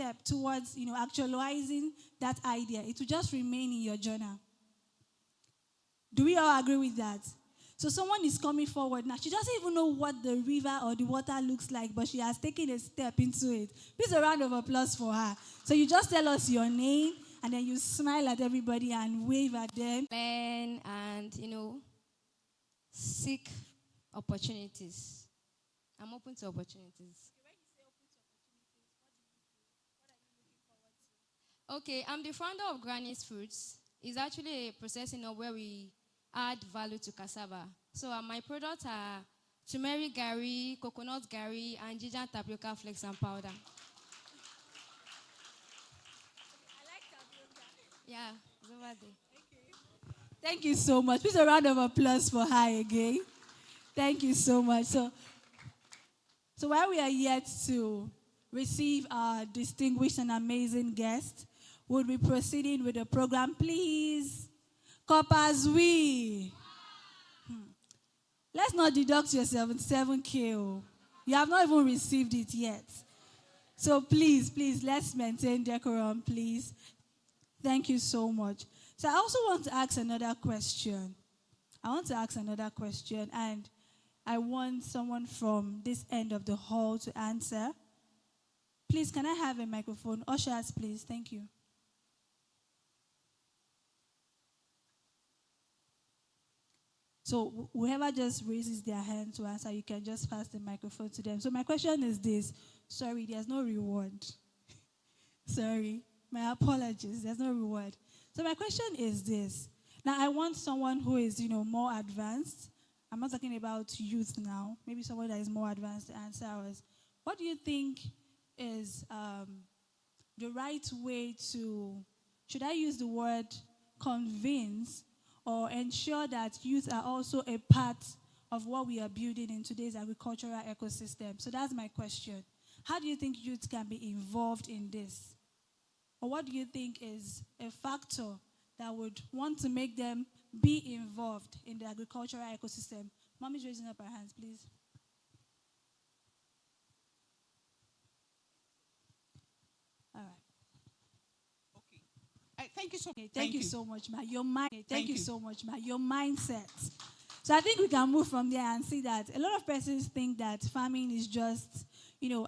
step towards, actualizing that idea. It will just remain in your journal. Do we all agree with that? So someone is coming forward now. She doesn't even know what the river or the water looks like, but she has taken a step into it. Please, a round of applause for her. So you just tell us your name, and then you smile at everybody and wave at them. Learn and, seek opportunities. I'm open to opportunities. When you say open to opportunities, what are you looking forward to? Okay, I'm the founder of Granny's Fruits. It's actually a processing of where we add value to cassava. So my products are turmeric gari, coconut gari, and ginger tapioca flakes and powder. I like tapioca. Yeah, it's over there. Okay. Thank you so much. Please a round of applause for her again. Thank you so much. So while we are yet to receive our distinguished and amazing guest, we'll be proceeding with the program, please. Coppers, we. Let's not deduct your 77K. You have not even received it yet. So please, let's maintain decorum, please. Thank you so much. So I also want to ask another question. And I want someone from this end of the hall to answer. Please, can I have a microphone? Ushers, please. Thank you. So whoever just raises their hand to answer, you can just pass the microphone to them. So my question is this. Sorry, there's no reward. Sorry. My apologies. There's no reward. So my question is this. Now, I want someone who is, more advanced. I'm not talking about youth now. Maybe someone that is more advanced to answer us. What do you think is the right way to, should I use the word convince, or ensure that youth are also a part of what we are building in today's agricultural ecosystem? So that's my question. How do you think youth can be involved in this? Or what do you think is a factor that would want to make them be involved in the agricultural ecosystem? Mommy's raising up her hands, please. All right. Thank you so much. Thank you so much, Ma. Thank you so much, Ma. Your mindset. So I think we can move from there and see that a lot of persons think that farming is just,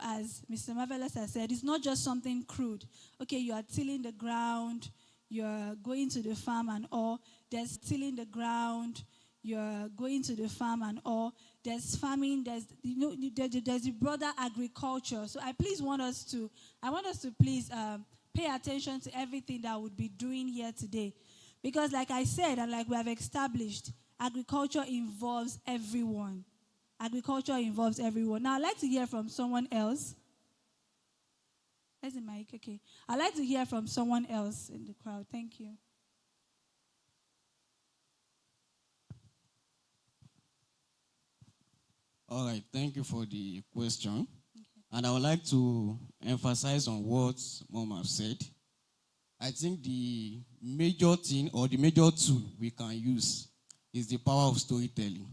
as Mr. Marvelous has said, it's not just something crude. Okay, you are tilling the ground, you're going to the farm and all. There's tilling the ground, you're going to the farm and all. There's farming, there's the broader agriculture. So I want us to please pay attention to everything that we'll be doing here today. Because like I said, and like we have established, agriculture involves everyone. Agriculture involves everyone. Now, I'd like to hear from someone else. Where's the mic? Okay. I'd like to hear from someone else in the crowd. Thank you. All right. Thank you for the question. And I would like to emphasize on what Mom has said. I think the major thing or the major tool we can use is the power of storytelling.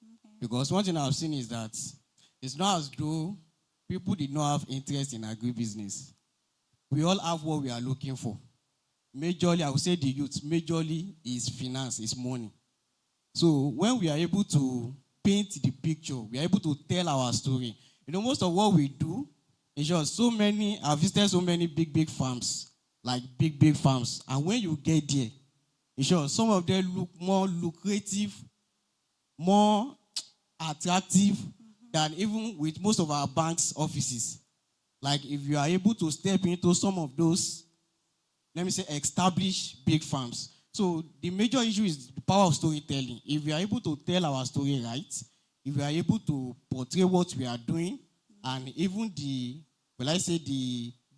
Okay. Because one thing I've seen is that it's not as though people did not have interest in agribusiness. We all have what we are looking for. Majorly, I would say the youth, majorly is finance, is money. So when we are able to paint the picture, we are able to tell our story. Most of what we do, in short, I've visited so many big farms, like big farms. And when you get there, in short, some of them look more lucrative, more attractive than even with most of our banks' offices. Like if you are able to step into some of those, let me say, established big farms. So the major issue is the power of storytelling. If we are able to tell our story right, if we are able to portray what we are doing, and even the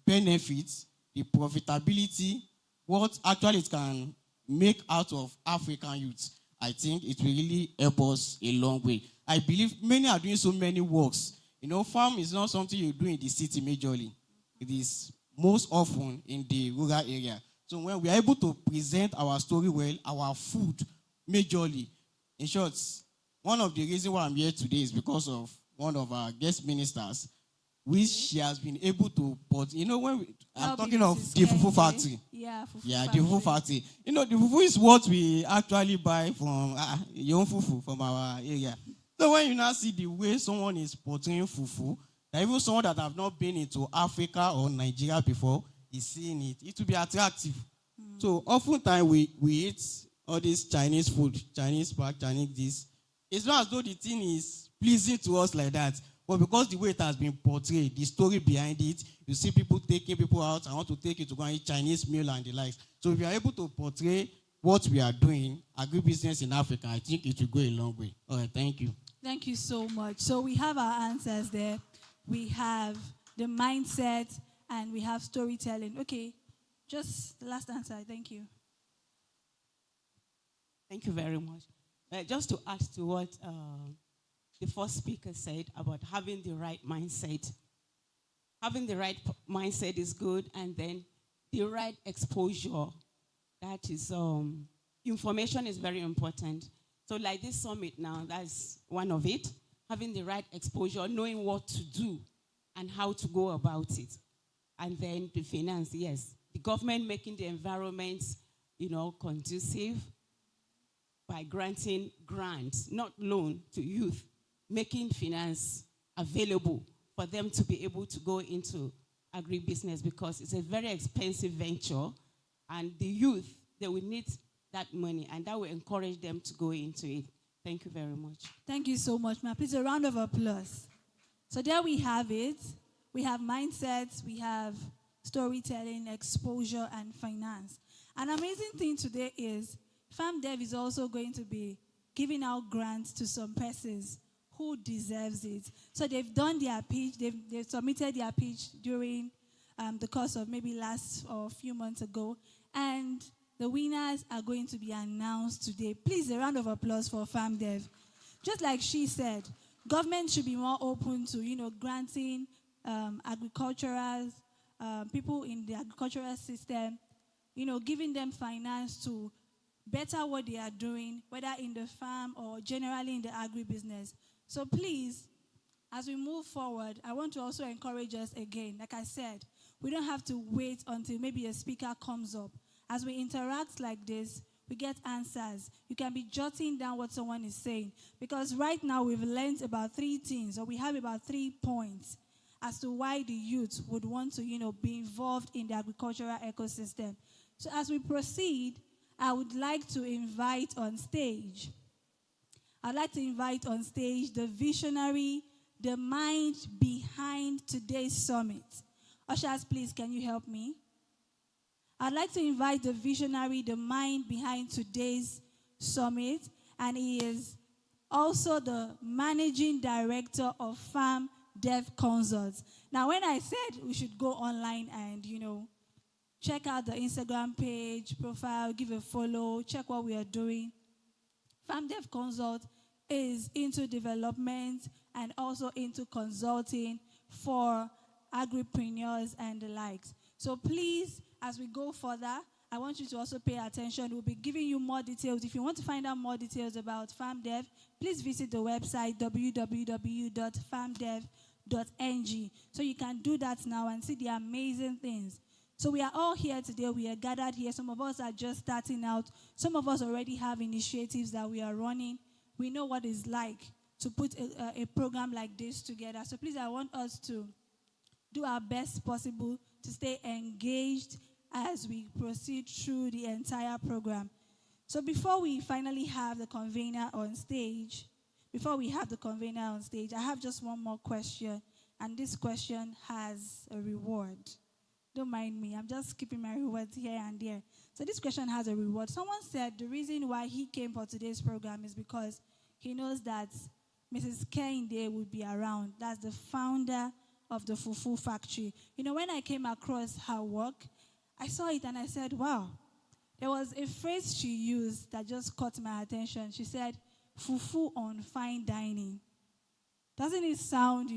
benefits, the profitability, what actually it can make out of African youth, I think it will really help us a long way. I believe many are doing so many works. Farm is not something you do in the city majorly. It is most often in the rural area. So when we are able to present our story well, our food majorly, in short, one of the reasons why I'm here today is because of one of our guest ministers. which she has been able to put. You know, I'm talking of Mrs. the fufu Kende. factory. Yeah, fufu Yeah, factory. the fufu factory. You know, the fufu is what we actually buy from young fufu from our area. So when you now see the way someone is portraying fufu, that even someone that have not been into Africa or Nigeria before is seeing it, it will be attractive. So oftentimes we eat all this Chinese food, Chinese pack, Chinese this. It's not as though the thing is pleasing to us like that. But because the way it has been portrayed, the story behind it, you see people taking people out. I want to take you to go and eat Chinese meal and the likes. So if you are able to portray what we are doing, agribusiness in Africa, I think it will go a long way. All right, thank you. Thank you so much. So we have our answers there. We have the mindset and we have storytelling. Okay, just the last answer. Thank you. Thank you very much. Just to add to what the first speaker said about having the right mindset. Having the right mindset is good, and then the right exposure. That is, information is very important. So like this summit now, that's one of it. Having the right exposure, knowing what to do and how to go about it. And then the finance, yes. The government making the environment, conducive by granting grants, not loan to youth, making finance available for them to be able to go into agribusiness, because it's a very expensive venture, and the youth, they will need that money, and that will encourage them to go into it. Thank you very much. Thank you so much, ma'am. Please, a round of applause. So there we have it. We have mindsets, we have storytelling, exposure, and finance. An amazing thing today is FARMDEV is also going to be giving out grants to some persons who deserves it. So they've done their pitch, they've submitted their pitch during the course of maybe last or a few months ago, and the winners are going to be announced today. Please, a round of applause for FARMDEV. Just like she said, government should be more open to, granting agriculturals, people in the agricultural system, giving them finance to better what they are doing, whether in the farm or generally in the agribusiness. So please, as we move forward, I want to also encourage us again. Like I said, we don't have to wait until maybe a speaker comes up. As we interact like this, we get answers. You can be jotting down what someone is saying. Because right now we've learned about 3 things, or we have about 3 points as to why the youth would want to, be involved in the agricultural ecosystem. So as we proceed, I would like to invite on stage. I'd like to invite on stage the visionary, the mind behind today's summit. Ushers, please, can you help me? I'd like to invite the visionary, the mind behind today's summit, and he is also the managing director of FARMDEV Consults. Now, when I said we should go online and, check out the Instagram page, profile, give a follow, check what we are doing, FARMDEV Consult is into development and also into consulting for agripreneurs and the likes. So please, as we go further, I want you to also pay attention. We'll be giving you more details. If you want to find out more details about FARMDEV, please visit the website www.farmdev.ng. So you can do that now and see the amazing things. So we are all here today. We are gathered here. Some of us are just starting out. Some of us already have initiatives that we are running. We know what it's like to put a program like this together. So please, I want us to do our best possible to stay engaged as we proceed through the entire program. So before we finally have the convener on stage, I have just one more question, and this question has a reward. Don't mind me, I'm just keeping my rewards here and there. So this question has a reward. Someone said the reason why he came for today's program is because he knows that Mrs. Kende will be around. That's the founder of the Fufu factory. When I came across her work, I saw it and I said, wow. There was a phrase she used that just caught my attention. She said, Fufu on fine dining. Doesn't it sound,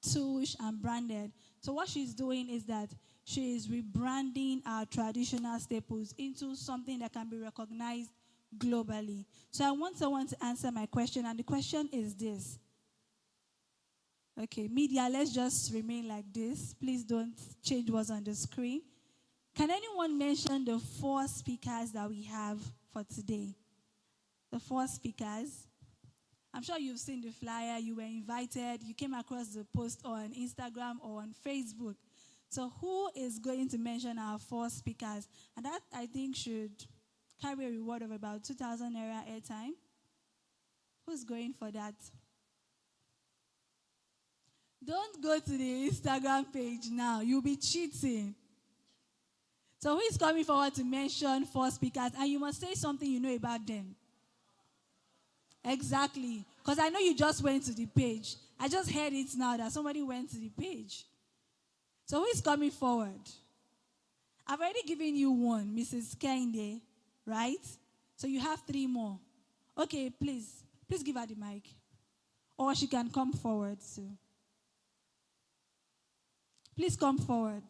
touche and branded? So what she's doing is that she is rebranding our traditional staples into something that can be recognized globally. So I want someone to answer my question, and the question is this. Okay, media, let's just remain like this. Please don't change what's on the screen. Can anyone mention the 4 speakers that we have for today? The 4 speakers. I'm sure you've seen the flyer, you were invited, you came across the post on Instagram or on Facebook. So who is going to mention our 4 speakers? And that, I think, should carry a reward of about 2,000 naira airtime. Who's going for that? Don't go to the Instagram page now. You'll be cheating. So who is coming forward to mention 4 speakers? And you must say something you know about them. Exactly. Because I know you just went to the page. I just heard it now that somebody went to the page. So who is coming forward? I've already given you one, Mrs. Kende, right? So you have 3 more. Okay, please give her the mic. Or she can come forward too. Please come forward.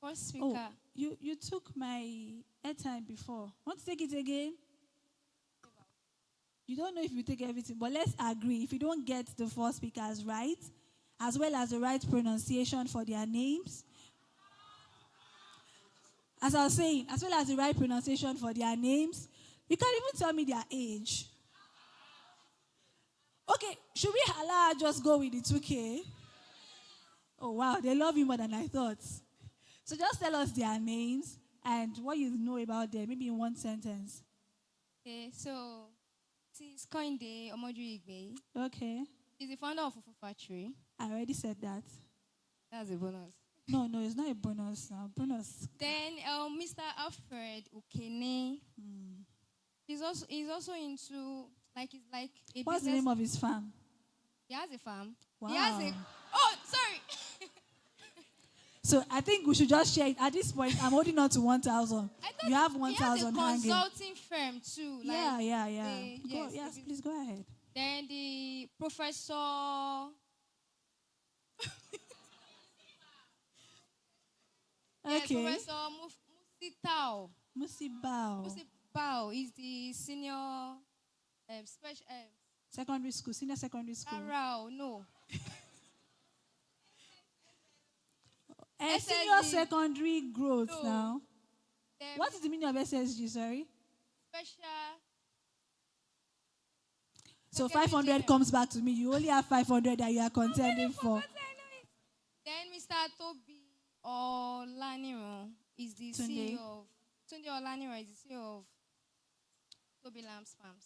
First speaker. Oh, you took my airtime before. Want to take it again? You don't know if you take everything, but let's agree. If you don't get the 4 speakers right, as well as the right pronunciation for their names, as I was saying, as well as the right pronunciation for their names, you can't even tell me their age. Okay, should we allow just go with the 2K? Oh, wow, they love you more than I thought. So just tell us their names and what you know about them, maybe in 1 sentence. Okay, so this is Koinde Omojuigbe. Okay. She's the founder of Fufu Factory. I already said that. That's a bonus. No, it's not a bonus now. Bonus. Then Mr. Alfred Ukene. He's also into it's like a What's the business. name of his farm? He has a farm. Wow. He has a. Oh, sorry. So I think we should just share it. At this point, I'm holding on to 1,000. You have 1,000 He has a hanging. consulting firm too. Yeah. Yes, Please go ahead. Then the professor. Okay. Professor Musitao. Musibao. Musibao is the senior special. Secondary school, senior secondary school. Arao, no. Senior secondary growth No. now. Then What is the meaning of SSG, sorry? special? So Secretary 500 General. comes back to me. You only have 500 that you are contending for. Then Mr. Toby Olaniro is the Tunde. CEO of Tunde Olaniro is the CEO of Toby Lambs Farms.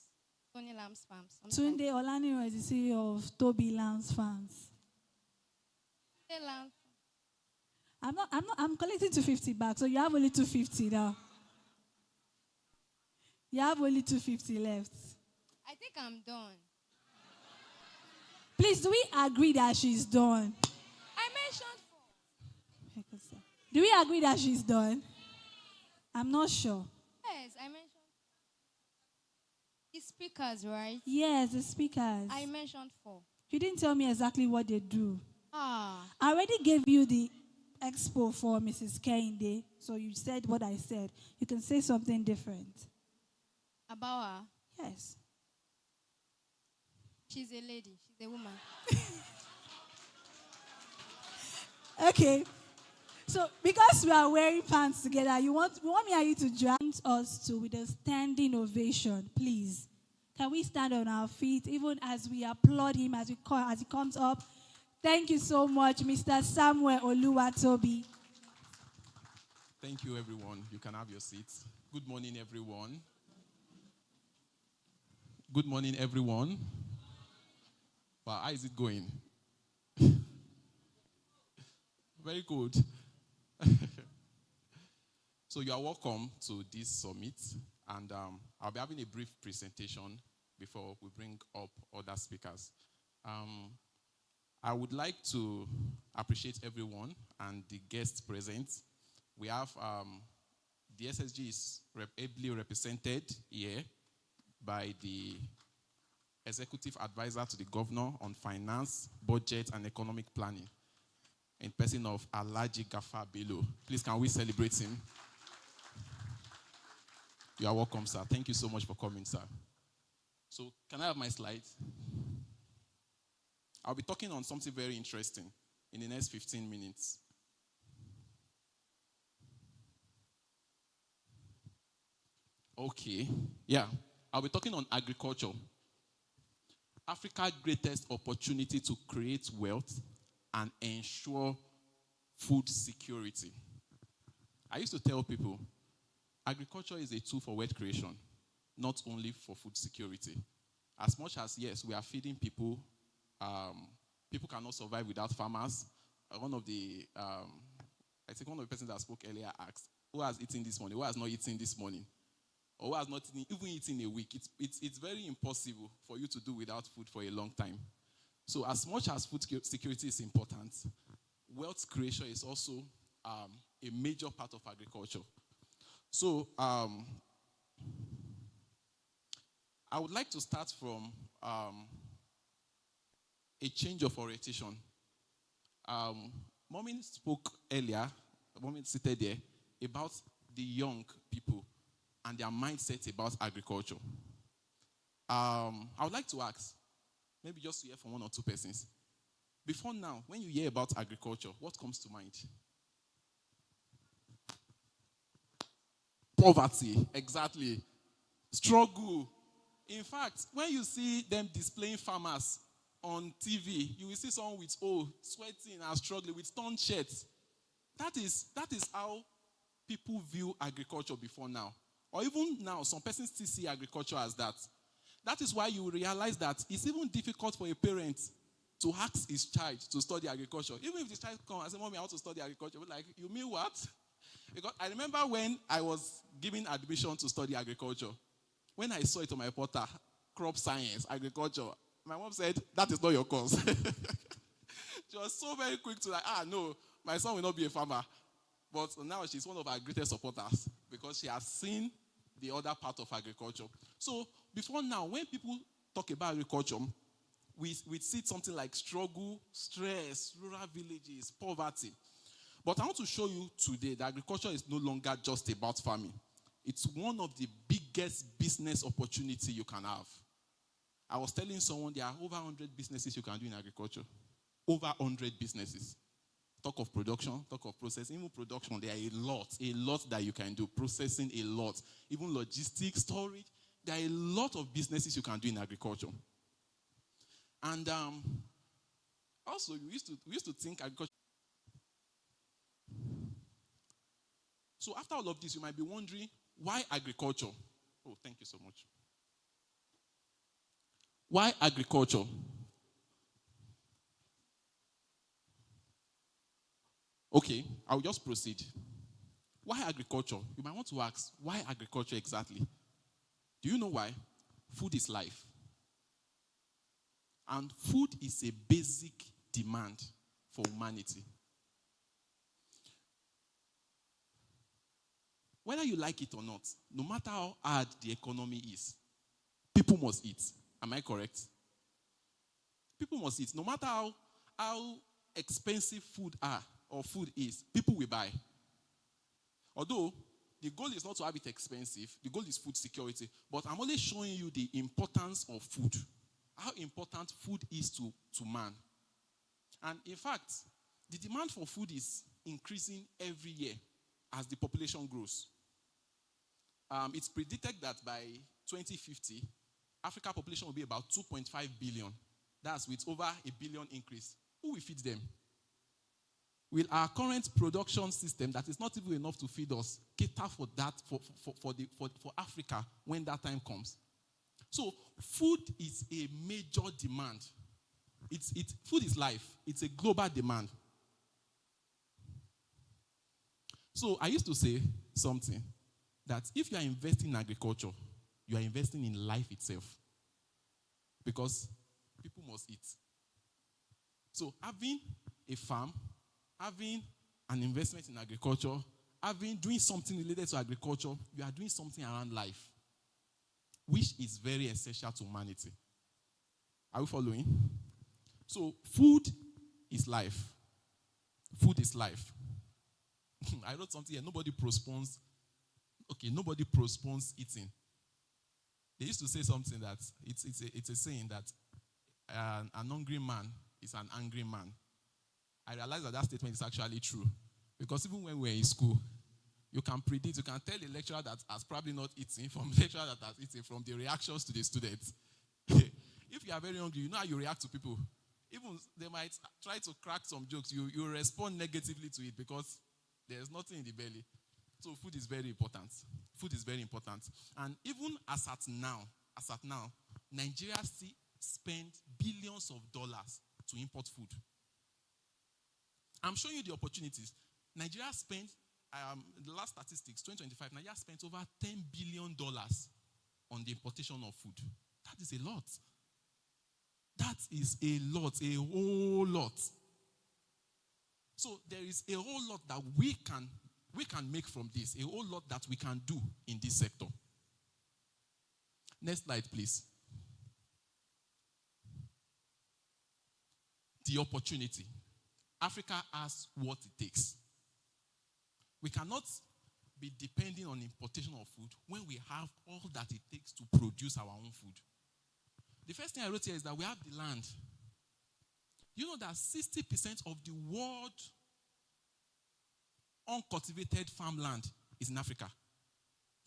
Tony Lambs Farms. Tunde Olaniro is the CEO of Toby Lambs Farms. Tunde Lambs. I'm collecting 250 back, so you have only 250 now. You have only 250 left. I think I'm done. Please, do we agree that she's done? I mentioned 4. Do we agree that she's done? I'm not sure. Yes, I mentioned the speakers, right? Yes, the speakers. I mentioned 4. You didn't tell me exactly what they do. Ah. I already gave you the expo for Mrs. Kende, so you said what I said. You can say something different. About her. Yes. She's a lady. She's a woman. Okay. So because we are wearing pants together, we want me and you to join us to with a standing ovation, please. Can we stand on our feet even as we applaud him as he comes up? Thank you so much, Mr. Samuel Oluwatobi. Thank you, everyone. You can have your seats. Good morning, everyone. Good morning, everyone. Wow, how is it going? Very good. So you are welcome to this summit, and I'll be having a brief presentation before we bring up other speakers. I would like to appreciate everyone and the guests present. We have the SSG is ably represented here by the Executive Advisor to the Governor on Finance, Budget, and Economic Planning, in person of Alhaji Gafar Bello. Please, can we celebrate him? You are welcome, sir. Thank you so much for coming, sir. So, can I have my slides? I'll be talking on something very interesting in the next 15 minutes. Okay. Yeah. I'll be talking on agriculture. Africa's greatest opportunity to create wealth and ensure food security. I used to tell people, agriculture is a tool for wealth creation, not only for food security. As much as, yes, we are feeding people, people cannot survive without farmers. One of the persons that spoke earlier asked, who has eaten this morning? Who has not eaten this morning? Or who has not even eaten a week? It's very impossible for you to do without food for a long time. So as much as food security is important, wealth creation is also a major part of agriculture. So I would like to start from a change of orientation. Mommy spoke earlier, Mommy seated there, about the young people and their mindset about agriculture. I would like to ask, maybe just to hear from one or two persons. Before now, when you hear about agriculture, what comes to mind? Poverty, exactly. Struggle. In fact, when you see them displaying farmers on TV, you will see someone with, sweating and struggling with torn shirts. That is how people view agriculture before now. Or even now, some persons still see agriculture as that. That is why you realize that it's even difficult for a parent to ask his child to study agriculture. Even if the child comes and says, Mommy, I want to study agriculture. We're like, you mean what? Because I remember when I was given admission to study agriculture, when I saw it on my portal, crop science, agriculture, my mom said, that is not your course. She was so very quick to no, my son will not be a farmer. But now she's one of our greatest supporters because she has seen the other part of agriculture. So before now, when people talk about agriculture, we see something like struggle, stress, rural villages, poverty. But I want to show you today that agriculture is no longer just about farming. It's one of the biggest business opportunity you can have. I was telling someone there are over 100 businesses you can do in agriculture. Over 100 businesses. Talk of production, talk of processing. Even production, there are a lot that you can do. Processing, a lot. Even logistics, storage. There are a lot of businesses you can do in agriculture. And also, we used to think agriculture. So after all of this, you might be wondering, why agriculture? Oh, thank you so much. Why agriculture? Okay, I'll just proceed. Why agriculture? You might want to ask, why agriculture exactly? Do you know why? Food is life. And food is a basic demand for humanity. Whether you like it or not, no matter how hard the economy is, people must eat. Am I correct? People must eat. No matter how expensive food is, people will buy. Although, the goal is not to have it expensive. The goal is food security. But I'm only showing you the importance of food. How important food is to man. And in fact, the demand for food is increasing every year as the population grows. It's predicted that by 2050, Africa population will be about 2.5 billion. That's with over a billion increase. Who will feed them? Will our current production system that is not even enough to feed us cater for that for Africa when that time comes? So food is a major demand. Food is life. It's a global demand. So I used to say something that if you are investing in agriculture, you are investing in life itself. Because people must eat. So having a farm, having an investment in agriculture, doing something related to agriculture, you are doing something around life, which is very essential to humanity. Are we following? So food is life. Food is life. I wrote something here. Nobody postpones Okay, nobody postpones eating. They used to say something that it's a saying that an hungry man is an angry man. I realized that statement is actually true. Because even when we're in school, you can predict, you can tell a lecturer that has probably not eaten from the lecturer that has eaten from the reactions to the students. If you are very hungry, you know how you react to people. Even they might try to crack some jokes. You respond negatively to it because there's nothing in the belly. So food is very important. Food is very important. And even as at now, Nigeria still spends billions of dollars to import food. I'm showing you the opportunities. Nigeria spent, the last statistics, 2025, Nigeria spent over $10 billion on the importation of food. That is a lot. That is a lot, a whole lot. So there is a whole lot that we can make from this, a whole lot that we can do in this sector. Next slide, please. The opportunity. Africa has what it takes. We cannot be depending on importation of food when we have all that it takes to produce our own food. The first thing I wrote here is that we have the land. You know that 60% of the world uncultivated farmland is in Africa.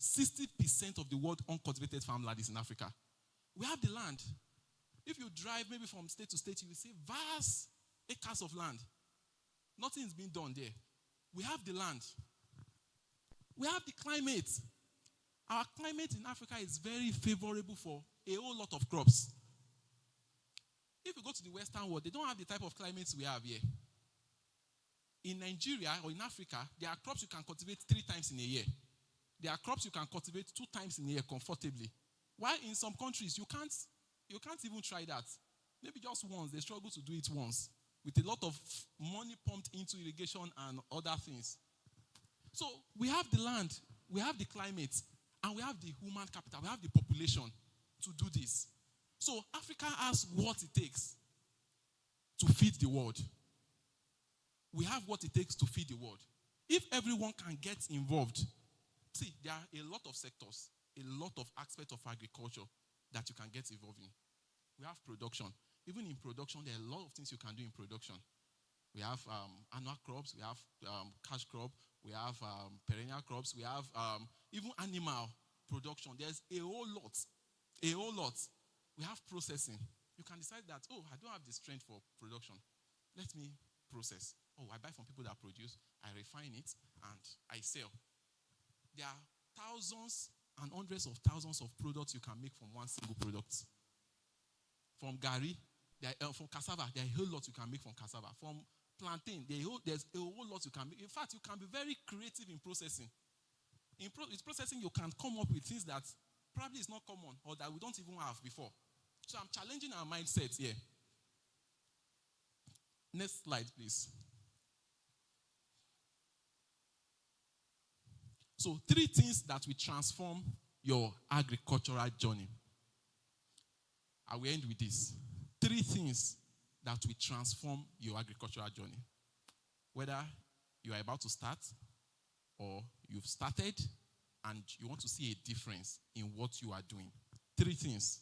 60% of the world uncultivated farmland is in Africa. We have the land. If you drive maybe from state to state, you will see vast acres of land. Nothing is being done there. We have the land. We have the climate. Our climate in Africa is very favorable for a whole lot of crops. If you go to the Western world, they don't have the type of climates we have here. In Nigeria or in Africa, there are crops you can cultivate 3 times in a year. There are crops you can cultivate 2 times in a year comfortably. While in some countries, you can't even try that. Maybe just once. They struggle to do it once, with a lot of money pumped into irrigation and other things. So we have the land, we have the climate, and we have the human capital, we have the population to do this. So Africa has what it takes to feed the world. We have what it takes to feed the world. If everyone can get involved, see, there are a lot of sectors, a lot of aspects of agriculture that you can get involved in. We have production. Even in production, there are a lot of things you can do in production. We have annual crops, we have cash crop, we have perennial crops, we have even animal production. There's a whole lot. A whole lot. We have processing. You can decide that, oh, I don't have the strength for production. Let me process. Oh, I buy from people that produce, I refine it, and I sell. There are thousands and hundreds of thousands of products you can make from one single product. From gari, from cassava, there are a whole lot you can make from cassava. From plantain, there's a whole lot you can make. In fact, you can be very creative in processing. In processing, you can come up with things that probably is not common or that we don't even have before. So I'm challenging our mindset here. Next slide, please. So 3 things that will transform your agricultural journey. I will end with this. 3 things that will transform your agricultural journey. Whether you are about to start or you've started and you want to see a difference in what you are doing. 3 things.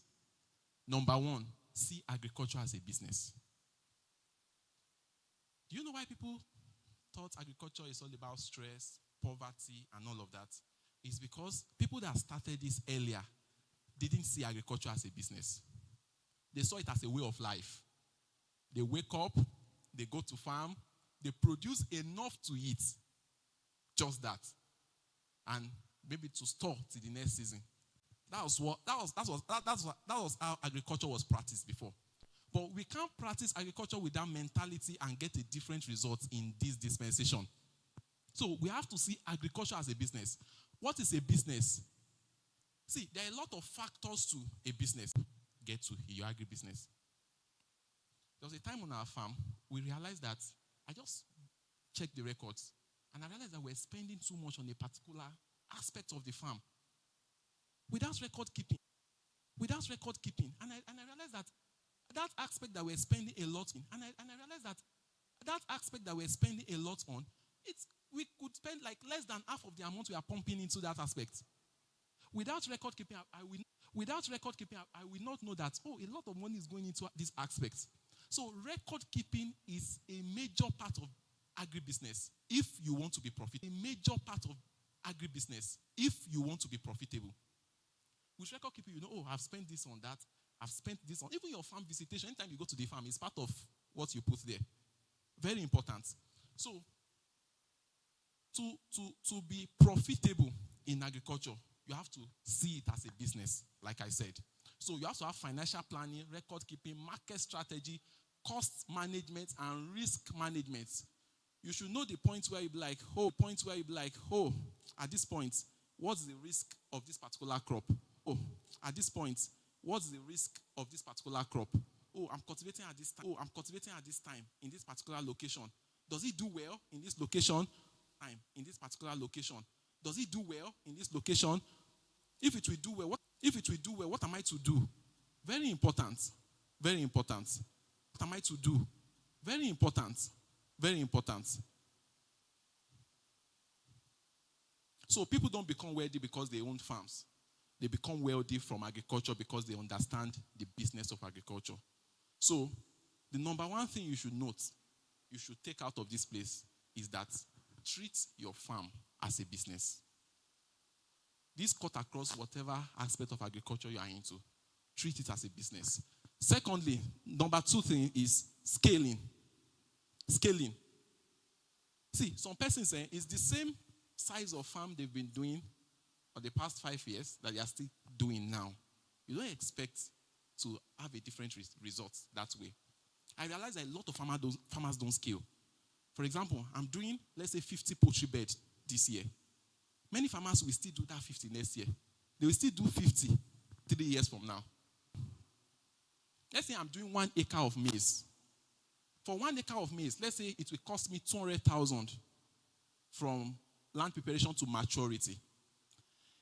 Number 1, see agriculture as a business. Do you know why people thought agriculture is all about stress, poverty, and all of that? It's because people that started this earlier didn't see agriculture as a business. They saw it as a way of life. They wake up, they go to farm, they produce enough to eat. Just that. And maybe to store till the next season. That was how agriculture was practiced before. But we can't practice agriculture with that mentality and get a different result in this dispensation. So we have to see agriculture as a business. What is a business? See, there are a lot of factors to a business. Get to your agribusiness. There was a time on our farm, we realized that, I just checked the records, and I realized that we're spending too much on a particular aspect of the farm. Without record keeping. And I realized that aspect that we're spending a lot in, and I realized that aspect that we're spending a lot on, we could spend like less than half of the amount we are pumping into that aspect. Without record keeping, I will not know that, oh, a lot of money is going into this aspect. So record keeping is a major part of agribusiness if you want to be profitable. A major part of agribusiness if you want to be profitable. With record keeping, you know, oh, I've spent this on that. I've spent this on. Even your farm visitation, anytime you go to the farm, it's part of what you put there. Very important. So, to be profitable in agriculture, you have to see it as a business, like I said. So you have to have financial planning, record keeping, market strategy, cost management, and risk management. You should know the point where you be like, oh, at this point, what's the risk of this particular crop? Oh, at this point, what's the risk of this particular crop? Oh, I'm cultivating at this time. Oh, I'm cultivating at this time in this particular location. Does it do well in this location? In this particular location. Does it do well in this location? If it will do well, what am I to do? Very important. Very important. What am I to do? Very important. Very important. So people don't become wealthy because they own farms. They become wealthy from agriculture because they understand the business of agriculture. So the number one thing you should note, you should take out of this place is that treat your farm as a business. This cut across whatever aspect of agriculture you are into. Treat it as a business. Secondly, number two thing is scaling. Scaling. See, some persons say it's the same size of farm they've been doing for the past 5 years that they are still doing now. You don't expect to have a different result that way. I realize that a lot of farmers don't scale. For example, I'm doing, let's say, 50 poultry beds this year. Many farmers will still do that 50 next year. They will still do 50 3 years from now. Let's say I'm doing 1 acre of maize. For 1 acre of maize, let's say it will cost me 200,000 from land preparation to maturity.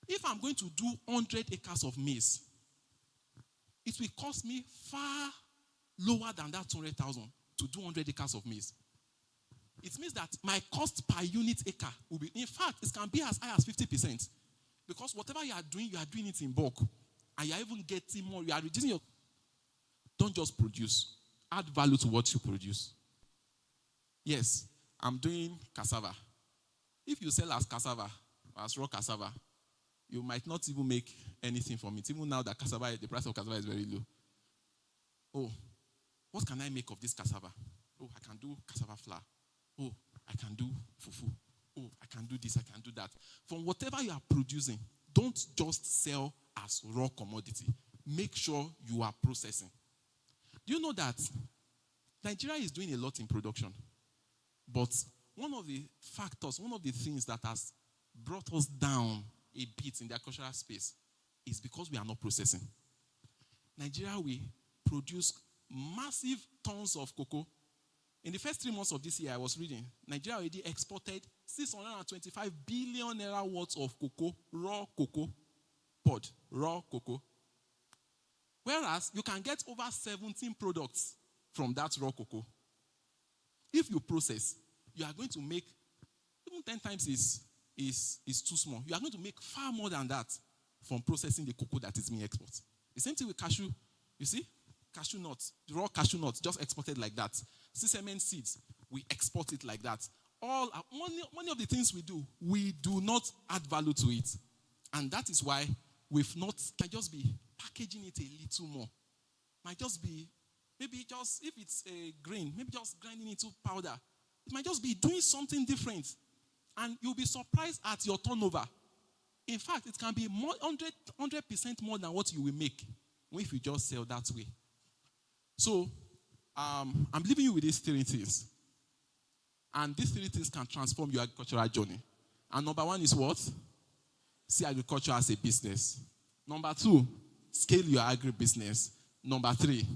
If I'm going to do 100 acres of maize, it will cost me far lower than that 200,000 to do 100 acres of maize. It means that my cost per unit acre will be, in fact, it can be as high as 50%. Because whatever you are doing it in bulk. And you are even getting more, you are reducing your... Don't just produce. Add value to what you produce. Yes, I'm doing cassava. If you sell as cassava, as raw cassava, you might not even make anything from it. Even now that cassava, the price of cassava is very low. Oh, what can I make of this cassava? Oh, I can do cassava flour. Oh, I can do fufu. Oh, I can do this, I can do that. From whatever you are producing, don't just sell as raw commodity. Make sure you are processing. Do you know that Nigeria is doing a lot in production? But one of the factors, one of the things that has brought us down a bit in the agricultural space is because we are not processing. Nigeria, we produce massive tons of cocoa. In the first 3 months of this year, I was reading, Nigeria already exported 625 billion naira worth of cocoa, raw cocoa, pod, raw cocoa. Whereas you can get over 17 products from that raw cocoa. If you process, you are going to make, even 10 times is too small. You are going to make far more than that from processing the cocoa that is being exported. The same thing with cashew. You see? Cashew nuts, raw cashew nuts, just exported like that. Sesame seeds, we export it like that. Many of the things we do not add value to it. And that is why might just be packaging it a little more. Might just be, maybe just, if it's a grain, maybe just grinding it to powder. It might just be doing something different. And you'll be surprised at your turnover. In fact, it can be more 100% more than what you will make if you just sell that way. So, I'm leaving you with these 3 things. And these 3 things can transform your agricultural journey. And number 1 is what? See agriculture as a business. Number 2, scale your agribusiness. Number 3,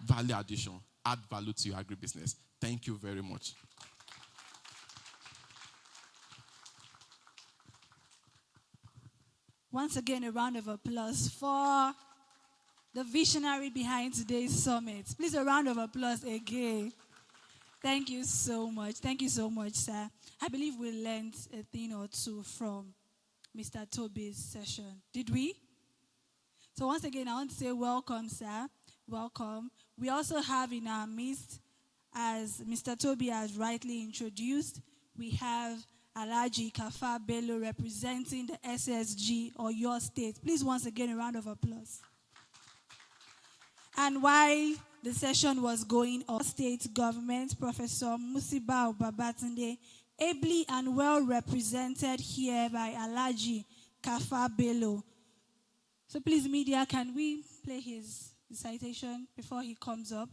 value addition. Add value to your agribusiness. Thank you very much. Once again, a round of applause for the visionary behind today's summit. Please, a round of applause again. Thank you so much. Thank you so much, sir. I believe we learned a thing or two from Mr. Toby's session. Did we? So once again, I want to say welcome, sir. Welcome. We also have in our midst, as Mr. Toby has rightly introduced, we have Alhaji Kafa Bello representing the SSG or your state. Please, once again, a round of applause. And while the session was going on, state government, Professor Musiba Babatunde, ably and well represented here by Alhaji Kafa Bello. So please, media, can we play his citation before he comes up?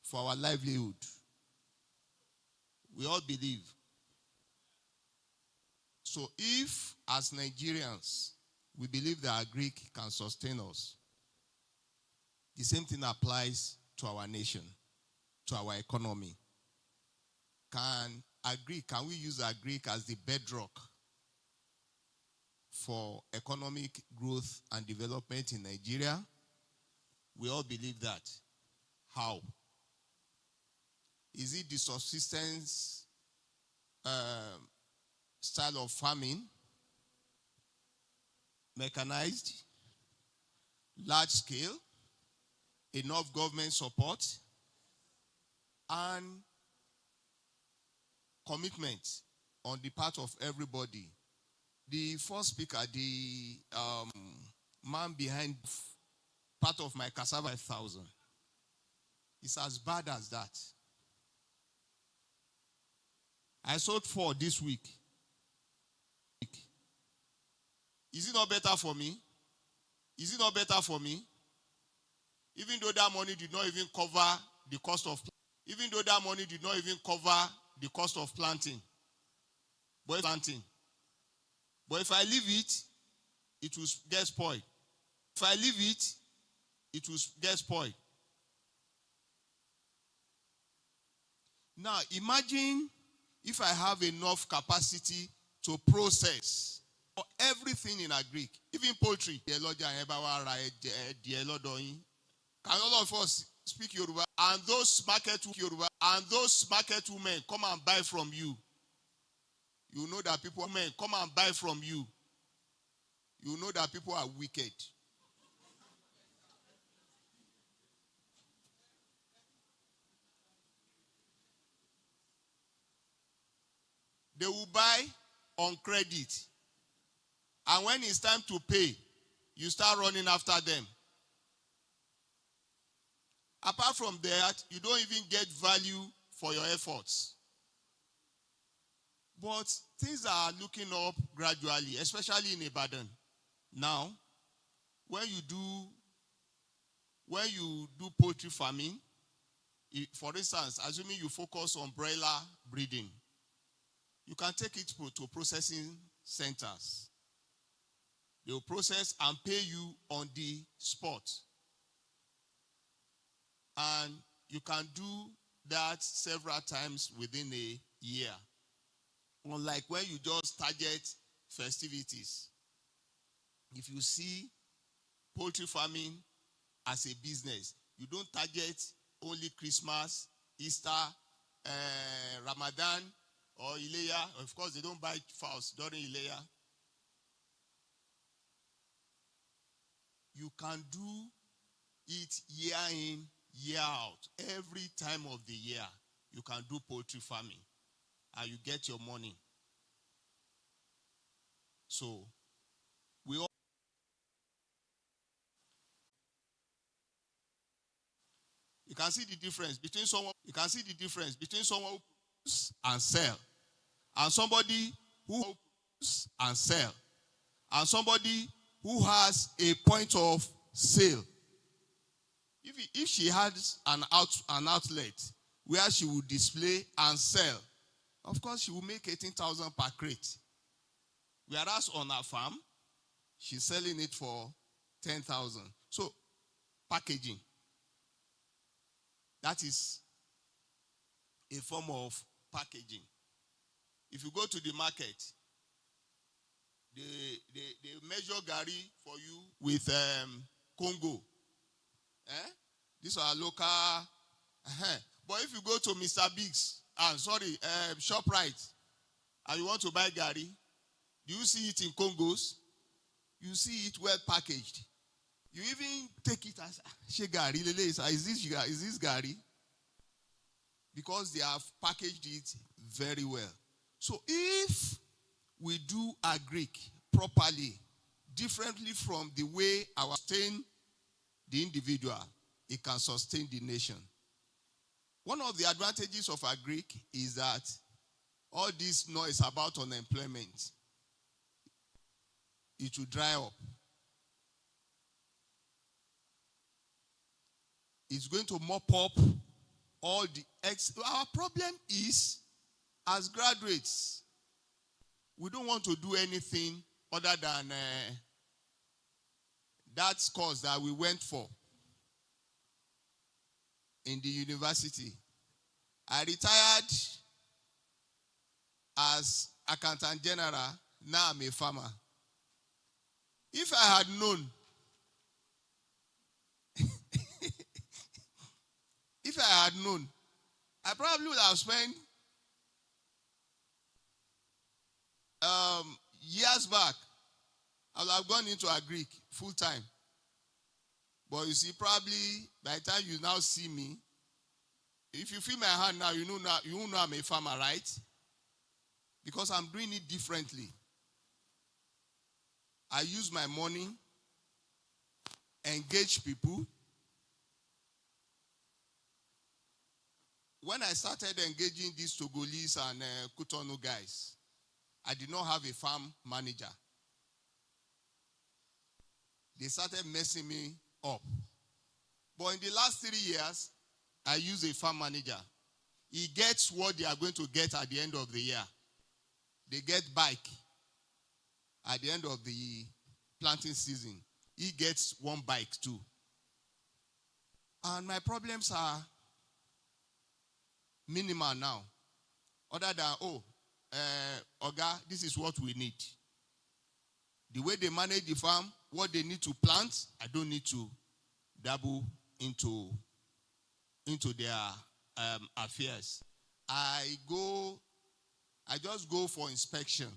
For our livelihood. We all believe. So if, as Nigerians, we believe that Greek can sustain us, the same thing applies to our nation, to our economy. Can we use Greek as the bedrock for economic growth and development in Nigeria? We all believe that. How? Is it the subsistence style of farming, mechanized, large scale, enough government support, and commitment on the part of everybody? The first speaker, the man behind part of my cassava 5,000, it's as bad as that. I sold 4 this week. Is it not better for me? Is it not better for me? Even though that money did not even cover the cost of planting. But if I leave it, it will get spoiled. If I leave it, it will get spoiled. Now, imagine if I have enough capacity to process everything in Greek, even poultry. Can all of us speak Yoruba? And those market women come and buy from you. You know that people men come and buy from you. You know that people are wicked. They will buy on credit. And when it's time to pay, you start running after them. Apart from that, you don't even get value for your efforts. But things are looking up gradually, especially in Ibadan. Now, when you do poultry farming, for instance, assuming you focus on broiler breeding, you can take it to processing centers. They will process and pay you on the spot. And you can do that several times within a year. Unlike when you just target festivities. If you see poultry farming as a business, you don't target only Christmas, Easter, Ramadan, or Ileya. Of course, they don't buy fowls during Ileya. You can do it year in, year out. Every time of the year, you can do poultry farming. And you get your money. So we all, you can see the difference between someone who produce and sell, and somebody who produce and sell, and somebody who has a point of sale. If she has an outlet where she will display and sell, of course she will make 18,000 per crate. Whereas on her farm, she's selling it for 10,000. So, packaging. That is a form of packaging. If you go to the market, they measure gari for you with Congo. These are local. But if you go to Mr. Biggs, ShopRite, and you want to buy gari, do you see it in Congos? You see it well packaged. You even take it as gari. Is this gari? Because they have packaged it very well. So if we do agric properly, differently from the way our sustain the individual, it can sustain the nation. One of the advantages of agric is that all this noise about unemployment, it will dry up. It's going to mop up all the Our problem is, as graduates, we don't want to do anything other than that course that we went for in the university. I retired as accountant general. Now I'm a farmer. If I had known, I probably would have spent years back, I would have gone into agric full time. But you see, probably by the time you now see me, if you feel my hand now, you know I'm a farmer, right? Because I'm doing it differently. I use my money, engage people. When I started engaging these Togolese and Cotonou guys, I did not have a farm manager. They started messing me up. But in the last 3 years, I use a farm manager. He gets what they are going to get at the end of the year. They get bike at the end of the planting season. He gets one bike too. And my problems are minimal now. Other than, Oga, this is what we need. The way they manage the farm, what they need to plant, I don't need to dabble into their affairs. I just go for inspection.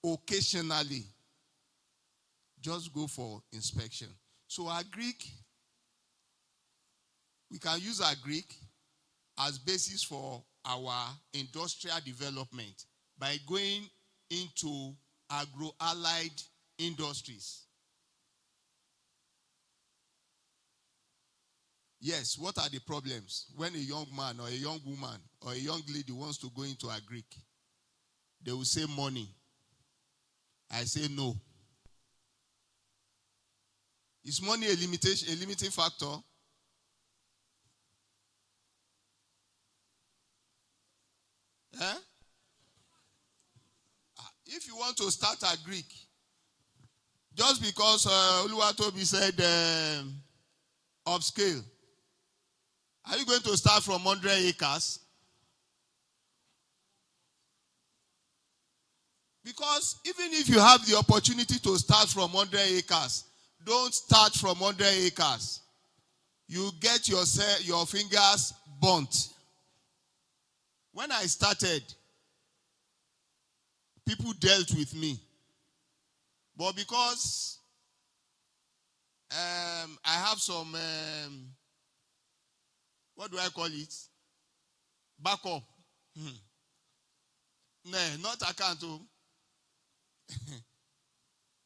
Occasionally. Just go for inspection. So agric, we can use agric as basis for our industrial development by going into agro-allied industries. Yes, what are the problems when a young man or a young woman or a young lady wants to go into agric? They will say money. I say no. Is money a limiting factor? If you want to start agric, just because Oluwatobi said upscale, are you going to start from 100 acres? Because even if you have the opportunity to start from 100 acres, don't start from 100 acres. You get your fingers burnt. When I started, people dealt with me. But because I have some, what do I call it? Backup. No, not account.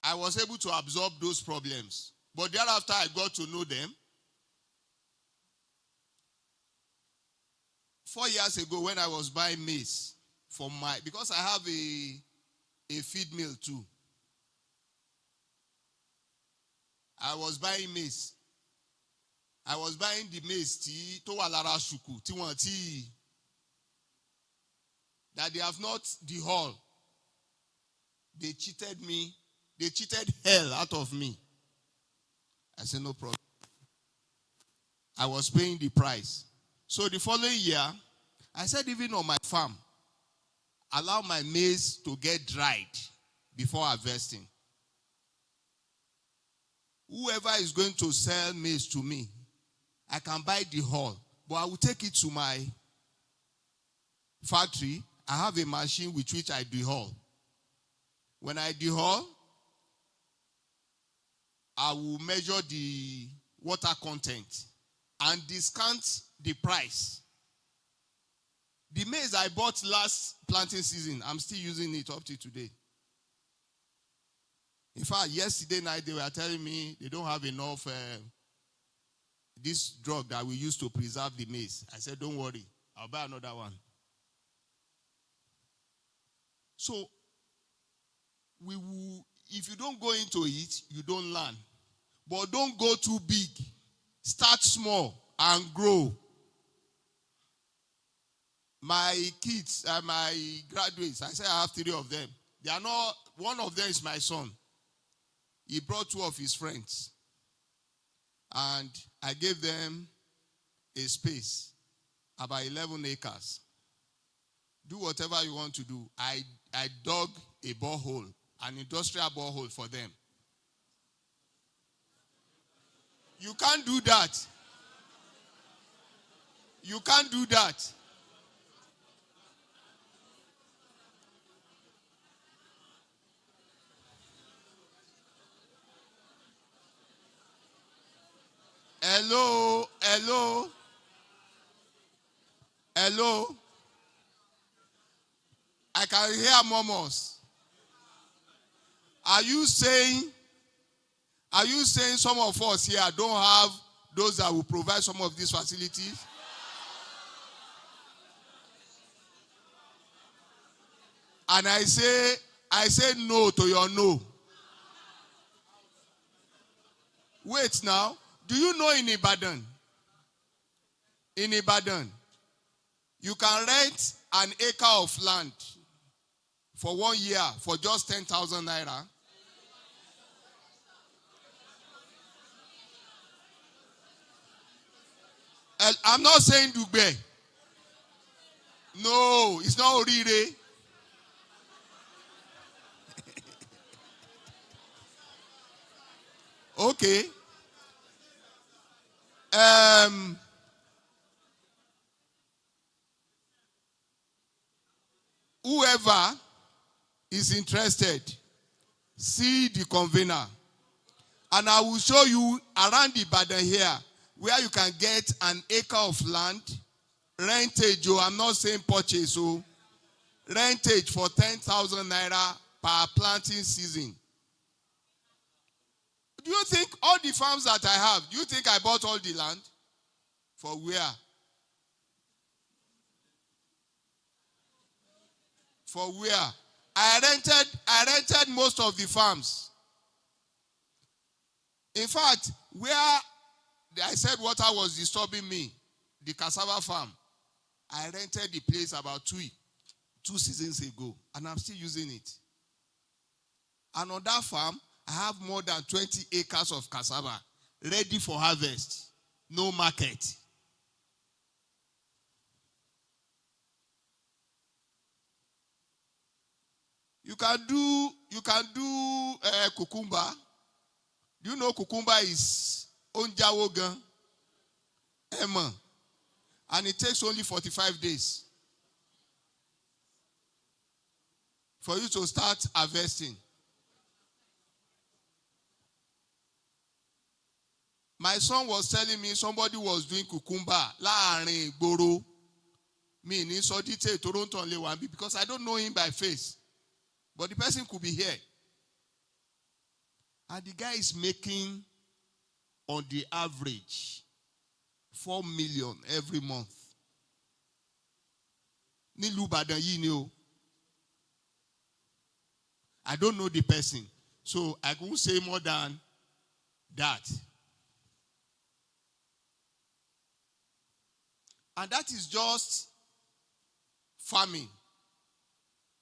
I was able to absorb those problems. But thereafter, I got to know them. 4 years ago, when I was buying maize for because I have a feed mill too. I was buying maize. I was buying the maize to walara shuku tea that they have not the hull. They cheated me. They cheated hell out of me. I said, no problem. I was paying the price. So the following year, I said, even on my farm, allow my maize to get dried before harvesting. Whoever is going to sell maize to me, I can buy the hull, but I will take it to my factory. I have a machine with which I dehull. When I dehull, I will measure the water content and discount the price. The maize I bought last planting season, I'm still using it up to today. In fact, yesterday night they were telling me they don't have enough this drug that we use to preserve the maize. I said, don't worry, I'll buy another one. So, if you don't go into it, you don't learn. But don't go too big. Start small and grow. My kids, my graduates, I say I have 3 of them. They are not, one of them is my son. He brought 2 of his friends. And I gave them a space, about 11 acres. Do whatever you want to do. I dug a borehole, an industrial borehole for them. You can't do that. You can't do that. Hello, hello, hello. I can hear murmurs. Are you saying some of us here don't have those that will provide some of these facilities? And I say no to your no. Wait now. Do you know in Ibadan, you can rent an acre of land for 1 year for just 10,000 naira? I'm not saying Dugbe. No, it's not Orire. Okay. Whoever is interested, see the convener. And I will show you around Ibadan here where you can get an acre of land, rentage. I'm not saying purchase, so rentage for 10,000 naira per planting season. Do you think all the farms that I have, do you think I bought all the land? For where? For where? I rented most of the farms. In fact, where I said water was disturbing me, the cassava farm, I rented the place about two seasons ago, and I'm still using it. And on that farm, I have more than 20 acres of cassava ready for harvest. No market. You can do cucumber. Do you know cucumber is onjawogan, Emma, and it takes only 45 days for you to start harvesting. My son was telling me somebody was doing cucumber láàrin ìgboro. Me ní sọ detail Toronto only one because I don't know him by face. But the person could be here. And the guy is making, on the average, 4 million every month. I don't know the person, so I won't say more than that. And that is just farming.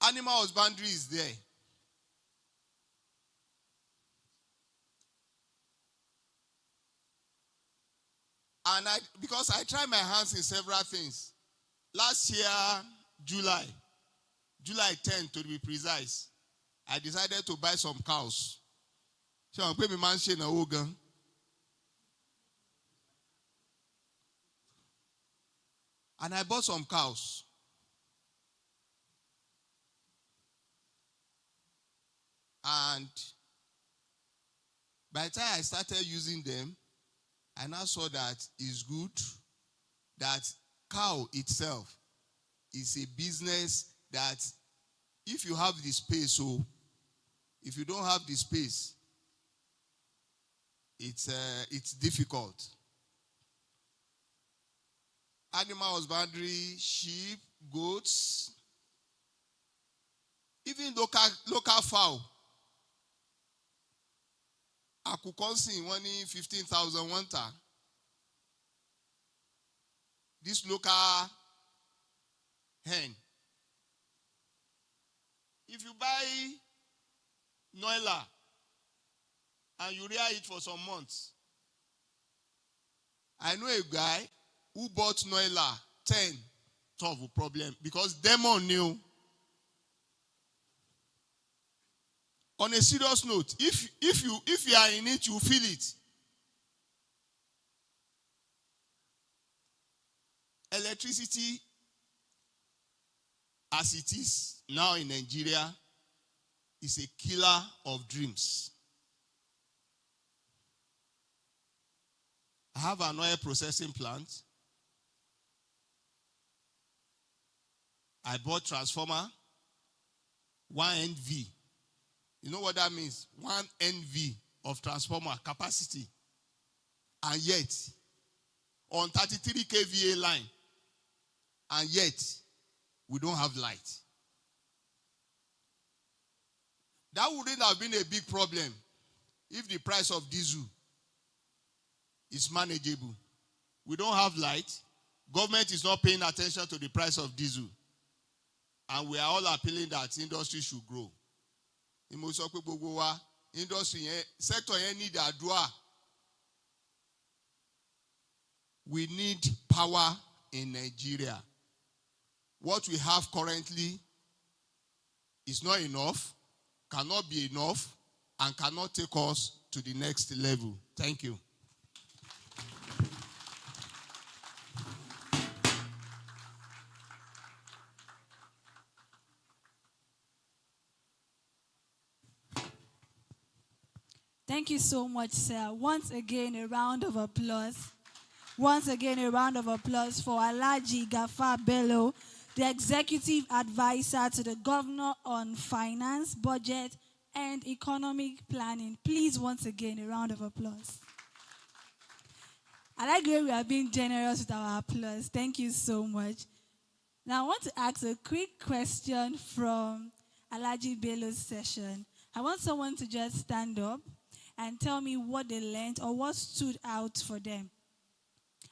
Animal husbandry is there. And because I try my hands in several things. Last year, July 10 to be precise, I decided to buy some cows. So I'm going to mansion a Ogan. And I bought some cows. And by the time I started using them, I now saw that it's good, that cow itself is a business that if you have the space, so if you don't have the space, it's difficult. Animal husbandry, sheep, goats, even local fowl. Akukonsi wanting 15,000 one time. This local hen. If you buy Noila and you rear it for some months, I know a guy who bought Noila 10, 12 problem because demon knew. On a serious note, if you are in it, you feel it. Electricity, as it is now in Nigeria, is a killer of dreams. I have an oil processing plant. I bought transformer, 1 NV. You know what that means? 1 NV of transformer capacity. And yet, on 33 kVA line, and yet, we don't have light. That wouldn't have been a big problem if the price of diesel is manageable. We don't have light. Government is not paying attention to the price of diesel. And we are all appealing that industry should grow. Industry sector need adua. We need power in Nigeria. What we have currently is not enough, cannot be enough, and cannot take us to the next level. Thank you. Thank you so much, sir. Once again, a round of applause. Once again, a round of applause for Alhaji Gafar Bello, the Executive Advisor to the Governor on Finance, Budget, and Economic Planning. Please, once again, a round of applause. I like the way we are being generous with our applause. Thank you so much. Now, I want to ask a quick question from Alhaji Bello's session. I want someone to just stand up and tell me what they learned or what stood out for them.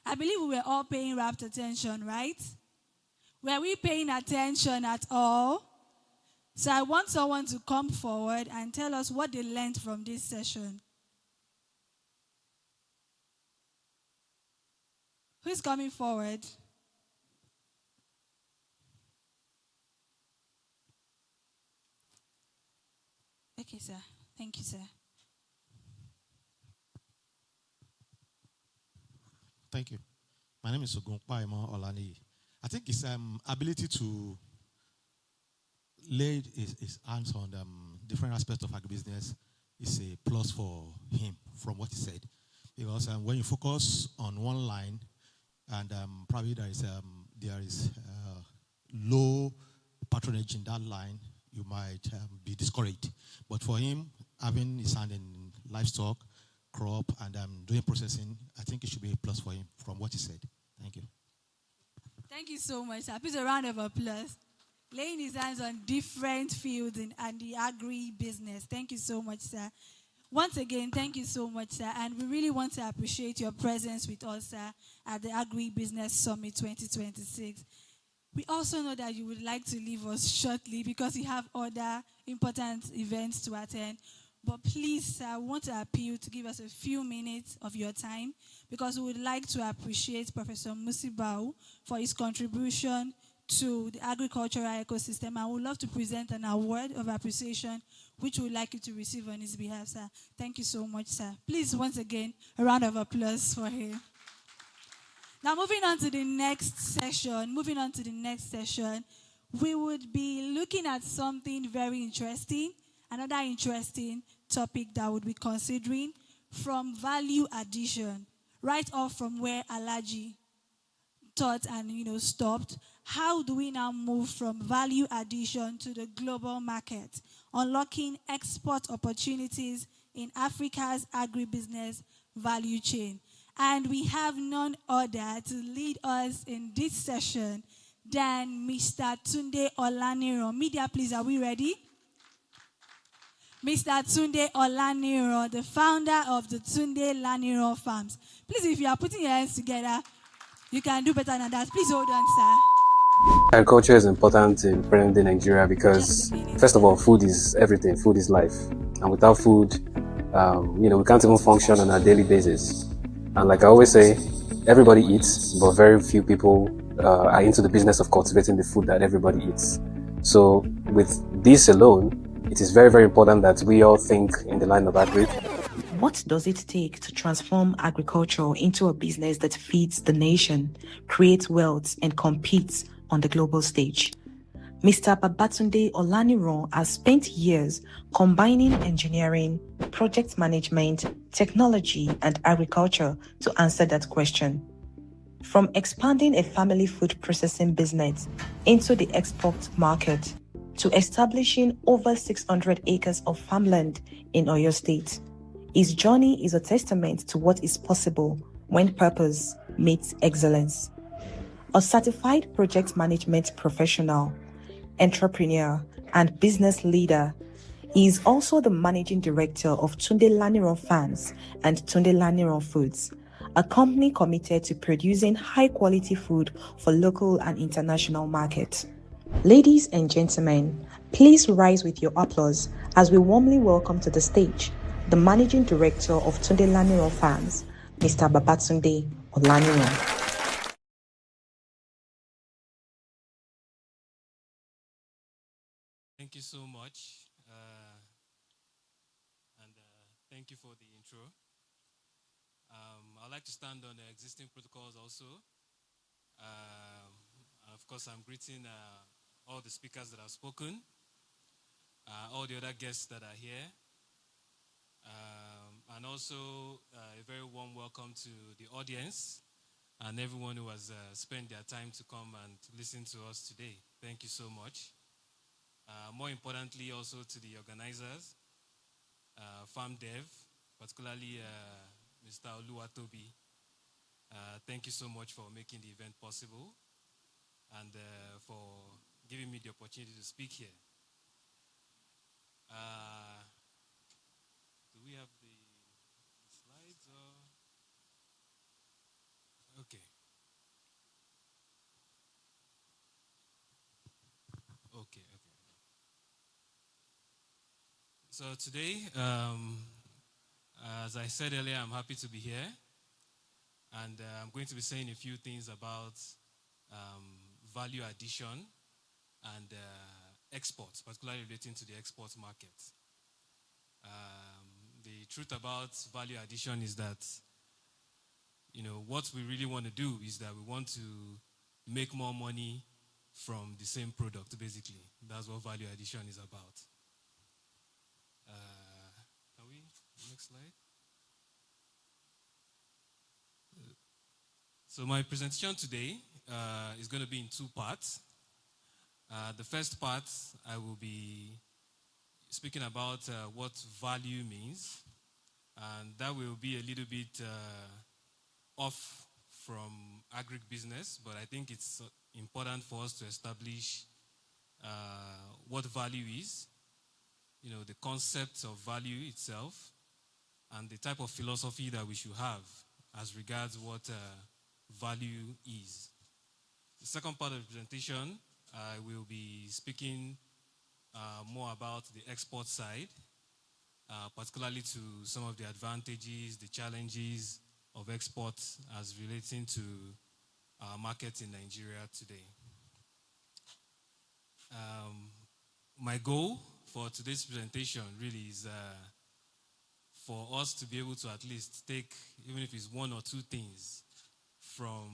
I believe we were all paying rapt attention, right? Were we paying attention at all? So I want someone to come forward and tell us what they learned from this session. Who's coming forward? Okay, sir. Thank you, sir. Thank you. My name is Ogunpa Imo Olani. I think his ability to lay his hands on different aspects of agribusiness is a plus for him from what he said. Because when you focus on one line and probably there is low patronage in that line, you might be discouraged. But for him, having his hand in livestock, crop, and doing processing, I think it should be a plus for him from what he said. Thank you. Thank you so much, sir. Please a round of applause. Laying his hands on different fields and the agri-business. Thank you so much, sir. Once again, thank you so much, sir. And we really want to appreciate your presence with us, sir, at the Agri-Business Summit 2026. We also know that you would like to leave us shortly because you have other important events to attend. But please, sir, I want to appeal to give us a few minutes of your time because we would like to appreciate Professor Musibau for his contribution to the agricultural ecosystem. I would love to present an award of appreciation, which we would like you to receive on his behalf, sir. Thank you so much, sir. Please, once again, a round of applause for him. Now, moving on to the next session, we would be looking at something very interesting, another interesting topic that we'll be considering from value addition, right off from where Alaji taught and stopped. How do we now move from value addition to the global market, unlocking export opportunities in Africa's agribusiness value chain? And we have none other to lead us in this session than Mr. Tunde Olaniran. Media, please, are we ready? Mr. Tunde Olaniran, the founder of the Tunde Laniran Farms. Please, if you are putting your hands together, you can do better than that. Please hold on, sir. Agriculture is important in present-day Nigeria because, first of all, food is everything. Food is life. And without food, we can't even function on a daily basis. And like I always say, everybody eats, but very few people are into the business of cultivating the food that everybody eats. So with this alone, it is very, very important that we all think in the line of agri. What does it take to transform agriculture into a business that feeds the nation, creates wealth, and competes on the global stage? Mr. Babatunde Olaniran has spent years combining engineering, project management, technology, and agriculture to answer that question. From expanding a family food processing business into the export market to establishing over 600 acres of farmland in Oyo State, his journey is a testament to what is possible when purpose meets excellence. A certified project management professional, entrepreneur, and business leader, he is also the managing director of Tunde Laniran Farms and Tunde Laniran Foods, a company committed to producing high-quality food for local and international markets. Ladies and gentlemen, please rise with your applause as we warmly welcome to the stage the Managing Director of Tunde Laniran Farms, Mr. Babatunde Olaniran. Thank you so much, and thank you for the intro. I'd like to stand on the existing protocols also. Of course, I'm greeting all the speakers that have spoken, all the other guests that are here, and also a very warm welcome to the audience and everyone who has spent their time to come and listen to us today. Thank you so much. More importantly, also to the organizers, FARMDEV, particularly Mr. Oluwatobi. Thank you so much for making the event possible and for giving me the opportunity to speak here. Do we have the slides? Okay. Okay. So today, as I said earlier, I'm happy to be here. And I'm going to be saying a few things about value addition and exports, particularly relating to the export market. The truth about value addition is that, what we really want to do is that we want to make more money from the same product, basically. That's what value addition is about. Can we, next slide? So my presentation today is going to be in two parts. The first part, I will be speaking about what value means. And that will be a little bit off from agribusiness, but I think it's important for us to establish what value is, the concept of value itself, and the type of philosophy that we should have as regards what value is. The second part of the presentation, I will be speaking more about the export side, particularly to some of the advantages, the challenges of export as relating to our market in Nigeria today. My goal for today's presentation really is for us to be able to at least take, even if it's one or two things from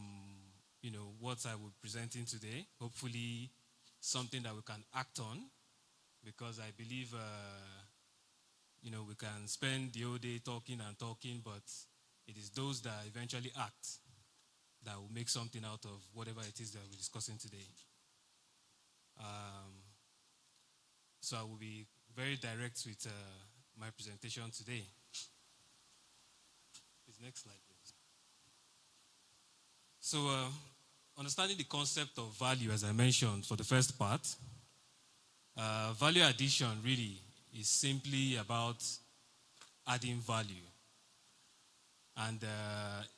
what I will be presenting today, hopefully something that we can act on, because I believe we can spend the whole day talking and talking, but it is those that eventually act that will make something out of whatever it is that we're discussing today. So I will be very direct with my presentation today. Please, next slide, please. So understanding the concept of value, as I mentioned for the first part, value addition really is simply about adding value. And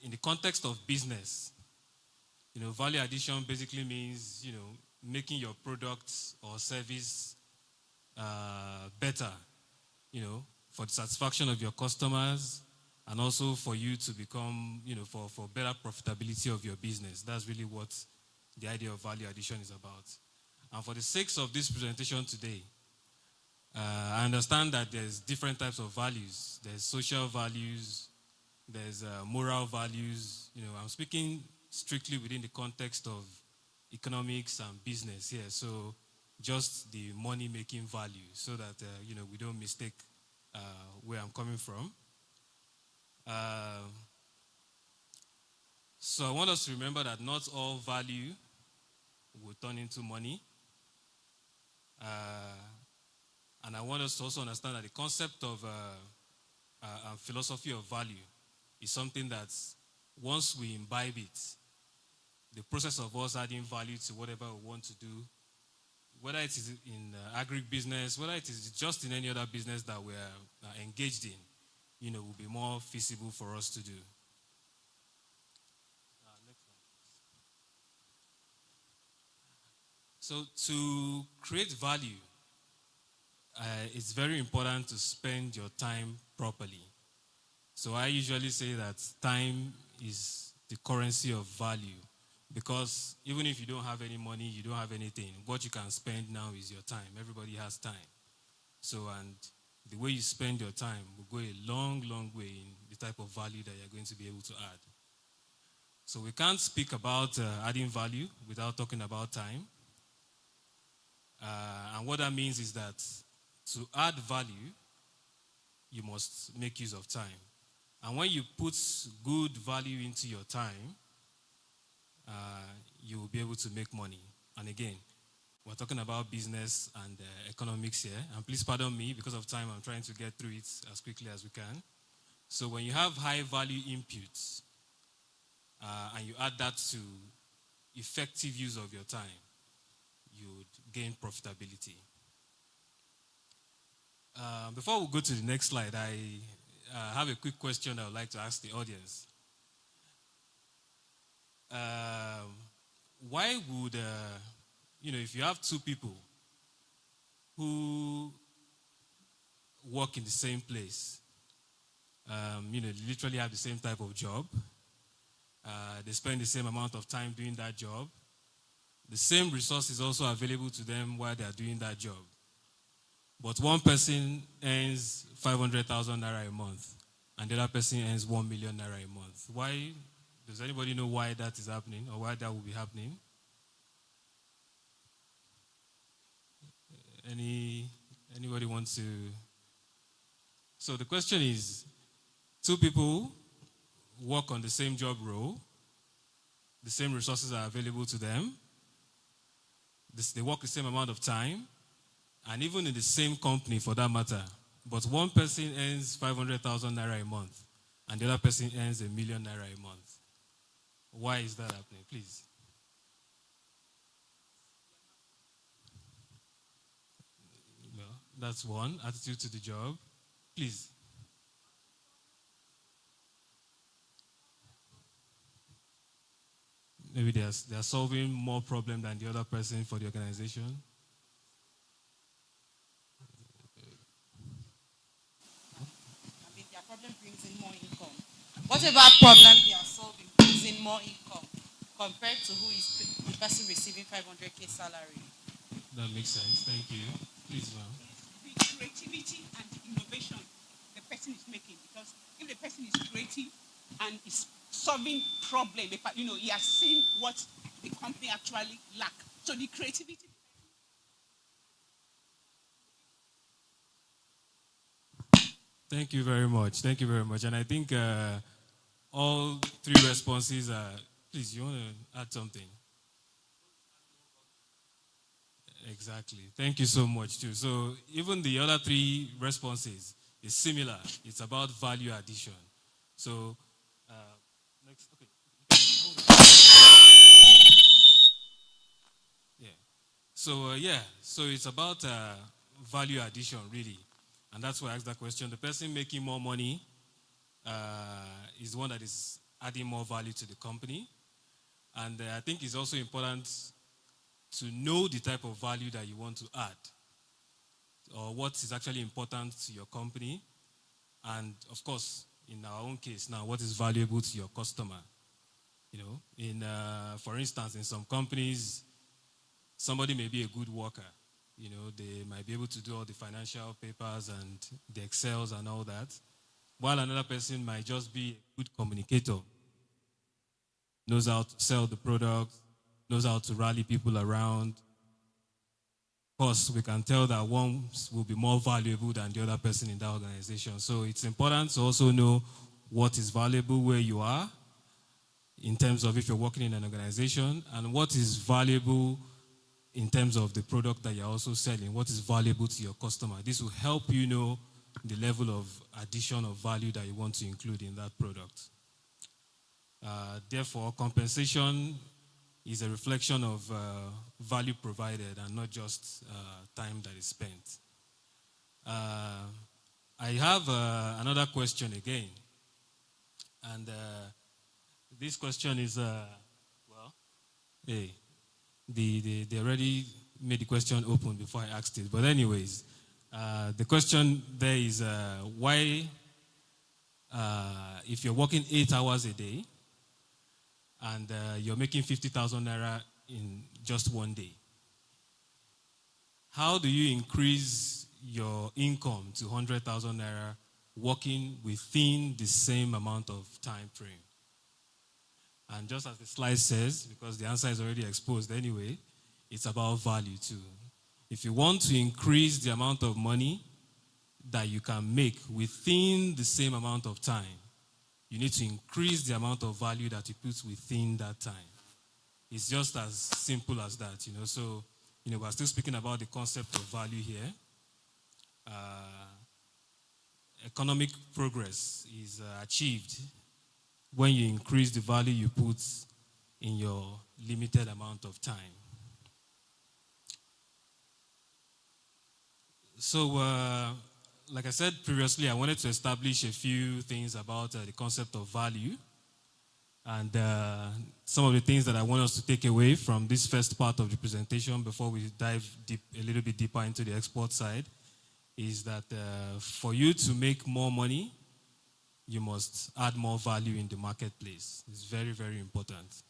in the context of business, value addition basically means, making your product or service better, for the satisfaction of your customers, and also for you to become, for better profitability of your business. That's really what the idea of value addition is about. And for the sake of this presentation today, I understand that there's different types of values. There's social values, there's moral values. I'm speaking strictly within the context of economics and business here. So just the money-making value, so that we don't mistake where I'm coming from. So I want us to remember that not all value will turn into money. And I want us to also understand that the concept of philosophy of value is something that once we imbibe it, the process of us adding value to whatever we want to do, whether it is in agribusiness, whether it is just in any other business that we are engaged in, will be more feasible for us to do. So to create value, it's very important to spend your time properly. So I usually say that time is the currency of value, because even if you don't have any money, you don't have anything, what you can spend now is your time. Everybody has time. So, and the way you spend your time will go a long, long way in the type of value that you're going to be able to add. So we can't speak about adding value without talking about time. And what that means is that to add value, you must make use of time. And when you put good value into your time, you will be able to make money. And again, we're talking about business and economics here. And please pardon me, because of time, I'm trying to get through it as quickly as we can. So when you have high value inputs, and you add that to effective use of your time, you would gain profitability. Before we go to the next slide, I have a quick question I would like to ask the audience. Why would, if you have two people who work in the same place, they literally have the same type of job, they spend the same amount of time doing that job, the same resources also available to them while they are doing that job, but one person earns 500,000 naira a month and the other person earns 1 million naira a month? Why? Does anybody know why that is happening, or why that will be happening? Anybody wants to? So the question is, two people work on the same job role, the same resources are available to them, they work the same amount of time, and even in the same company for that matter, but one person earns 500,000 naira a month, and the other person earns 1,000,000 naira a month. Why is that happening, please? Well, that's one, attitude to the job. Please. Maybe they're solving more problem than the other person for the organization. I mean, their problem brings in more income. Whatever problem they are solving brings in more income compared to who is the person receiving 500K salary. That makes sense. Thank you. Please, ma'am. The creativity and the innovation the person is making, because if the person is creative and is solving problem, he has seen what the company actually lack. So the creativity. Thank you very much. Thank you very much. And I think all three responses are, please, you want to add something? Exactly. Thank you so much, too. So even the other three responses is similar. It's about value addition. So, next, okay. Yeah. So, so it's about value addition, really. And that's why I asked that question. The person making more money is the one that is adding more value to the company. And I think it's also important to know the type of value that you want to add, or what is actually important to your company. And of course, in our own case now, what is valuable to your customer. For instance, in some companies, somebody may be a good worker. They might be able to do all the financial papers and the Excels and all that, while another person might just be a good communicator, knows how to sell the product, knows how to rally people around. Of course, we can tell that one will be more valuable than the other person in that organization. So it's important to also know what is valuable where you are, in terms of if you're working in an organization, and what is valuable in terms of the product that you're also selling, what is valuable to your customer. This will help you know the level of addition of value that you want to include in that product. Therefore, compensation is a reflection of value provided and not just time that is spent. I have another question again. And this question is, they already made the question open before I asked it. But anyways, the question there is why, if you're working 8 hours a day and you're making 50,000 naira in just one day, how do you increase your income to 100,000 naira working within the same amount of time frame? And just as the slide says, because the answer is already exposed anyway, it's about value too. If you want to increase the amount of money that you can make within the same amount of time, you need to increase the amount of value that you put within that time. It's just as simple as that, So, we're still speaking about the concept of value here. Economic progress is achieved when you increase the value you put in your limited amount of time. So, like I said previously, I wanted to establish a few things about the concept of value. And some of the things that I want us to take away from this first part of the presentation before we dive a little bit deeper into the export side is that for you to make more money, you must add more value in the marketplace. It's very, very important.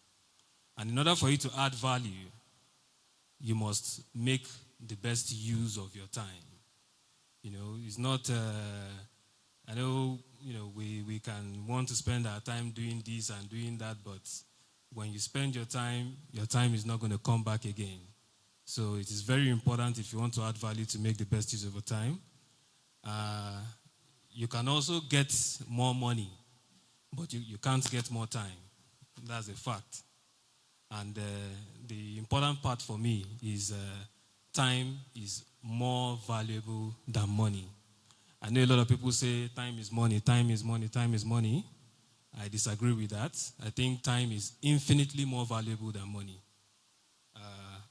And in order for you to add value, you must make the best use of your time. It's not, I know, we can want to spend our time doing this and doing that, but when you spend your time is not going to come back again. So it is very important if you want to add value to make the best use of your time. You can also get more money, but you can't get more time. That's a fact. And the important part for me is time is more valuable than money. I know a lot of people say time is money, time is money, time is money. I disagree with that. I think time is infinitely more valuable than money.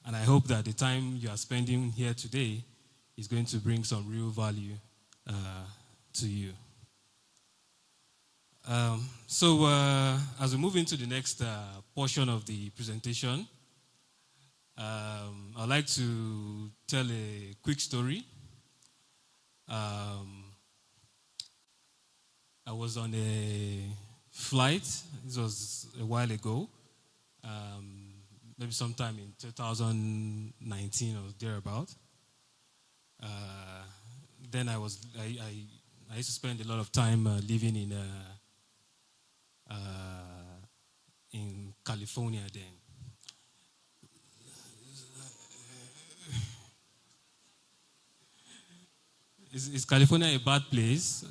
And I hope that the time you are spending here today is going to bring some real value to you. As we move into the next portion of the presentation, I'd like to tell a quick story. I was on a flight. This was a while ago, maybe sometime in 2019 or thereabout. Then I used to spend a lot of time living in California then. Is California a bad place?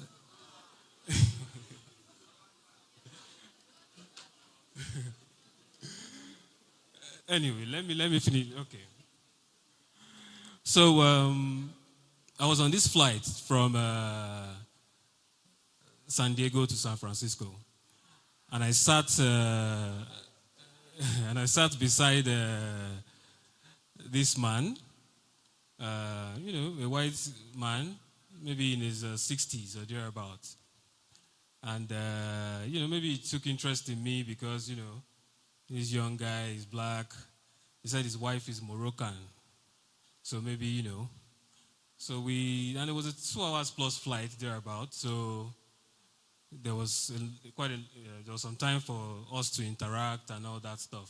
Anyway, let me finish. Okay. So I was on this flight from San Diego to San Francisco, and I sat beside this man, a white man, maybe in his 60s or thereabouts. And, maybe he took interest in me because, this young guy is black. He said his wife is Moroccan. So maybe, and it was a 2 hours plus flight thereabouts. So there was there was some time for us to interact and all that stuff.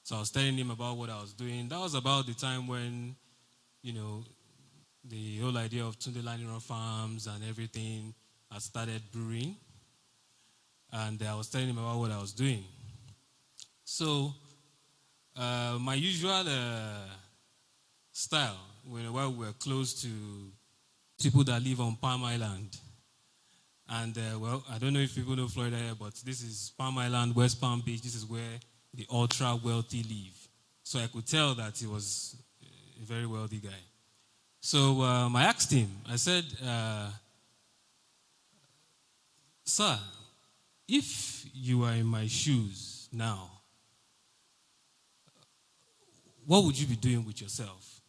So I was telling him about what I was doing. That was about the time when, the whole idea of Tunde Laniran Farms and everything had started brewing. And I was telling him about what I was doing. So my usual style, while we were close to people that live on Palm Island. And, I don't know if people know Florida here, but this is Palm Island, West Palm Beach. This is where the ultra-wealthy live. So I could tell that he was a very wealthy guy. So I asked him, I said, sir, if you are in my shoes now, what would you be doing with yourself?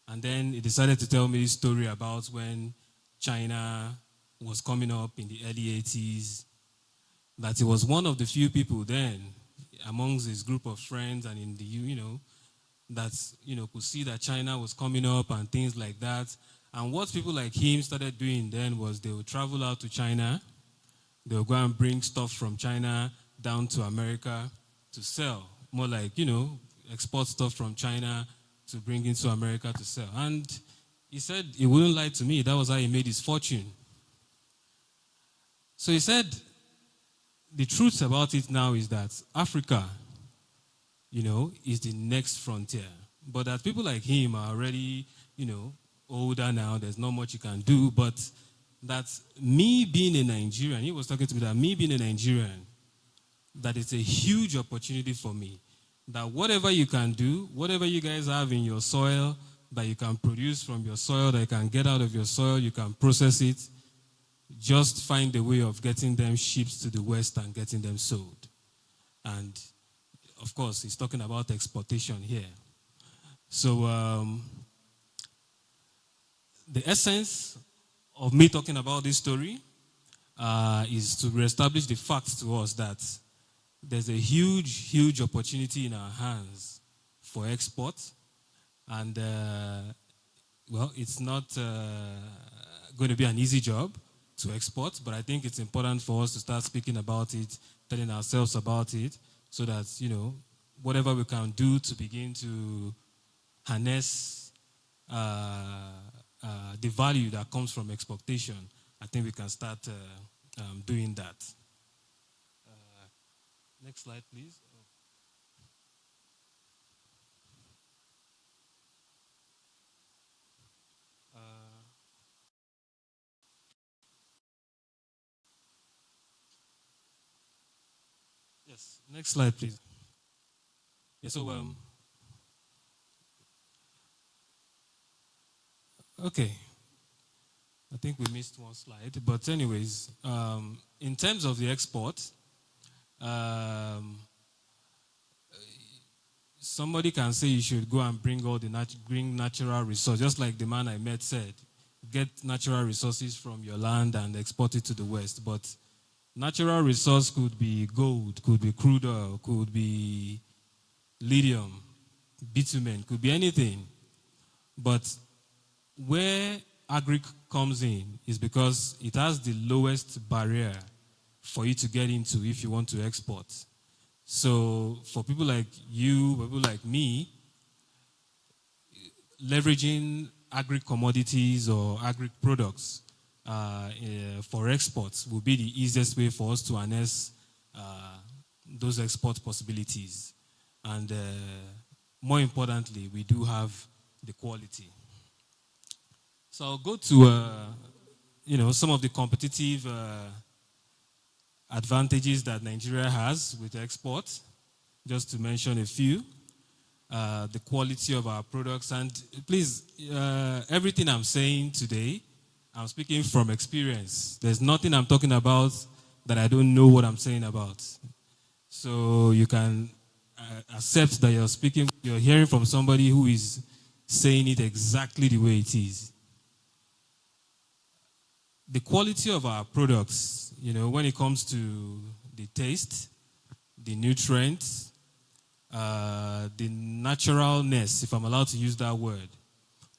And then he decided to tell me this story about when China was coming up in the early 80s, that he was one of the few people then amongst his group of friends and in the, that, could see that China was coming up and things like that. And what people like him started doing then was they would travel out to China. They would go and bring stuff from China down to America to sell. More like, export stuff from China to bring into America to sell. And he said he wouldn't lie to me. That was how he made his fortune. So he said the truth about it now is that Africa, is the next frontier. But that people like him are already, older now. There's not much you can do. But that me being a Nigerian, he was talking to me that me being a Nigerian, that it's a huge opportunity for me. That whatever you can do, whatever you guys have in your soil, that you can produce from your soil, that you can get out of your soil, you can process it, just find a way of getting them shipped to the West and getting them sold. And, of course, he's talking about exportation here. So the essence of me talking about this story is to reestablish the fact to us that there's a huge, huge opportunity in our hands for export. And, it's not going to be an easy job to export, but I think it's important for us to start speaking about it, telling ourselves about it, so that, whatever we can do to begin to harness the value that comes from exportation, I think we can start doing that. Next slide, please. Yes, next slide, please. Yeah, so, okay. I think we missed one slide. But anyways, in terms of the export, somebody can say you should go and bring all the bring natural resources, just like the man I met said, get natural resources from your land and export it to the West. But natural resource could be gold, could be crude oil, could be lithium, bitumen, could be anything. But where agri comes in is because it has the lowest barrier for you to get into if you want to export. So for people like you, people like me, leveraging agri commodities or agri products for exports will be the easiest way for us to harness those export possibilities. And more importantly, we do have the quality. So I'll go to some of the competitive advantages that Nigeria has with export, just to mention a few. The quality of our products. And please, everything I'm saying today, I'm speaking from experience. There's nothing I'm talking about that I don't know what I'm saying about. So you can accept that you're hearing from somebody who is saying it exactly the way it is. The quality of our products, when it comes to the taste, the nutrients, the naturalness, if I'm allowed to use that word,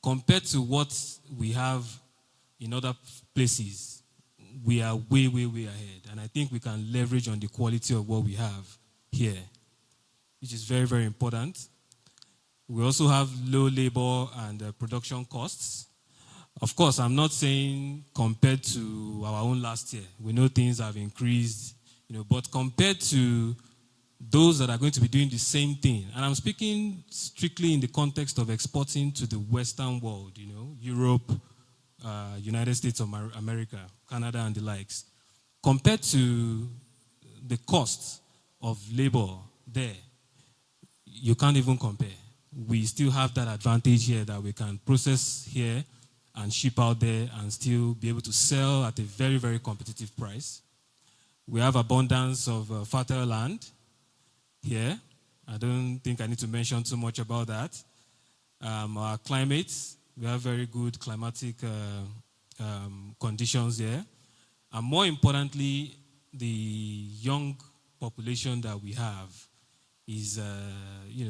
compared to what we have in other places, we are way, way, way ahead. And I think we can leverage on the quality of what we have here, which is very, very important. We also have low labor and production costs. Of course, I'm not saying compared to our own last year. We know things have increased, but compared to those that are going to be doing the same thing, and I'm speaking strictly in the context of exporting to the Western world, Europe, United States of America, Canada, and the likes. Compared to the cost of labor there, you can't even compare. We still have that advantage here that we can process here and ship out there and still be able to sell at a very, very competitive price. We have abundance of fertile land here. I don't think I need to mention too much about that. Our climate, we have very good climatic conditions here. And more importantly, the young population that we have is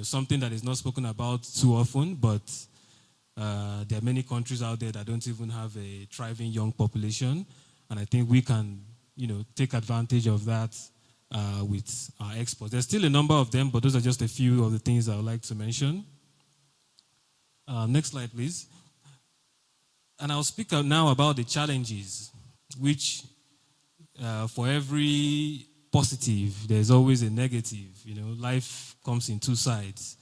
something that is not spoken about too often, but there are many countries out there that don't even have a thriving young population, and I think we can, take advantage of that with our exports. There's still a number of them, but those are just a few of the things I would like to mention. Next slide, please. And I'll speak now about the challenges, which for every positive, there's always a negative. Life comes in two sides.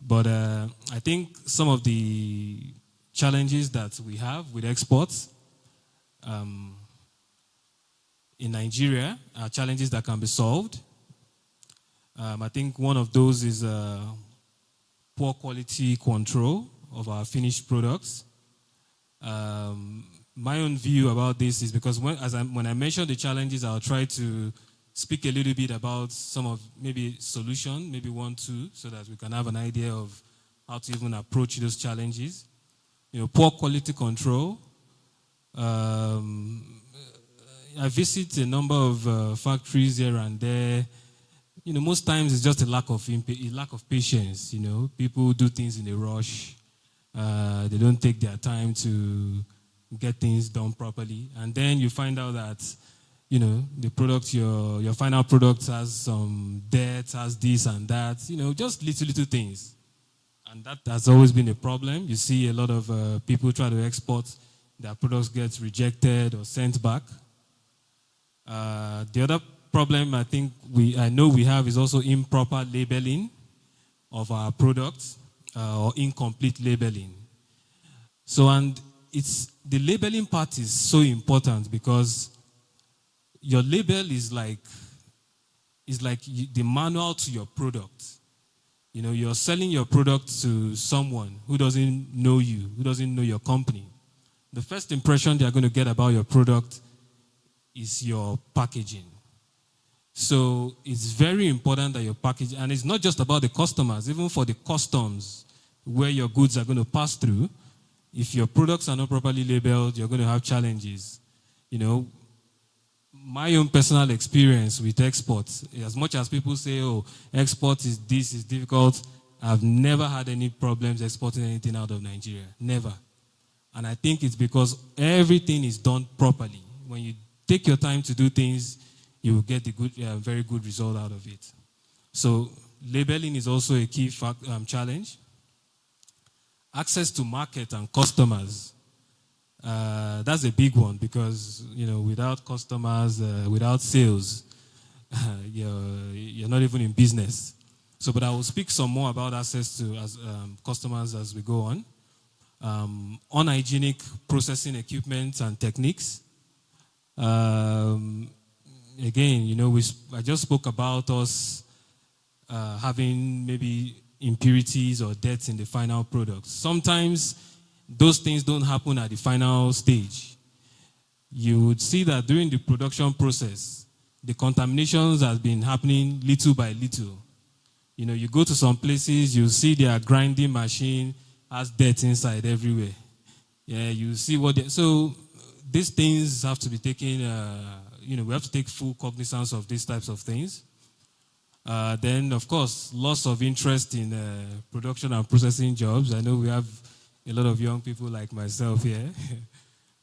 But I think some of the challenges that we have with exports in Nigeria are challenges that can be solved. I think one of those is poor quality control of our finished products. My own view about this is because when I mention the challenges, I'll try to speak a little bit about some of maybe solution, maybe 1, 2, so that we can have an idea of how to even approach those challenges. Poor quality control. I visit a number of factories here and there. Most times it's just a lack of patience. People do things in a rush. They don't take their time to get things done properly, and then you find out that the product, your final product has some debt, has this and that, just little things. And that has always been a problem. You see a lot of people try to export, their products get rejected or sent back. The other problem I know we have is also improper labeling of our products or incomplete labeling. So, and the labeling part is so important because your label is like the manual to your product. You're selling your product to someone who doesn't know you, who doesn't know your company. the first impression they're going to get about your product is your packaging. So it's very important that your package, and it's not just about the customers, even for the customs where your goods are going to pass through, if your products are not properly labeled, you're going to have challenges. You know, my own personal experience with exports, as much as people say, oh, export is this, is difficult, I've never had any problems exporting anything out of Nigeria. Never. And I think it's because everything is done properly. When you take your time to do things, you will get a very good result out of it. So labeling is also a key challenge. Access to market and customers. That's a big one because, you know, without customers, without sales, you're not even in business. So, but I will speak some more about access to customers as we go on. Unhygienic processing equipment and techniques. Again, you know, I just spoke about us having maybe impurities or deaths in the final product. Sometimes those things don't happen at the final stage. You would see that during the production process, the contaminations have been happening little by little. You know, you go to some places, you see their grinding machine has dirt inside everywhere. Yeah, you see so these things have to be taken, you know, we have to take full cognizance of these types of things. Then, of course, loss of interest in production and processing jobs. I know we have a lot of young people like myself here.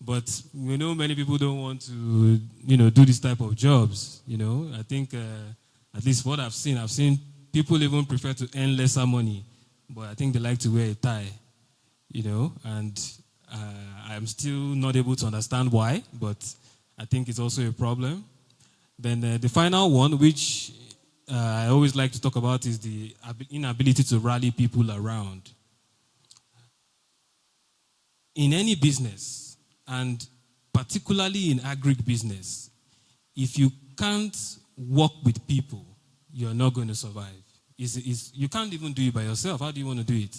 But we know many people don't want to, you know, do this type of jobs. You know, I think, at least what I've seen people even prefer to earn lesser money, but I think they like to wear a tie, you know, and I'm still not able to understand why, but I think it's also a problem. Then the final one, which I always like to talk about, is the inability to rally people around. In any business, and particularly in agribusiness, if you can't work with people, you're not going to survive. You can't even do it by yourself. How do you want to do it?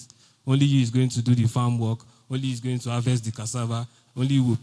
Only you is going to do the farm work. Only you is going to harvest the cassava. Only you will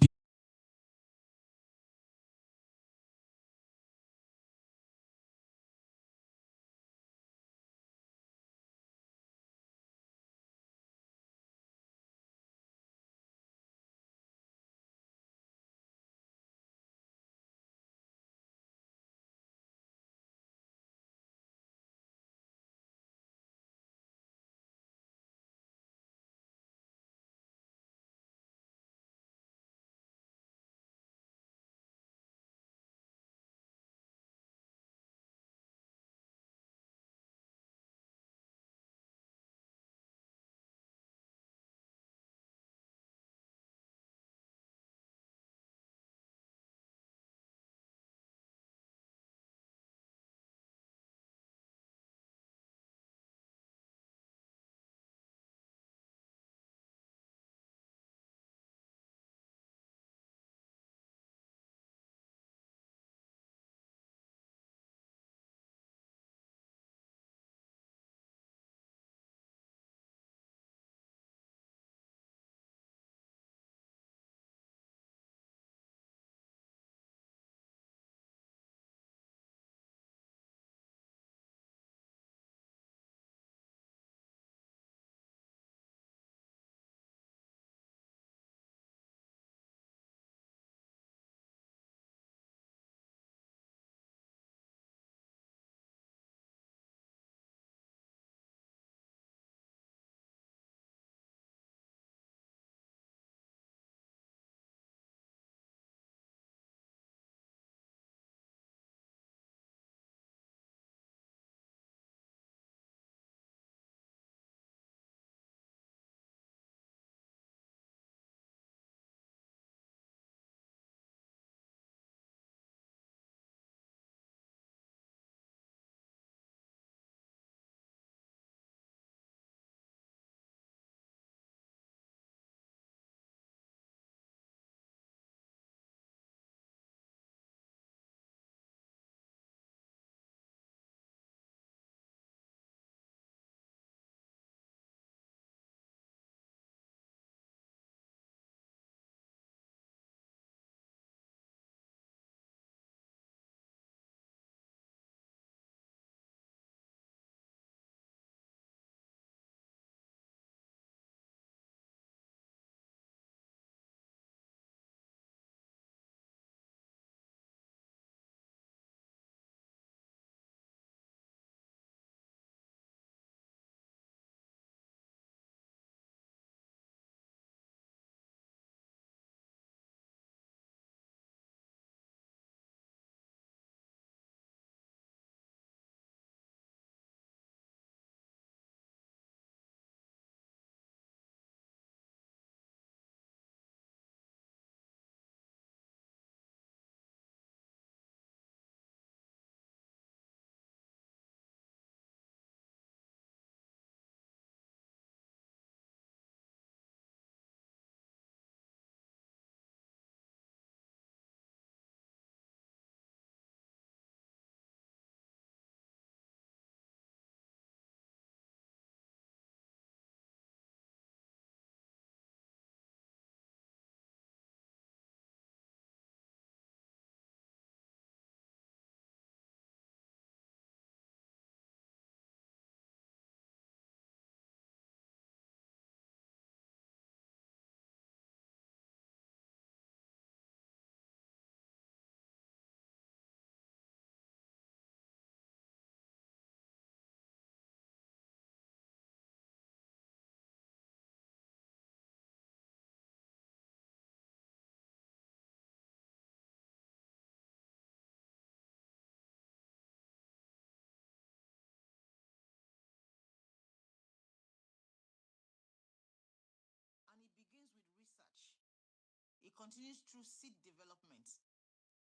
continues through seed development,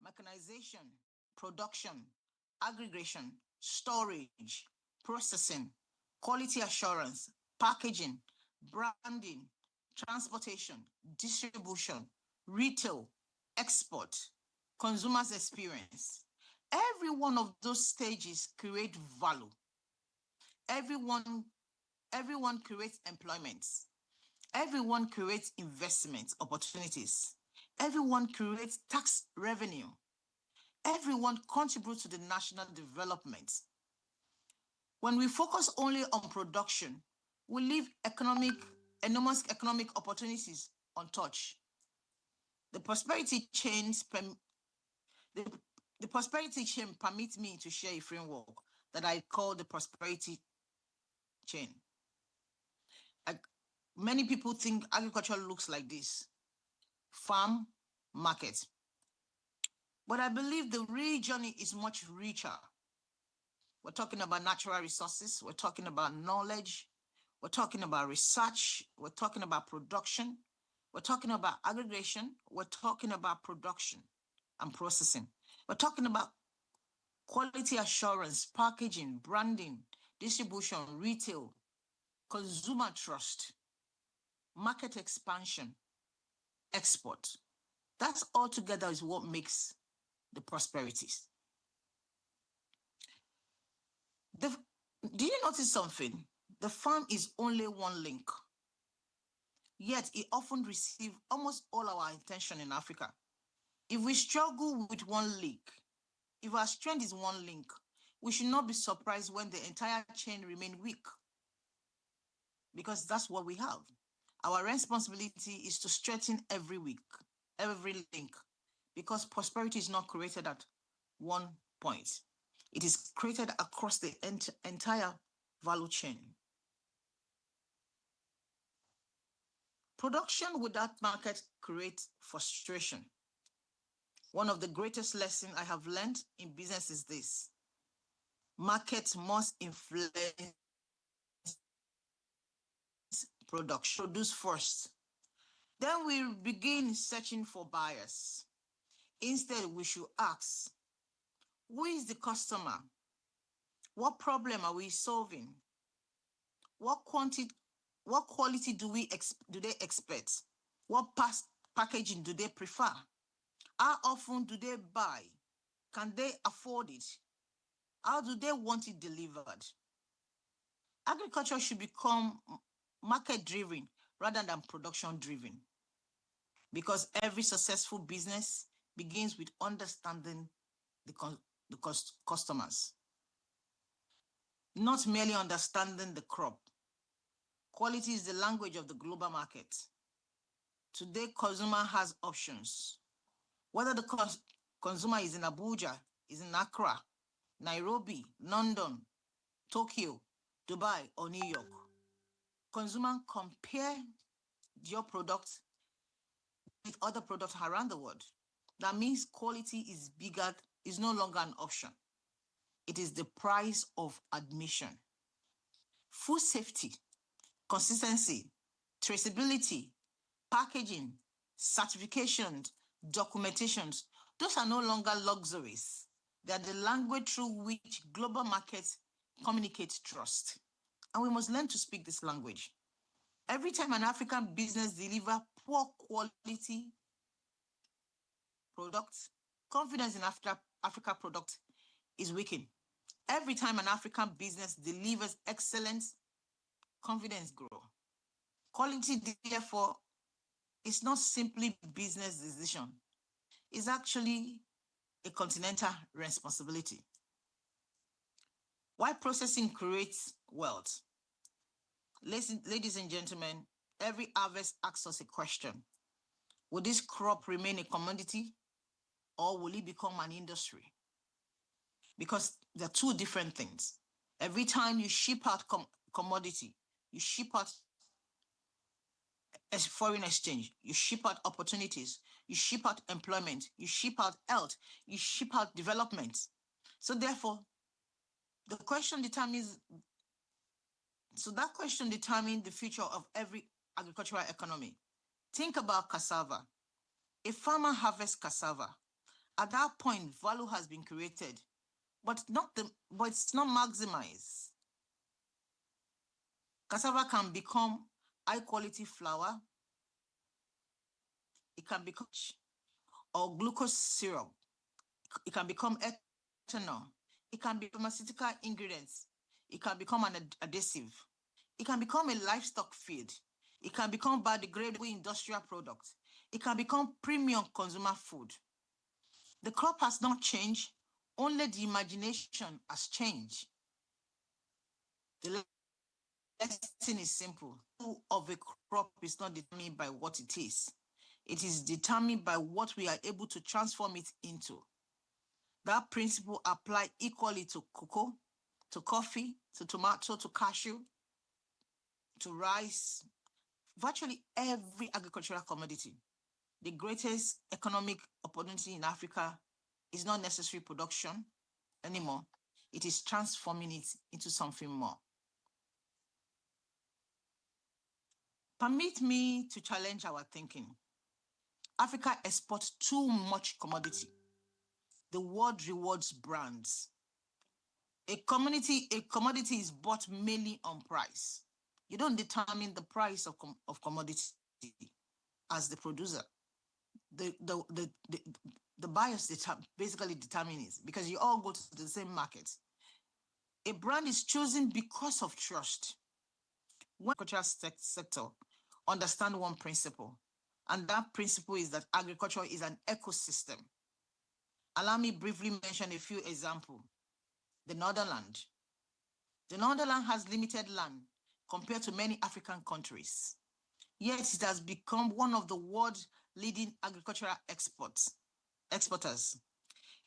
mechanization, production, aggregation, storage, processing, quality assurance, packaging, branding, transportation, distribution, retail, export, consumers experience. Every one of those stages create value. Everyone creates employment. Everyone creates investment opportunities. Everyone creates tax revenue. Everyone contributes to the national development. When we focus only on production, we leave enormous economic opportunities untouched. The prosperity chain permits me to share a framework that I call the prosperity chain. Many people think agriculture looks like this: farm, market. But I believe the real journey is much richer. We're talking about natural resources. We're talking about knowledge. We're talking about research. We're talking about production. We're talking about aggregation. We're talking about production and processing. We're talking about quality assurance, packaging, branding, distribution, retail, consumer trust, market expansion, export. That's all together is what makes the prosperities. Do you notice something? The farm is only one link, yet it often receives almost all our attention in Africa. If we struggle with one link, if our strength is one link, we should not be surprised when the entire chain remains weak, because that's what we have. Our responsibility is to strengthen every link, because prosperity is not created at one point. It is created across the entire value chain. Production without market creates frustration. One of the greatest lessons I have learned in business is this: market must influence production. Produce first. Then we begin searching for buyers. Instead, we should ask, who is the customer? What problem are we solving? What quality do they expect? What packaging do they prefer? How often do they buy? Can they afford it? How do they want it delivered? Agriculture should become market-driven rather than production-driven, because every successful business begins with understanding the customers, not merely understanding the crop. Quality is the language of the global market. Today, consumer has options. Whether the consumer is in Abuja, is in Accra, Nairobi, London, Tokyo, Dubai, or New York, consumers compare your product with other products around the world. That means quality is no longer an option. It is the price of admission. Food safety, consistency, traceability, packaging, certifications, documentations, those are no longer luxuries. They are the language through which global markets communicate trust. And we must learn to speak this language. Every time an African business delivers poor quality products, confidence in Africa product is weakened. Every time an African business delivers excellence, confidence grows. Quality, therefore, is not simply business decision. It's actually a continental responsibility. Why processing creates wealth? Ladies and gentlemen, every harvest asks us a question. Will this crop remain a commodity, or will it become an industry? Because they're two different things. Every time you ship out commodity, you ship out foreign exchange, you ship out opportunities, you ship out employment, you ship out health, you ship out development. So therefore, that question determines the future of every agricultural economy. Think about cassava. A farmer harvests cassava. At that point, value has been created, but it's not maximized. Cassava can become high quality flour. It can become or glucose syrup. It can become ethanol. It can be pharmaceutical ingredients. It can become an adhesive. It can become a livestock feed. It can become biodegradable industrial product. It can become premium consumer food. The crop has not changed, only the imagination has changed. The lesson is simple. The value of a crop is not determined by what it is. It is determined by what we are able to transform it into. That principle applies equally to cocoa, to coffee, to tomato, to cashew, to rice, virtually every agricultural commodity. The greatest economic opportunity in Africa is not necessarily production anymore. It is transforming it into something more. Permit me to challenge our thinking. Africa exports too much commodity. The world rewards brands. A commodity is bought mainly on price. You don't determine the price of commodity as the producer. The buyers basically determine it because you all go to the same market. A brand is chosen because of trust. When the agricultural sector understand one principle, and that principle is that agriculture is an ecosystem. Allow me briefly mention a few examples. The Northern Land. The Northern Land has limited land compared to many African countries. Yet it has become one of the world's leading agricultural exporters.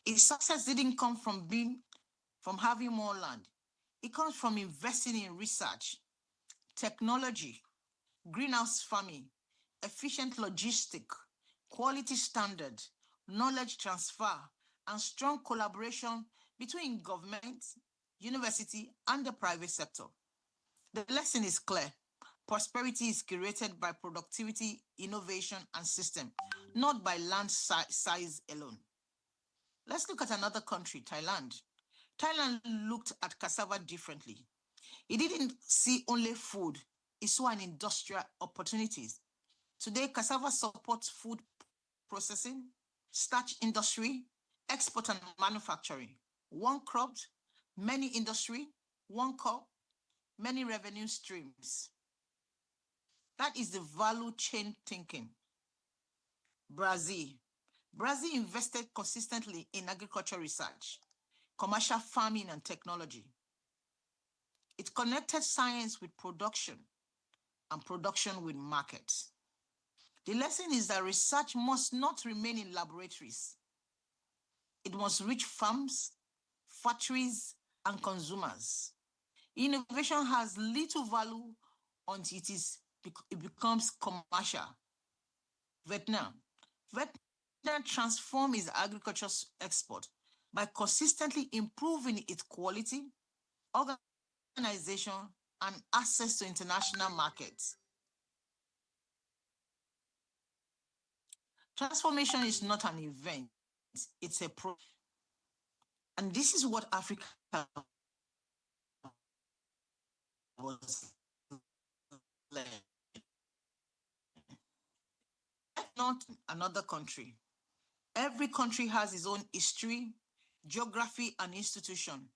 Its success didn't come from having more land. It comes from investing in research, technology, greenhouse farming, efficient logistics, quality standard, knowledge transfer, and strong collaboration between government, university, and the private sector. The lesson is clear. Prosperity is created by productivity, innovation, and system, not by land size alone. Let's look at another country, Thailand. Thailand looked at cassava differently. It didn't see only food, it saw an industrial opportunities. Today, cassava supports food processing, starch industry, export and manufacturing. One crop, many industry, one crop, many revenue streams. That is the value chain thinking. Brazil. Brazil invested consistently in agricultural research, commercial farming, and technology. It connected science with production and production with markets. The lesson is that research must not remain in laboratories. It must reach farms, factories, and consumers. Innovation has little value until it becomes commercial. Vietnam transformed its agriculture export by consistently improving its quality, organization, and access to international markets. Transformation is not an event, it's a process. And this is what Africa was led. Not another country. Every country has its own history, geography, and institution.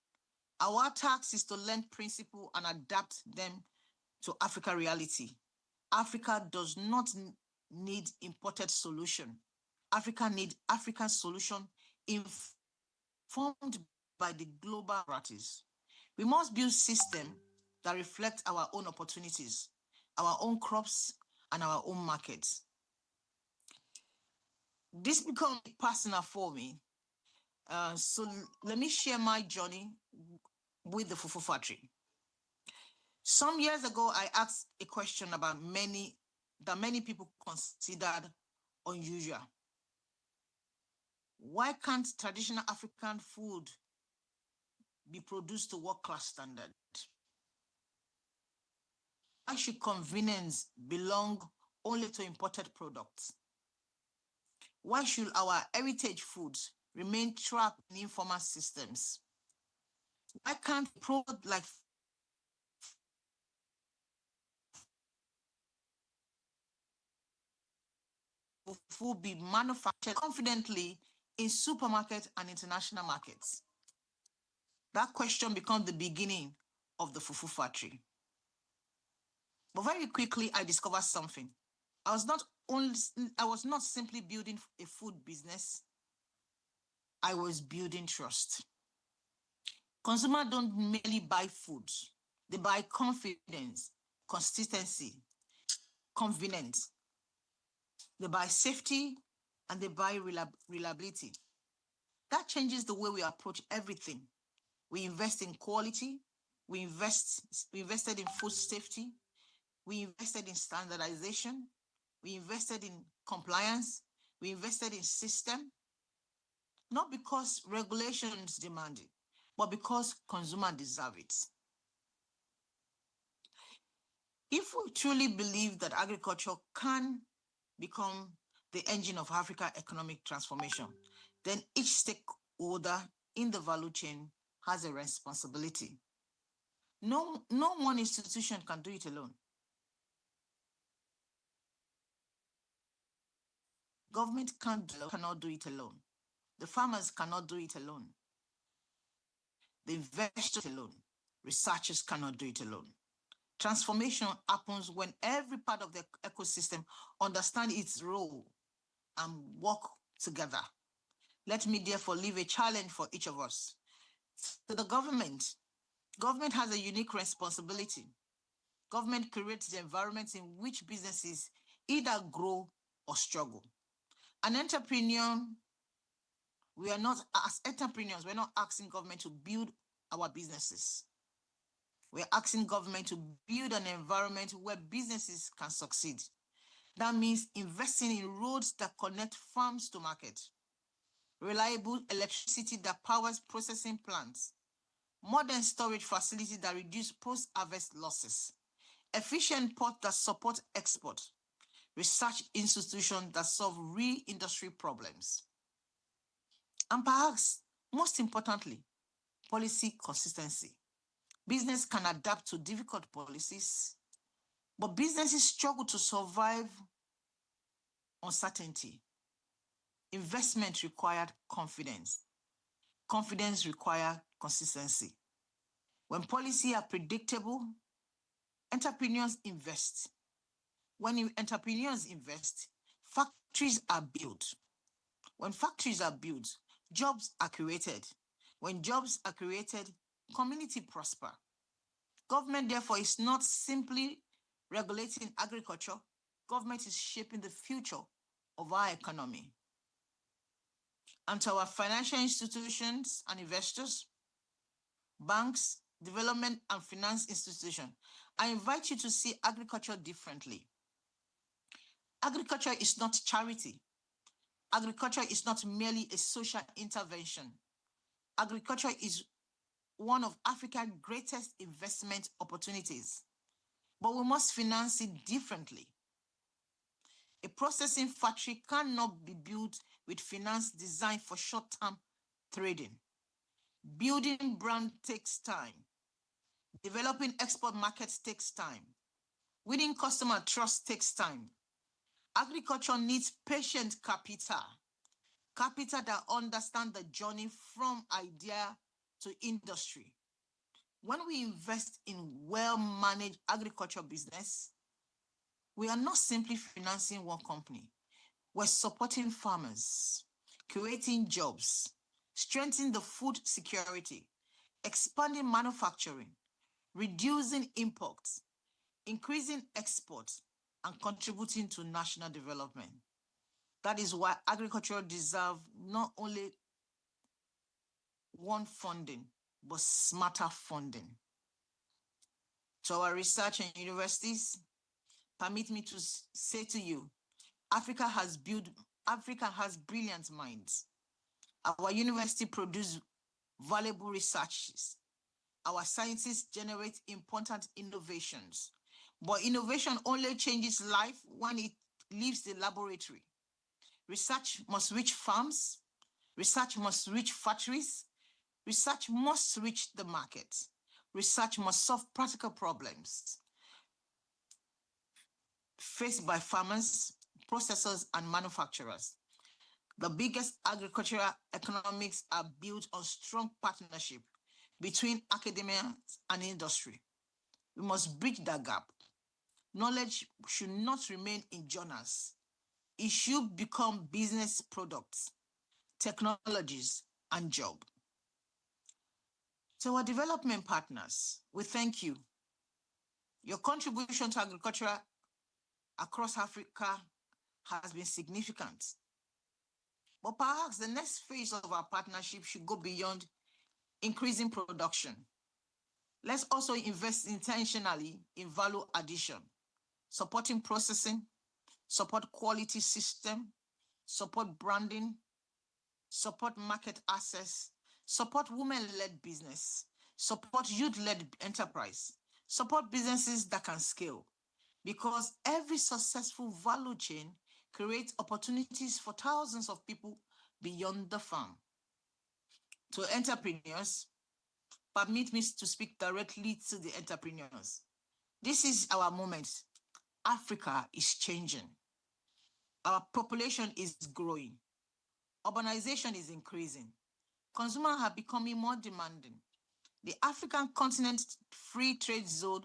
Our task is to learn principles and adapt them to Africa reality. Africa does not need imported solution. Africa needs African solution informed by the global practice. We must build systems that reflect our own opportunities, our own crops, and our own markets. This becomes personal for me. So let me share my journey with the Fufu Factory. Some years ago, I asked a question about many people considered unusual. Why can't traditional African food be produced to world-class standard? Why should convenience belong only to imported products? Why should our heritage foods remain trapped in informal systems? Why can't product like food be manufactured confidently in supermarkets and international markets? That question becomes the beginning of the fufu factory. But very quickly, I discovered something. I was not simply building a food business. I was building trust. Consumers don't merely buy food. They buy confidence, consistency, convenience. They buy safety, and they buy reliability. That changes the way we approach everything. We invest in quality. We invested in food safety. We invested in standardization. We invested in compliance. We invested in system, not because regulations demand it, but because consumers deserve it. If we truly believe that agriculture can become the engine of Africa economic transformation, then each stakeholder in the value chain has a responsibility. No one institution can do it alone. Government cannot do it alone. The farmers cannot do it alone. The investors alone. Researchers cannot do it alone. Transformation happens when every part of the ecosystem understands its role and work together. Let me therefore leave a challenge for each of us. To the government has a unique responsibility. Government creates the environment in which businesses either grow or struggle. An entrepreneur, as entrepreneurs, we're not asking government to build our businesses. We're asking government to build an environment where businesses can succeed. That means investing in roads that connect farms to market, reliable electricity that powers processing plants, modern storage facilities that reduce post-harvest losses, efficient ports that support export, research institutions that solve real industry problems. And perhaps most importantly, policy consistency. Business can adapt to difficult policies, but businesses struggle to survive uncertainty. Investment required confidence. Confidence requires consistency. When policies are predictable, entrepreneurs invest. When entrepreneurs invest, factories are built. When factories are built, jobs are created. When jobs are created, community prosper. Government, therefore, is not simply regulating agriculture. Government is shaping the future of our economy. And to our financial institutions and investors, banks, development and finance institutions, I invite you to see agriculture differently. Agriculture is not charity. Agriculture is not merely a social intervention. Agriculture is one of Africa's greatest investment opportunities, but we must finance it differently. A processing factory cannot be built with finance designed for short-term trading. Building brand takes time. Developing export markets takes time. Winning customer trust takes time. Agriculture needs patient capital that understands the journey from idea to industry. When we invest in well-managed agriculture business, we are not simply financing one company. We're supporting farmers, creating jobs, strengthening the food security, expanding manufacturing, reducing imports, increasing exports, and contributing to national development. That is why agriculture deserves not only one funding, but smarter funding. To our research and universities, permit me to say to you, Africa has brilliant minds. Our university produce valuable researches. Our scientists generate important innovations. But innovation only changes life when it leaves the laboratory. Research must reach farms. Research must reach factories. Research must reach the market. Research must solve practical problems faced by farmers, processors, and manufacturers. The biggest agricultural economics are built on strong partnership between academia and industry. We must bridge that gap. Knowledge should not remain in journals. It should become business products, technologies, and job. To our development partners, we thank you. Your contribution to agriculture across Africa has been significant. But perhaps the next phase of our partnership should go beyond increasing production. Let's also invest intentionally in value addition, supporting processing, support quality system, support branding, support market access, support women-led business, support youth-led enterprise, support businesses that can scale. Because every successful value chain creates opportunities for thousands of people beyond the farm. To entrepreneurs, permit me to speak directly to the entrepreneurs. This is our moment. Africa is changing. Our population is growing. Urbanization is increasing. Consumers are becoming more demanding. The African continent free trade zone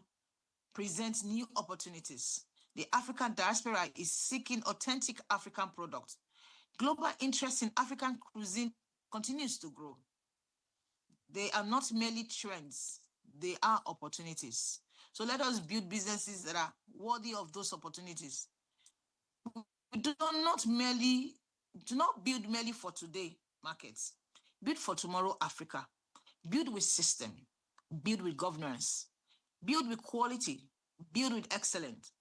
presents new opportunities. The African diaspora is seeking authentic African products. Global interest in African cuisine continues to grow. They are not merely trends, they are opportunities. So let us build businesses that are worthy of those opportunities. We do not build merely for today markets. Build for tomorrow Africa. Build with system. Build with governance. Build with quality. Build with excellence.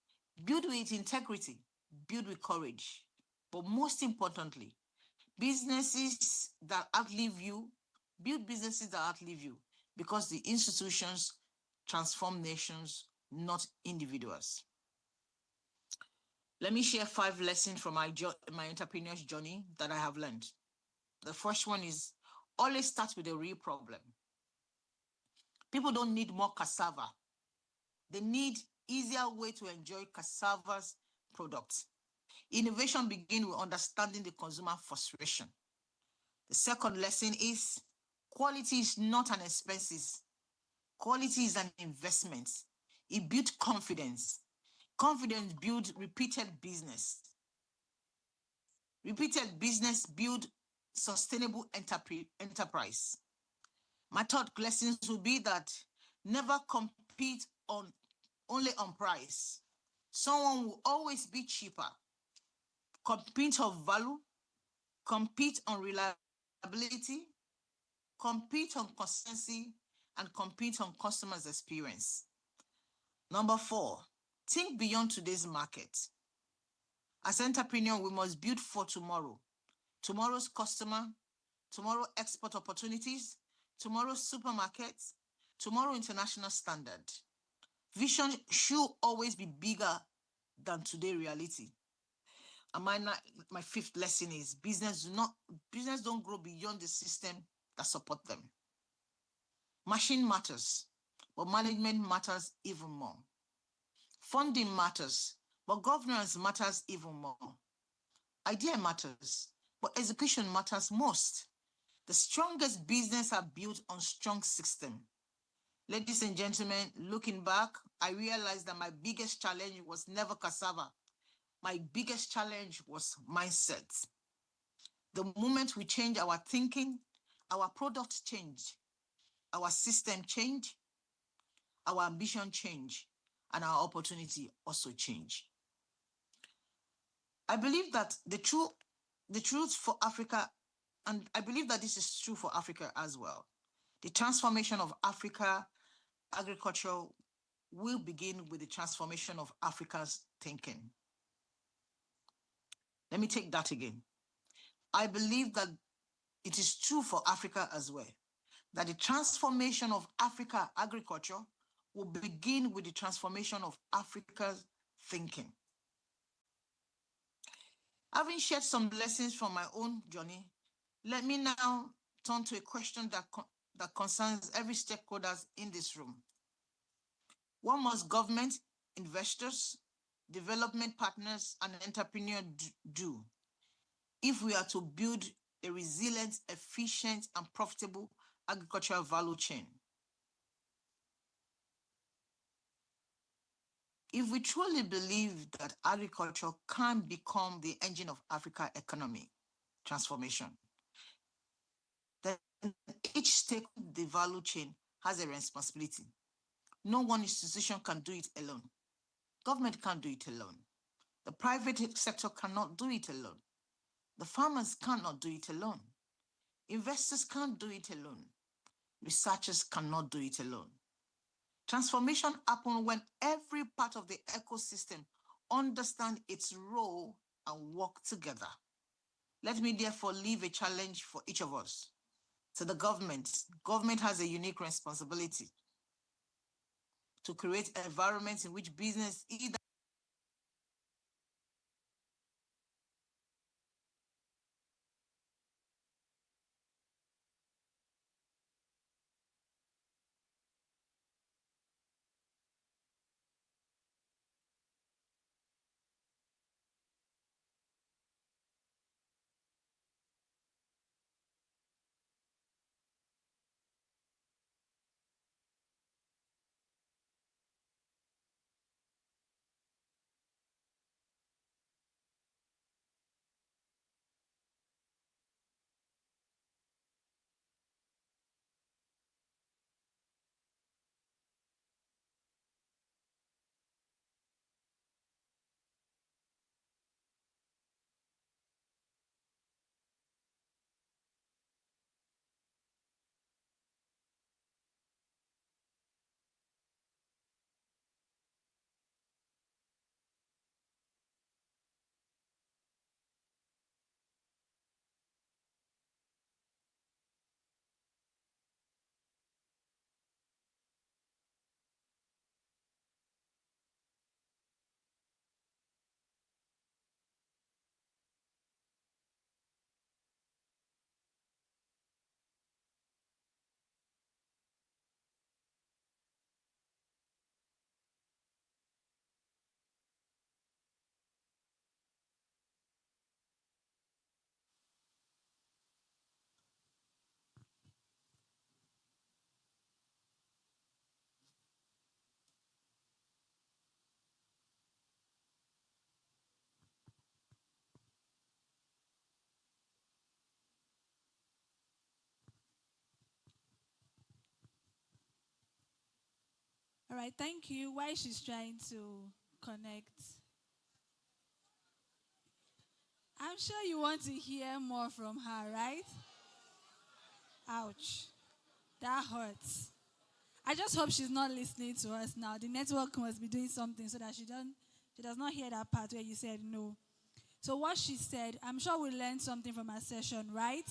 Build with integrity. Build with courage. But most importantly, businesses that outlive you, build businesses that outlive you, because the institutions transform nations, not individuals. Let me share 5 lessons from my entrepreneur's journey that I have learned. The first one is always start with a real problem. People don't need more cassava. They need easier way to enjoy cassava's products. Innovation begins with understanding the consumer frustration. The second lesson is quality is not an expense. Quality is an investment. It builds confidence. Confidence builds repeated business. Repeated business builds sustainable enterprise. My third lessons will be that never compete only on price. Someone will always be cheaper. Compete on value, compete on reliability, compete on consistency, and compete on customers' experience. Number 4, think beyond today's market. As entrepreneurs, we must build for tomorrow. Tomorrow's customer, tomorrow export opportunities, tomorrow's supermarkets, tomorrow international standard. Vision should always be bigger than today's reality. And my 5th lesson is business don't grow beyond the system that support them. Machine matters, but management matters even more. Funding matters, but governance matters even more. Idea matters, but execution matters most. The strongest business are built on strong system. Ladies and gentlemen, looking back, I realized that my biggest challenge was never cassava. My biggest challenge was mindset. The moment we change our thinking, our products change, our system change, our ambition change, and our opportunity also change. I believe that the truth for Africa, and I believe that this is true for Africa as well, the transformation of Africa agriculture will begin with the transformation of Africa's thinking. Let me take that again. I believe that it is true for Africa as well, that the transformation of Africa agriculture will begin with the transformation of Africa's thinking. Having shared some lessons from my own journey, let me now turn to a question that concerns every stakeholder in this room. What must government, investors, development partners, and entrepreneurs do if we are to build a resilient, efficient, and profitable agricultural value chain? If we truly believe that agriculture can become the engine of Africa's economic transformation, then each stake in the value chain has a responsibility. No one institution can do it alone. Government can't do it alone. The private sector cannot do it alone. The farmers cannot do it alone. Investors can't do it alone. Researchers cannot do it alone. Transformation happens when every part of the ecosystem understands its role and work together. Let me therefore leave a challenge for each of us. To the government, government has a unique responsibility to create environments in which business either All right, thank you. While she's trying to connect, I'm sure you want to hear more from her, right? Ouch. That hurts. I just hope she's not listening to us now. The network must be doing something so that she does not hear that part where you said no. So what she said, I'm sure we learned something from her session, right?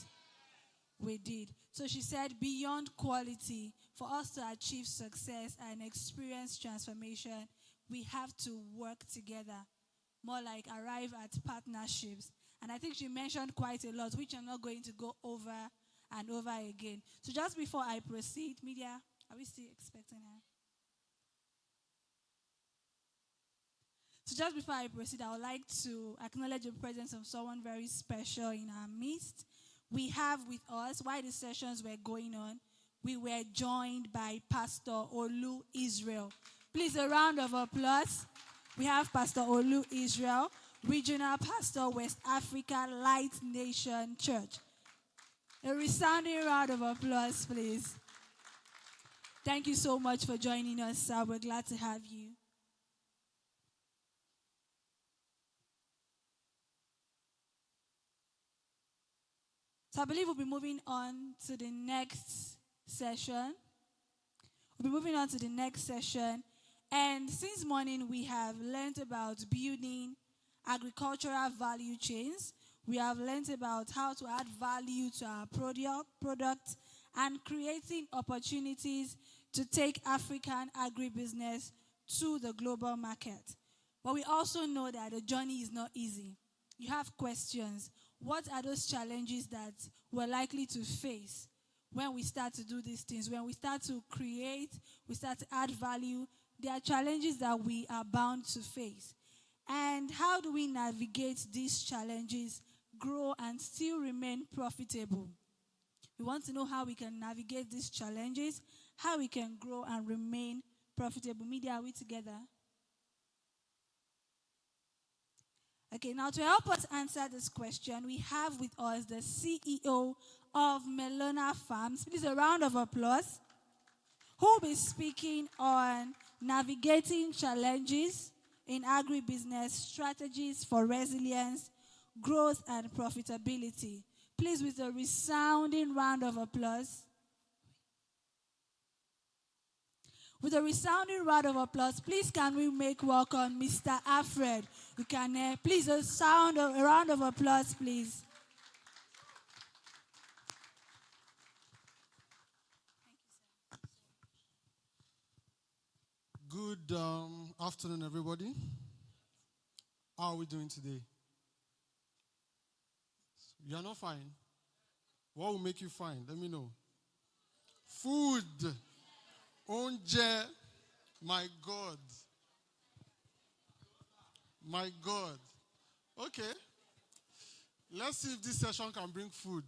We did. So she said, beyond quality, for us to achieve success and experience transformation, we have to work together. More like arrive at partnerships. And I think she mentioned quite a lot, which I'm not going to go over and over again. So just before I proceed, media, are we still expecting her? So just before I proceed, I would like to acknowledge the presence of someone very special in our midst. We have with us, while the sessions were going on, we were joined by Pastor Olu Israel. Please, a round of applause. We have Pastor Olu Israel, Regional Pastor, West Africa Light Nation Church. A resounding round of applause, please. Thank you so much for joining us, sir. We're glad to have you. So I believe we'll be moving on to the next session. And since morning, we have learned about building agricultural value chains. We have learned about how to add value to our product and creating opportunities to take African agribusiness to the global market. But we also know that the journey is not easy. you have questions. What are those challenges that we're likely to face when we start to do these things? When we start to create, we start to add value, there are challenges that we are bound to face. And how do we navigate these challenges, grow, and still remain profitable? We want to know how we can navigate these challenges, how we can grow and remain profitable. Media, are we together? Okay, now to help us answer this question, we have with us the CEO of Melona Farms. Please, a round of applause. Who will be speaking on navigating challenges in agribusiness, strategies for resilience, growth, and profitability. Please, with a resounding round of applause. With a resounding round of applause, please can we make welcome Mr. Alfred. You can, please, a round of applause, please. Good afternoon, everybody. How are we doing today? You are not fine. What will make you fine? Let me know. Food. Onje. My God. My God. Okay. Let's see if this session can bring food.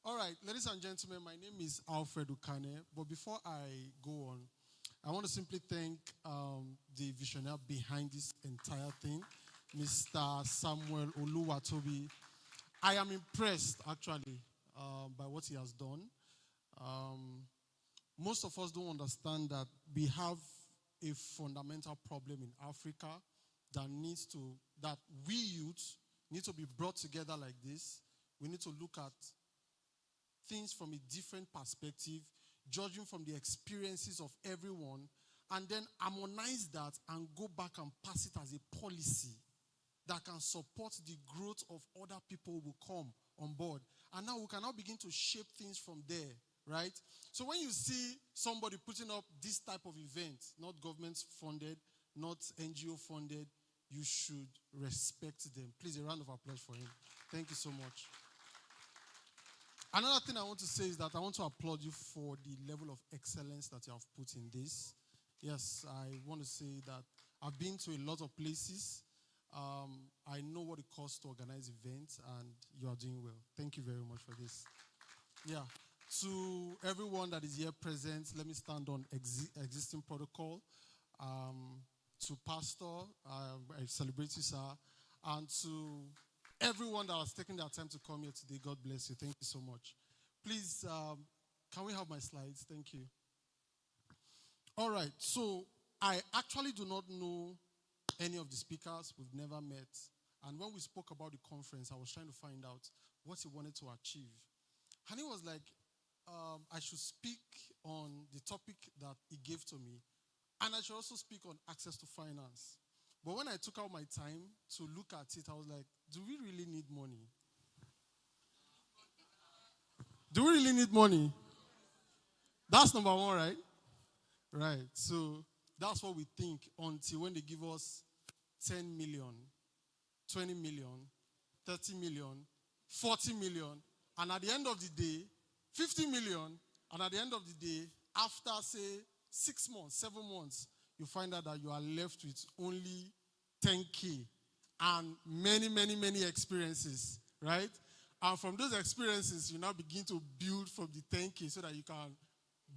All right, ladies and gentlemen, my name is Alfred Ukane. But before I go on, I want to simply thank the visionary behind this entire thing, Mr. Samuel Oluwatobi. I am impressed, actually, by what he has done. Most of us don't understand that we have a fundamental problem in Africa that we youth need to be brought together like this. We need to look at things from a different perspective, judging from the experiences of everyone, and then harmonize that and go back and pass it as a policy that can support the growth of other people who will come on board. And now we can now begin to shape things from there, right? So when you see somebody putting up this type of event, not government funded, not NGO funded, you should respect them. Please, a round of applause for him. Thank you so much. Another thing I want to say is that I want to applaud you for the level of excellence that you have put in this. Yes, I want to say that I've been to a lot of places. I know what it costs to organize events, and you are doing well. Thank you very much for this. Yeah. To everyone that is here present, let me stand on existing protocol. To Pastor, I celebrate you, sir. And to everyone that has taken their time to come here today, God bless you. Thank you so much. Please, can we have my slides? Thank you. All right, so I actually do not know any of the speakers. We've never met. And when we spoke about the conference, I was trying to find out what he wanted to achieve. And he was like, I should speak on the topic that he gave to me. And I should also speak on access to finance. But when I took out my time to look at it, I was like, do we really need money? Do we really need money? That's number one, right? Right. So that's what we think until when they give us 10 million, 20 million, 30 million, 40 million, and at the end of the day, 50 million, and at the end of the day, after, say, 6 months, 7 months, you find out that you are left with only 10K and many, many, many experiences, right? And from those experiences, you now begin to build from the 10K so that you can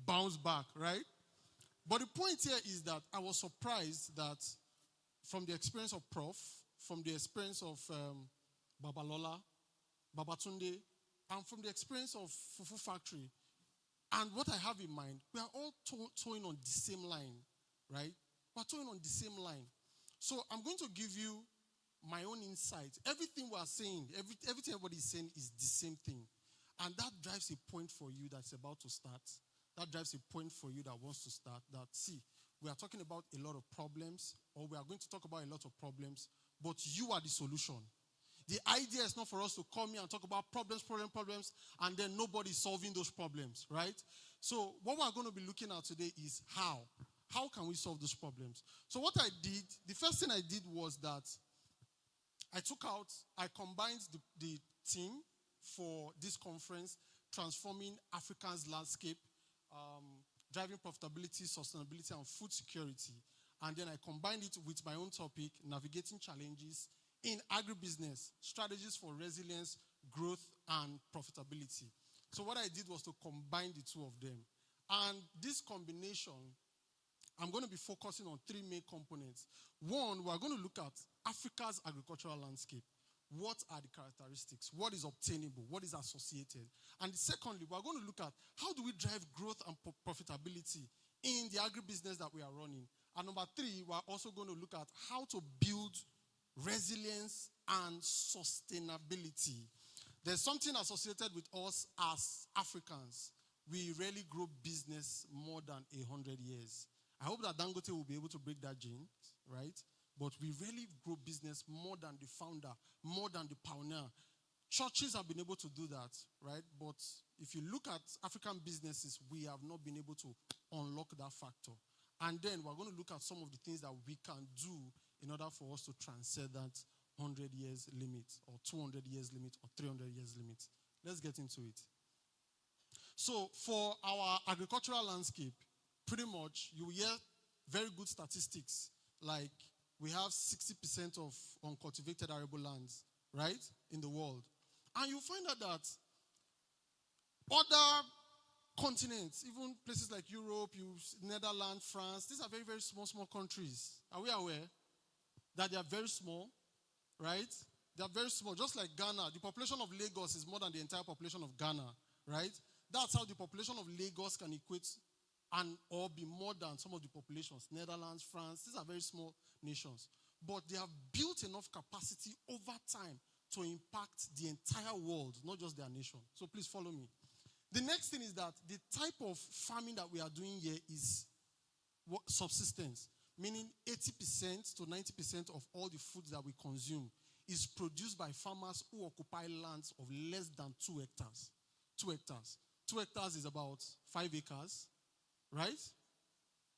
bounce back, right? But the point here is that I was surprised that from the experience of Prof, from the experience of Babalola, Babatunde, and from the experience of Fufu Factory, and what I have in mind, we are all towing on the same line, right? We're towing on the same line. So I'm going to give you my own insight. Everything we are saying, everything everybody is saying is the same thing. And that drives a point for you that's about to start. That drives a point for you that wants to start. That, see, we are talking about a lot of problems, or we are going to talk about a lot of problems, but you are the solution. The idea is not for us to come here and talk about problems, and then nobody is solving those problems, right? So what we're going to be looking at today is how. How can we solve those problems? So what I did, the first thing I did was that I combined the theme for this conference, Transforming Africa's Landscape, Driving Profitability, Sustainability, and Food Security. And then I combined it with my own topic, Navigating Challenges in Agribusiness, Strategies for Resilience, Growth, and Profitability. So what I did was to combine the two of them. And this combination, I'm going to be focusing on three main components. One, we're going to look at Africa's agricultural landscape. What are the characteristics? What is obtainable? What is associated? And secondly, we're going to look at how do we drive growth and profitability in the agribusiness that we are running. And number three, we're also going to look at how to build resilience and sustainability. There's something associated with us as Africans. We rarely grow business more than 100 years. I hope that Dangote will be able to break that gene, right? But we rarely grow business more than the founder, more than the pioneer. Churches have been able to do that, right? But if you look at African businesses, we have not been able to unlock that factor. And then we're going to look at some of the things that we can do in order for us to transcend that 100 years limit, or 200 years limit, or 300 years limit. Let's get into it. So for our agricultural landscape, pretty much you hear very good statistics, like we have 60% of uncultivated arable lands, right, in the world. And you find out that other continents, even places like Europe, Netherlands, France, these are very, very small countries. Are we aware that they are very small, right? They are very small, just like Ghana. The population of Lagos is more than the entire population of Ghana, right? That's how the population of Lagos can equate or be more than some of the populations. Netherlands, France, these are very small nations. But they have built enough capacity over time to impact the entire world, not just their nation. So please follow me. The next thing is that the type of farming that we are doing here is subsistence, meaning 80% to 90% of all the food that we consume is produced by farmers who occupy lands of less than 2 hectares. 2 hectares. 2 hectares is about 5 acres, right?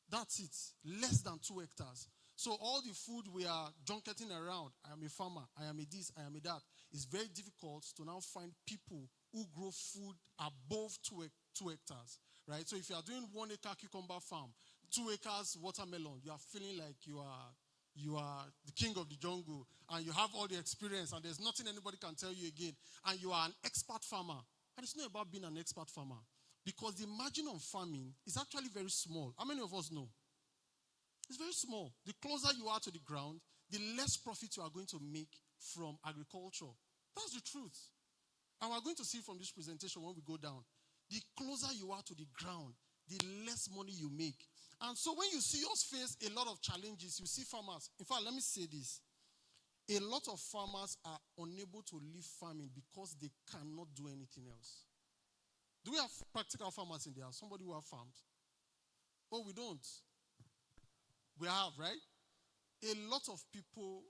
That's it. Less than 2 hectares. So all the food we are junketing around, I am a farmer, I am a this, I am a that, it's very difficult to now find people who grow food above 2 hectares, right? So if you are doing 1 acre cucumber farm, 2 acres watermelon, you are feeling like you are the king of the jungle, and you have all the experience, and there's nothing anybody can tell you again, and you are an expert farmer. And it's not about being an expert farmer, because the margin of farming is actually very small. How many of us know? It's very small. The closer you are to the ground, the less profit you are going to make from agriculture. That's the truth. And we're going to see from this presentation when we go down. The closer you are to the ground, the less money you make. And so when you see us face a lot of challenges, you see farmers. In fact, let me say this. A lot of farmers are unable to leave farming because they cannot do anything else. Do we have practical farmers in there? Somebody who have farms? Oh, we don't. We have, right? A lot of people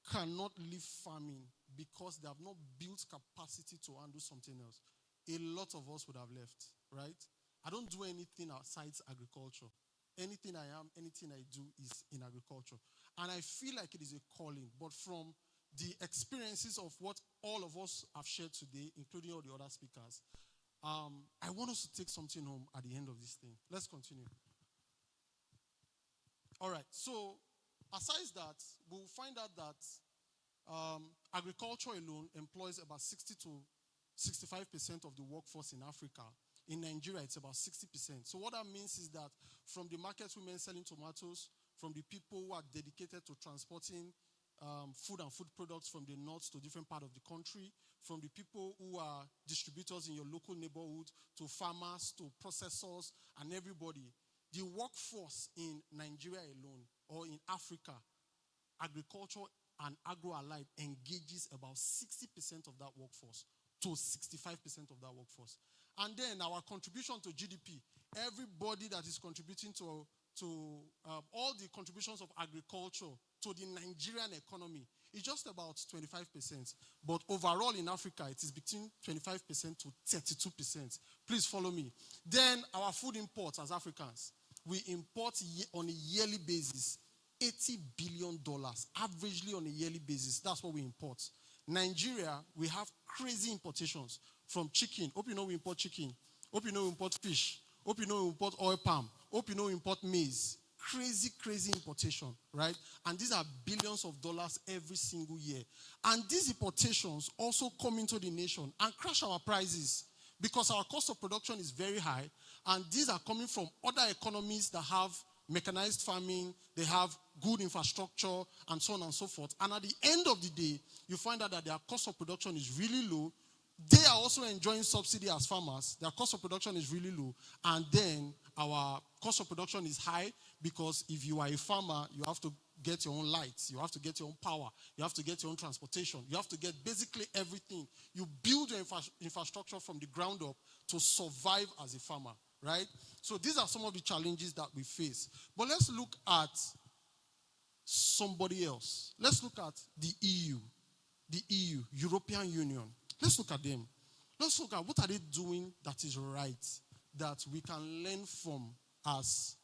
cannot leave farming because they have not built capacity to handle something else. A lot of us would have left, right? I don't do anything outside agriculture. Anything I am, anything I do is in agriculture. And I feel like it is a calling. But from the experiences of what all of us have shared today, including all the other speakers, I want us to take something home at the end of this thing. Let's continue. All right, so aside that, we'll find out that agriculture alone employs about 60 to 65% of the workforce in Africa. In Nigeria, it's about 60%. So what that means is that from the market women selling tomatoes, from the people who are dedicated to transporting food and food products from the north to different parts of the country, from the people who are distributors in your local neighborhood, to farmers, to processors, and everybody. The workforce in Nigeria alone, or in Africa, agriculture and agro-allied engages about 60% of that workforce to 65% of that workforce. And then our contribution to GDP, everybody that is contributing to all the contributions of agriculture to the Nigerian economy is just about 25%. But overall in Africa, it is between 25% to 32%. Please follow me. Then our food imports as Africans. We import on a yearly basis $80 billion averagely on a yearly basis. That's what we import. Nigeria, we have crazy importations from chicken. Hope you know we import chicken. Hope you know we import fish. Hope you know we import oil palm. Hope you know we import maize. Crazy, crazy importation, right? And these are billions of dollars every single year. And these importations also come into the nation and crash our prices because our cost of production is very high. And these are coming from other economies that have mechanized farming, they have good infrastructure, and so on and so forth. And at the end of the day, you find out that their cost of production is really low. They are also enjoying subsidy as farmers. Their cost of production is really low. And then our cost of production is high because if you are a farmer, you have to get your own lights. You have to get your own power. You have to get your own transportation. You have to get basically everything. You build your infrastructure from the ground up to survive as a farmer, right? So these are some of the challenges that we face. But let's look at somebody else. Let's look at the EU, European Union. Let's look at them. Let's look at what are they doing that is right, that we can learn from as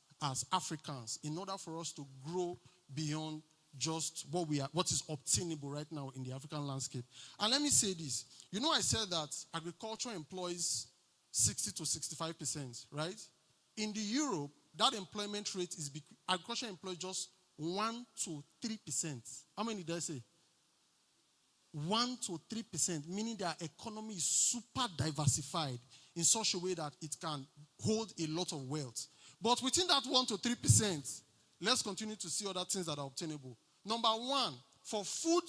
Africans in order for us to grow beyond just what is obtainable right now in the African landscape. And let me say this. You know, I said that agriculture employs 60 to 65%, right? In the Europe, that employment rate is agriculture employs just 1 to 3%. How many did I say? 1 to 3%, meaning their economy is super diversified in such a way that it can hold a lot of wealth. But within that 1 to 3%, let's continue to see other things that are obtainable. Number one, for food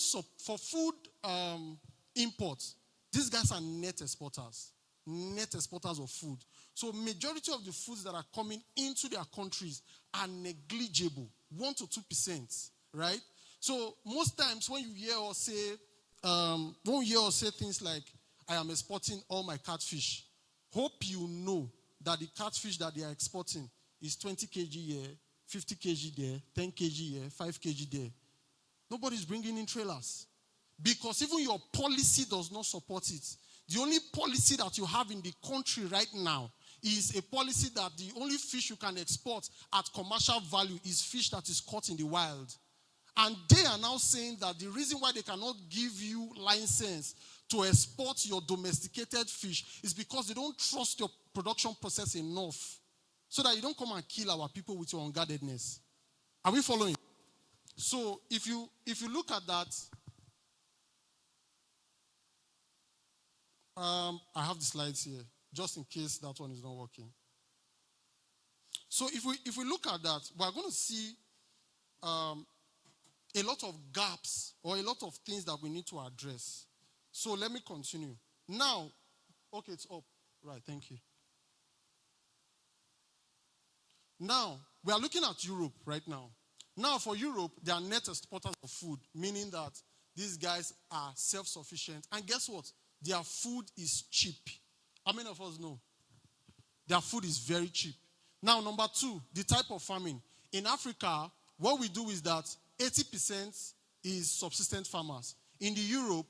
imports, these guys are net exporters of food. So majority of the foods that are coming into their countries are negligible, 1 to 2%, right? So most times when you hear us say things like, I am exporting all my catfish, hope you know that the catfish that they are exporting is 20 kg here, 50 kg there, 10 kg here, 5 kg there. Nobody's bringing in trailers. Because even your policy does not support it. The only policy that you have in the country right now is a policy that the only fish you can export at commercial value is fish that is caught in the wild. And they are now saying that the reason why they cannot give you license to export your domesticated fish is because they don't trust your production process enough so that you don't come and kill our people with your unguardedness. Are we following? So if you look at that, I have the slides here, just in case that one is not working. So if we look at that, we're going to see a lot of gaps or a lot of things that we need to address. So let me continue. Now, okay, it's up. Right, thank you. Now, we are looking at Europe right now. Now, for Europe, they are net exporters of food, meaning that these guys are self-sufficient. And guess what? Their food is cheap. How many of us know? Their food is very cheap. Now, number two, the type of farming. In Africa, what we do is that 80% is subsistence farmers. In the Europe,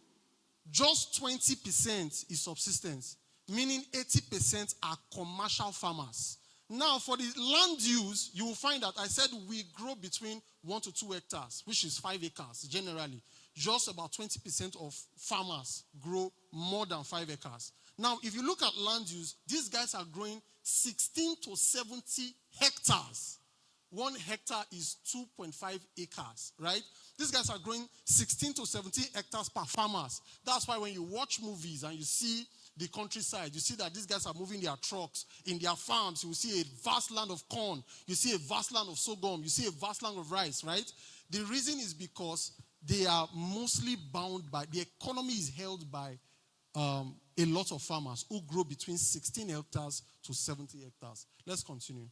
just 20% is subsistence, meaning 80% are commercial farmers. Now, for the land use, you will find that I said we grow between 1 to 2 hectares, which is 5 acres generally. Just about 20% of farmers grow more than 5 acres. Now, if you look at land use, these guys are growing 16 to 70 hectares. 1 hectare is 2.5 acres, right? These guys are growing 16 to 17 hectares per farmers. That's why when you watch movies and you see the countryside, you see that these guys are moving their trucks in their farms. You see a vast land of corn. You see a vast land of sorghum. You see a vast land of rice, right? The reason is because they are mostly bound by, the economy is held by a lot of farmers who grow between 16 hectares to 70 hectares. Let's continue.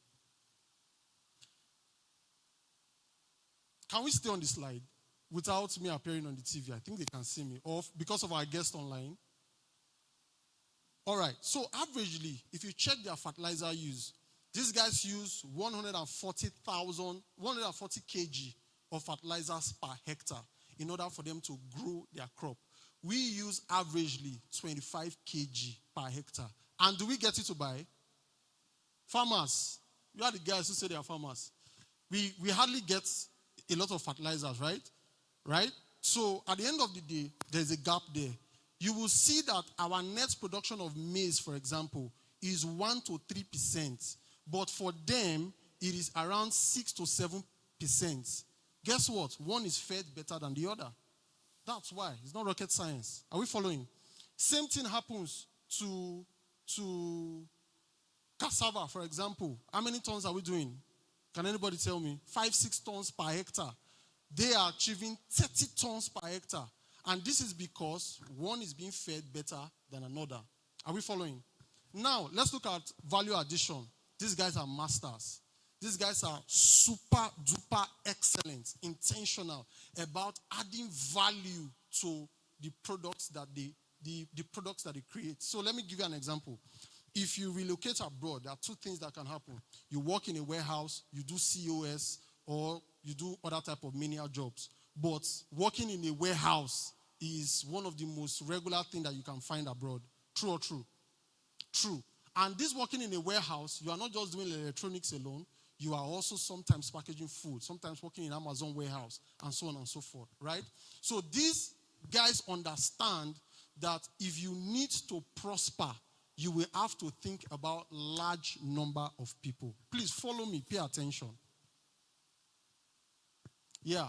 Can we stay on the slide without me appearing on the TV? I think they can see me. Or because of our guest online. All right. So averagely, if you check their fertilizer use, these guys use 140 kg of fertilizers per hectare in order for them to grow their crop. We use averagely 25 kg per hectare. And do we get it to buy? Farmers. You are the guys who say they are farmers. We hardly get a lot of fertilizers, right? Right? So at the end of the day, there's a gap there. You will see that our net production of maize, for example, is 1 to 3%. But for them, it is around 6 to 7%. Guess what? One is fed better than the other. That's why. It's not rocket science. Are we following? Same thing happens to cassava, for example. How many tons are we doing? Can anybody tell me? 5-6 tons per hectare. They are achieving 30 tons per hectare. And this is because one is being fed better than another. Are we following? Now, let's look at value addition. These guys are masters. These guys are super duper excellent, intentional about adding value to the products that they create. So let me give you an example. If you relocate abroad, there are two things that can happen. You work in a warehouse, you do COS, or you do other type of menial jobs. But working in a warehouse is one of the most regular things that you can find abroad. True or true? True. And this working in a warehouse, you are not just doing electronics alone. You are also sometimes packaging food, sometimes working in Amazon warehouse, and so on and so forth, right? So these guys understand that if you need to prosper, you will have to think about large number of people. Please follow me, pay attention. Yeah.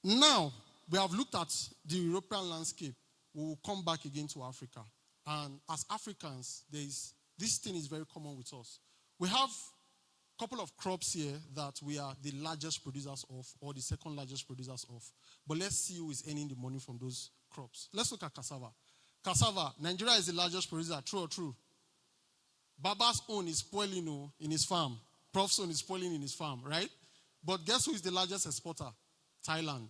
Now, we have looked at the European landscape. We will come back again to Africa. And as Africans, this thing is very common with us. We have a couple of crops here that we are the largest producers of, or the second largest producers of. But let's see who is earning the money from those crops. Let's look at cassava. Cassava, Nigeria is the largest producer. True or true? Baba's own is spoiling in his farm. Prof's own is spoiling in his farm, right? But guess who is the largest exporter? Thailand.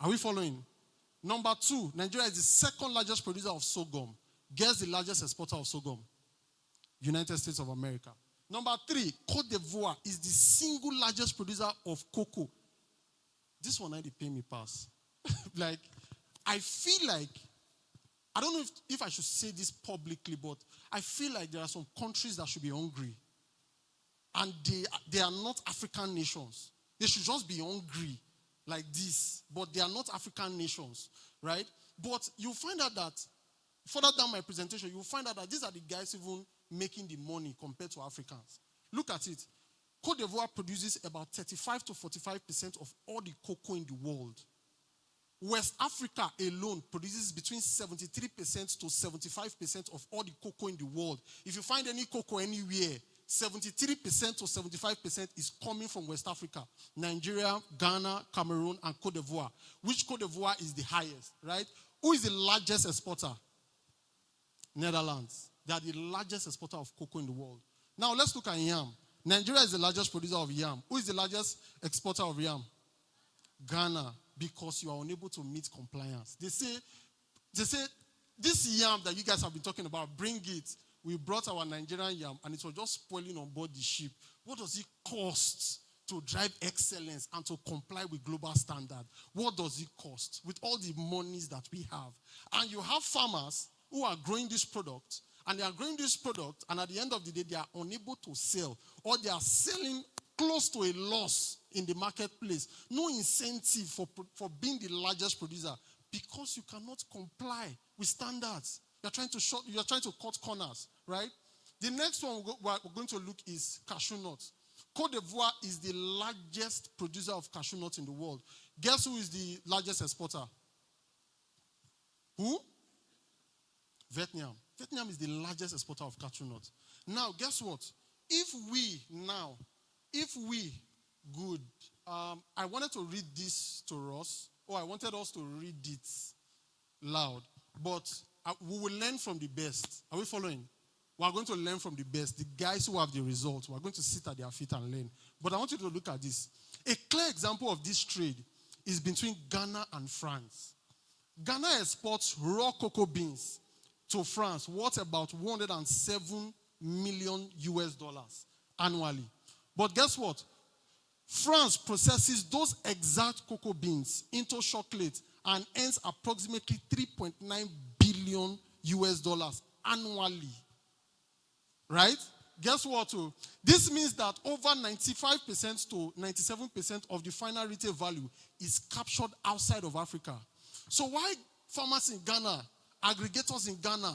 Are we following? Number 2, Nigeria is the second largest producer of sorghum. Guess the largest exporter of sorghum? United States of America. Number 3, Côte d'Ivoire is the single largest producer of cocoa. This one I did pay me pass. Like, I feel like, I don't know if I should say this publicly, but I feel like there are some countries that should be hungry. And they are not African nations. They should just be hungry like this. But they are not African nations, right? But you'll find out that, further down my presentation, you'll find out that these are the guys even making the money compared to Africans. Look at it. Côte d'Ivoire produces about 35 to 45% of all the cocoa in the world. West Africa alone produces between 73% to 75% of all the cocoa in the world. If you find any cocoa anywhere, 73% to 75% is coming from West Africa. Nigeria, Ghana, Cameroon, and Côte d'Ivoire. Which Côte d'Ivoire is the highest, right? Who is the largest exporter? Netherlands. They are the largest exporter of cocoa in the world. Now let's look at yam. Nigeria is the largest producer of yam. Who is the largest exporter of yam? Ghana. Because you are unable to meet compliance. They say, this yam that you guys have been talking about, bring it. We brought our Nigerian yam and it was just spoiling on board the ship. What does it cost to drive excellence and to comply with global standard? What does it cost with all the monies that we have? And you have farmers who are growing this product, and they are growing this product, and at the end of the day, they are unable to sell, or they are selling close to a loss in the marketplace. No incentive for being the largest producer because you cannot comply with standards. You're trying to cut corners, right? The next one we're going to look is cashew nuts. Côte d'Ivoire is the largest producer of cashew nuts in the world. Guess who is the largest exporter? Who? Vietnam. Vietnam is the largest exporter of cashew nuts. Now, guess what? I wanted to read this to us, or I wanted us to read it loud, but we will learn from the best. Are we following? We are going to learn from the best, the guys who have the results. We are going to sit at their feet and learn. But I want you to look at this. A clear example of this trade is between Ghana and France. Ghana exports raw cocoa beans to France worth about 107 million US dollars annually. But guess what? France processes those exact cocoa beans into chocolate and earns approximately 3.9 billion US dollars annually. Right? Guess what? Oh? This means that over 95% to 97% of the final retail value is captured outside of Africa. So why farmers in Ghana, aggregators in Ghana,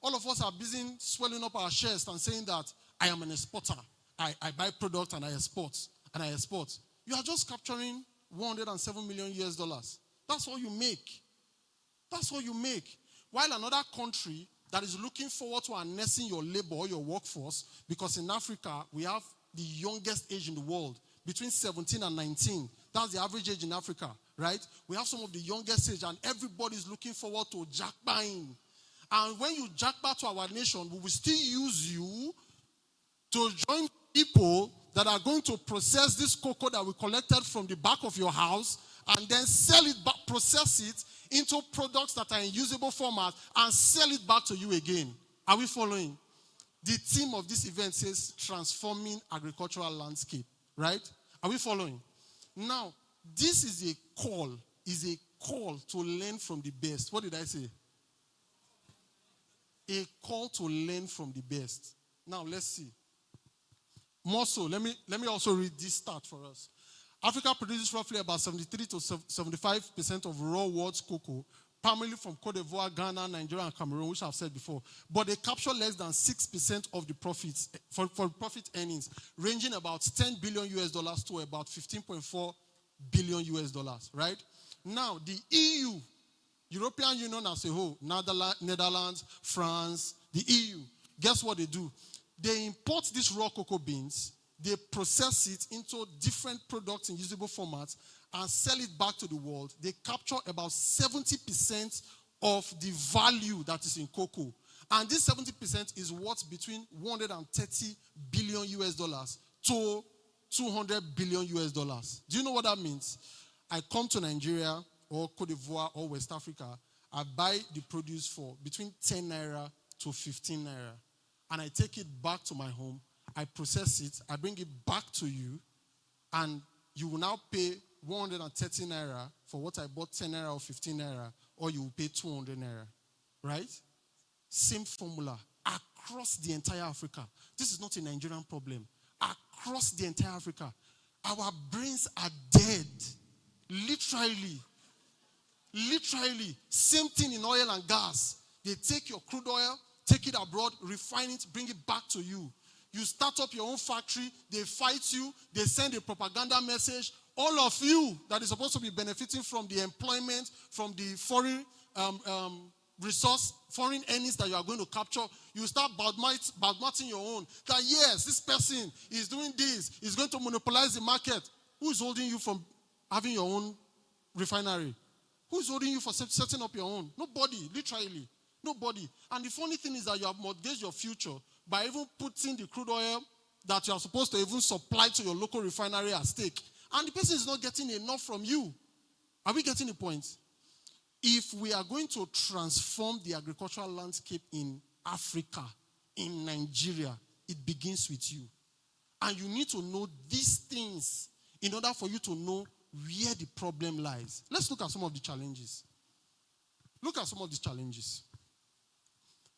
all of us are busy swelling up our chest and saying that I am an exporter. I buy product and I export. You are just capturing 107 million US dollars. That's all you make. That's all you make. While another country that is looking forward to harnessing your labor or your workforce, because in Africa, we have the youngest age in the world, between 17 and 19. That's the average age in Africa, right? We have some of the youngest age, and everybody's looking forward to jackpotting. And when you jackpot to our nation, we will still use you to join people that are going to process this cocoa that we collected from the back of your house and then sell it back, process it into products that are in usable format and sell it back to you again. Are we following? The theme of this event says transforming agricultural landscape, right? Are we following? Now, this is a call to learn from the best. What did I say? A call to learn from the best. Now, let's see. More so, let me also read this stat for us. Africa produces roughly about 73 to 75% of raw world cocoa, primarily from Cote d'Ivoire, Ghana, Nigeria, and Cameroon, which I've said before. But they capture less than 6% of the profits for profit earnings, ranging about 10 billion US dollars to about 15.4 billion US dollars, right? Now, the EU, European Union as a whole, Netherlands, France, the EU, guess what they do? They import these raw cocoa beans, they process it into different products in usable formats and sell it back to the world. They capture about 70% of the value that is in cocoa. And this 70% is worth between 130 billion US dollars to 200 billion US dollars. Do you know what that means? I come to Nigeria or Cote d'Ivoire or West Africa, I buy the produce for between 10 naira to 15 naira. And I take it back to my home, I process it, I bring it back to you, and you will now pay 130 naira for what I bought 10 naira or 15 naira, or you will pay 200 naira, right? Same formula across the entire Africa. This is not a Nigerian problem. Across the entire Africa, our brains are dead. Literally. Same thing in oil and gas. They take your crude oil, take it abroad, refine it, bring it back to you. You start up your own factory, they fight you, they send a propaganda message. All of you that is supposed to be benefiting from the employment, from the foreign resource, foreign earnings that you are going to capture, you start badmouthing your own. That yes, this person is doing this, is going to monopolize the market. Who is holding you from having your own refinery? Who is holding you for setting up your own? Nobody, literally. Nobody. And the funny thing is that you have mortgaged your future by even putting the crude oil that you are supposed to even supply to your local refinery at stake. And the person is not getting enough from you. Are we getting the point? If we are going to transform the agricultural landscape in Africa, in Nigeria, it begins with you. And you need to know these things in order for you to know where the problem lies. Let's look at some of the challenges. Look at some of these challenges.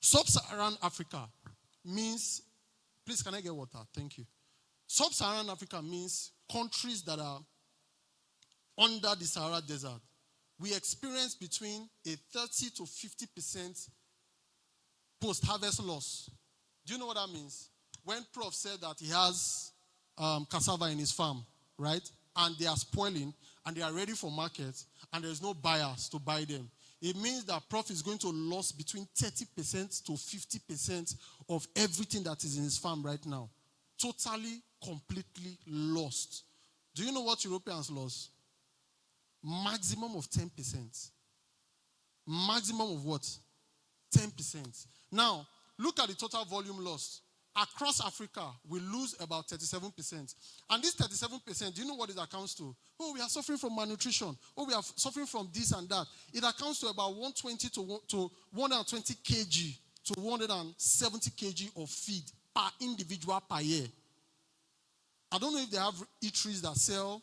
Sub-Saharan Africa means, please can I get water? Thank you. Sub-Saharan Africa means countries that are under the Sahara Desert. We experience between a 30 to 50% post-harvest loss. Do you know what that means? When Prof said that he has cassava in his farm, right? And they are spoiling and they are ready for market and there's no buyers to buy them. It means that Prof is going to lose between 30% to 50% of everything that is in his farm right now. Totally, completely lost. Do you know what Europeans lost? Maximum of 10%. Maximum of what? 10%. Now, look at the total volume lost. Across Africa, we lose about 37%. And this 37%, do you know what it accounts to? Oh, we are suffering from malnutrition. Oh, we are suffering from this and that. It accounts to about 120 to 120 kg to 170 kg of feed per individual per year. I don't know if they have eateries that sell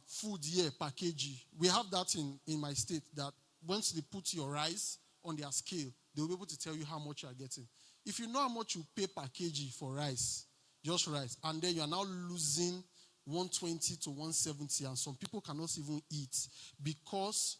food here per kg. We have that in my state, that once they put your rice on their scale, they'll be able to tell you how much you are getting. If you know how much you pay per kg for rice, just rice, and then you are now losing 120 to 170, and some people cannot even eat because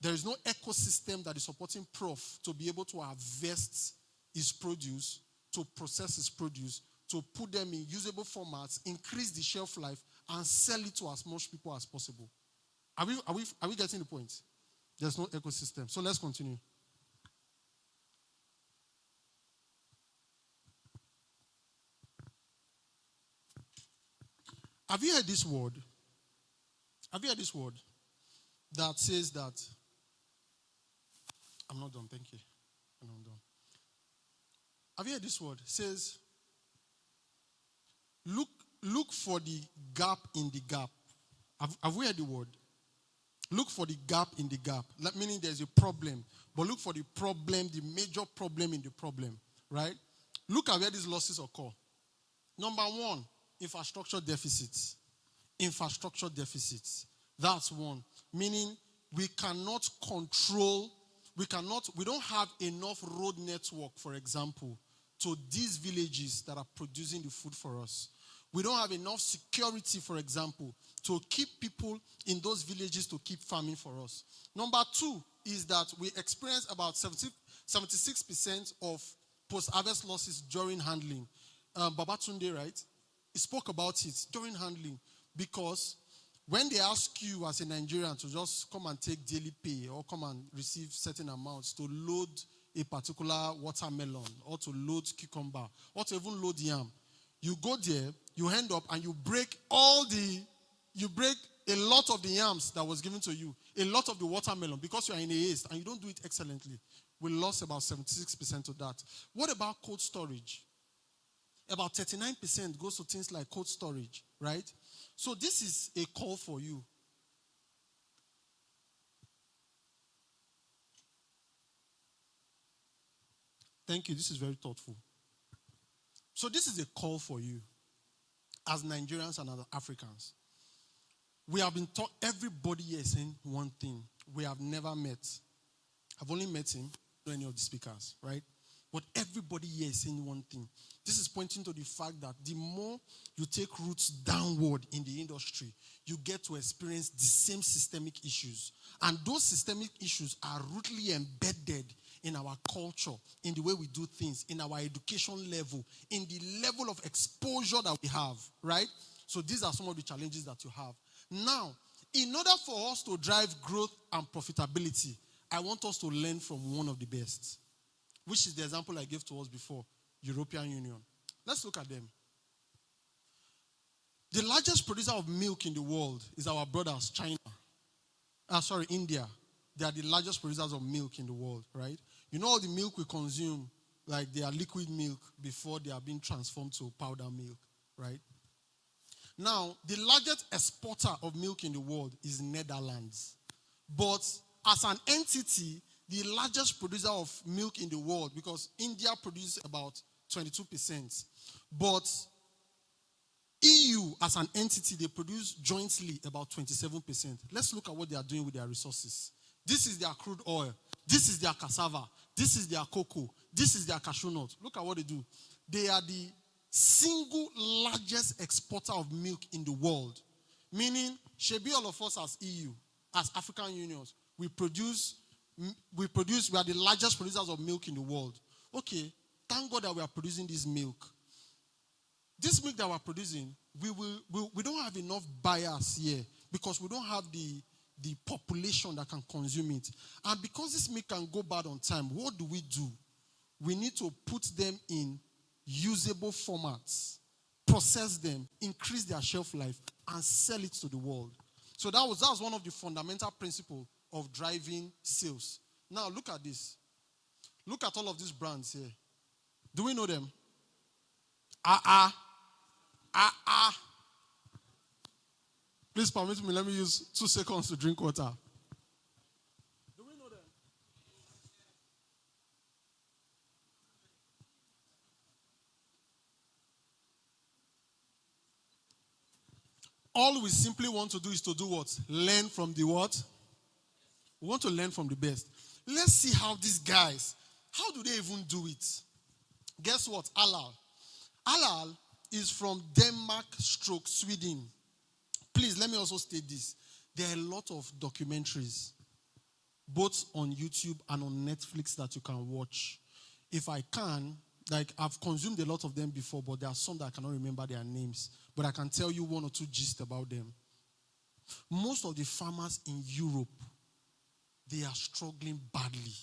there is no ecosystem that is supporting Prof to be able to harvest his produce, to process his produce, to put them in usable formats, increase the shelf life, and sell it to as much people as possible. Are we getting the point? There's no ecosystem. So let's continue. Have you heard this word? Have you heard this word that says that? I'm not done, thank you. I'm not done. Have you heard this word? It says, look for the gap in the gap. Have we heard the word? Look for the gap in the gap. That meaning there's a problem. But look for the problem, the major problem in the problem. Right? Look at where these losses occur. Number one, infrastructure deficits. Infrastructure deficits. That's one. Meaning we cannot control, we don't have enough road network, for example, to these villages that are producing the food for us. We don't have enough security, for example, to keep people in those villages to keep farming for us. Number two is that we experience about 76% of post-harvest losses during handling. Babatunde, right? He spoke about it during handling because when they ask you as a Nigerian to just come and take daily pay or come and receive certain amounts to load a particular watermelon or to load cucumber or to even load yam, you go there, you end up and you break a lot of the yams that was given to you, a lot of the watermelon because you are in a haste and you don't do it excellently. We lost about 76% of that. What about cold storage? About 39% goes to things like cold storage, right? So this is a call for you. Thank you. This is very thoughtful. So this is a call for you as Nigerians and as Africans. We have been taught, everybody here is saying one thing. We have never met. I've only met him, not any of the speakers, right? But everybody here is saying one thing. This is pointing to the fact that the more you take roots downward in the industry, you get to experience the same systemic issues. And those systemic issues are rootly embedded in our culture, in the way we do things, in our education level, in the level of exposure that we have, right? So these are some of the challenges that you have. Now, in order for us to drive growth and profitability, I want us to learn from one of the best, which is the example I gave to us before, European Union. Let's look at them. The largest producer of milk in the world is our brothers, India. They are the largest producers of milk in the world, right? You know all the milk we consume, like they are liquid milk before they are being transformed to powder milk, right? Now, the largest exporter of milk in the world is Netherlands. But as an entity, the largest producer of milk in the world, because India produces about 22%. But EU, as an entity, they produce jointly about 27%. Let's look at what they are doing with their resources. This is their crude oil. This is their cassava. This is their cocoa. This is their cashew nut. Look at what they do. They are the single largest exporter of milk in the world. Meaning, should be all of us as EU, as African unions, we are the largest producers of milk in the world. Okay, thank God that we are producing this milk. This milk that we're producing, we don't have enough buyers here because we don't have the population that can consume it. And because this milk can go bad on time, what do? We need to put them in usable formats, process them, increase their shelf life, and sell it to the world. So that was one of the fundamental principles of driving sales. Now look at this. Look at all of these brands here. Do we know them? Please permit me, let me use 2 seconds to drink water. Do we know them? All we simply want to do is to do what? Learn from the what? We want to learn from the best. Let's see how these guys How do they even do it? Guess what? Halal. Halal is from Denmark / Sweden. Please, let me also state this. There are a lot of documentaries, both on YouTube and on Netflix, that you can watch. If I can, like, I've consumed a lot of them before, but there are some that I cannot remember their names. But I can tell you one or two gist about them. Most of the farmers in Europe, they are struggling badly.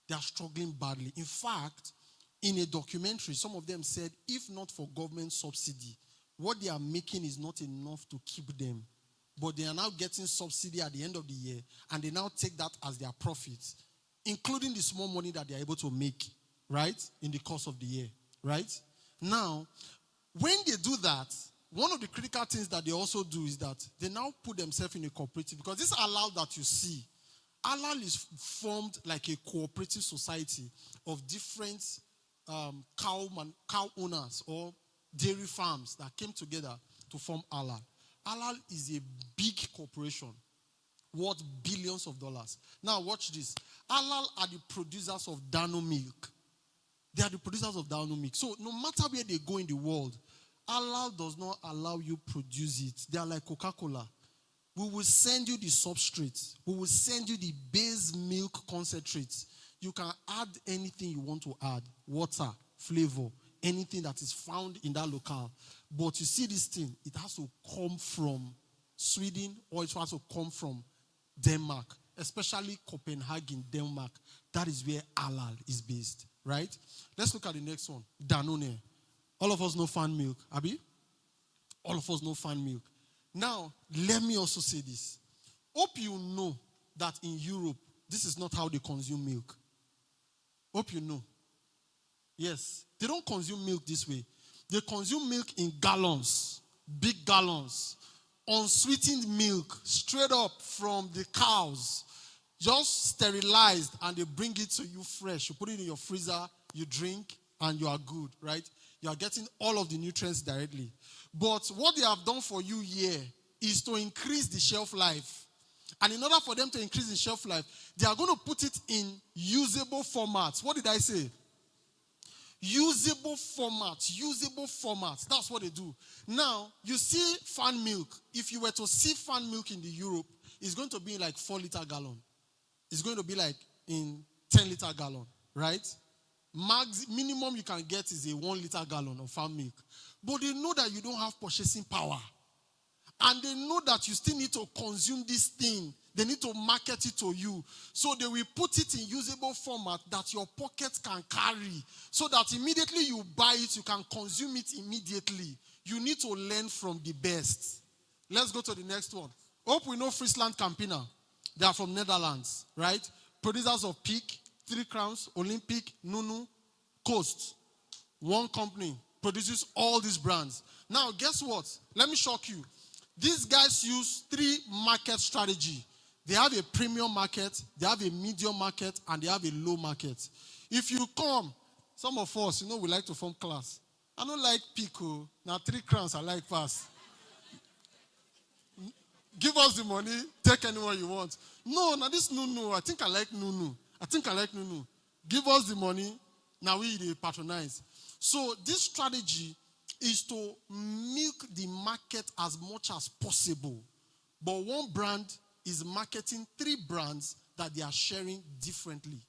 They are struggling badly. In fact, in a documentary, some of them said, if not for government subsidy, what they are making is not enough to keep them. But they are now getting subsidy at the end of the year, and they now take that as their profits, including the small money that they are able to make, right, in the course of the year, right? Now, when they do that, one of the critical things that they also do is that they now put themselves in a cooperative, because this halal that you see, halal is formed like a cooperative society of different cow owners or dairy farms that came together to form halal. Halal is a big corporation worth billions of dollars. Now watch this. Halal are the producers of Dano milk. They are the producers of Dano milk. So no matter where they go in the world, halal does not allow you produce it. They are like Coca-Cola. We will send you the substrate. We will send you the base milk concentrate. You can add anything you want to add. Water, flavor, anything that is found in that locale. But you see this thing, it has to come from Sweden, or it has to come from Denmark, especially Copenhagen, Denmark. That is where halal is based, right? Let's look at the next one, Danone. All of us know fan milk, Abi? All of us know fan milk. Now, let me also say this. Hope you know that in Europe, this is not how they consume milk. Hope you know. Yes, they don't consume milk this way. They consume milk in gallons, big gallons, unsweetened milk, straight up from the cows, just sterilized, and they bring it to you fresh. You put it in your freezer, you drink, and you are good, right? You are getting all of the nutrients directly. But what they have done for you here is to increase the shelf life. And in order for them to increase the shelf life, they are going to put it in usable formats. What did I say? Usable formats. That's what they do. Now, you see fan milk. If you were to see fan milk in the Europe, it's going to be like 4-liter gallon. It's going to be like in 10-liter gallon, right? Minimum you can get is a 1-liter gallon of fan milk. But they know that you don't have purchasing power. And they know that you still need to consume this thing. They need to market it to you. So they will put it in usable format that your pocket can carry. So that immediately you buy it, you can consume it immediately. You need to learn from the best. Let's go to the next one. Hope we know Friesland Campina. They are from Netherlands, right? Producers of Peak, 3 Crowns, Olympic, Nunu, Coast. One company produces all these brands. Now, guess what? Let me shock you. These guys use 3 market strategy. They have a premium market, they have a medium market, and they have a low market. If you come, some of us, we like to form class. I don't like Pico. Now 3 Crowns I like fast. Give us the money, take anyone you want. No, now this Nunu, I think I like Nunu. Give us the money, now we patronize. So this strategy is to milk the market as much as possible. But one brand is marketing 3 brands that they are sharing differently.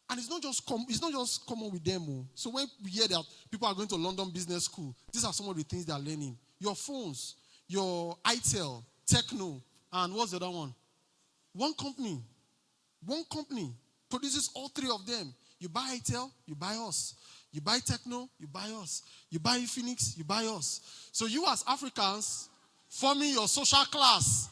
And it's not just common with them. So when we hear that people are going to London Business School, these are some of the things they are learning. Your phones, your itel, Techno, and what's the other one? One company produces all 3 of them. You buy itel, you buy us. You buy Techno, you buy us. You buy Infinix, you buy us. So you as Africans, forming your social class.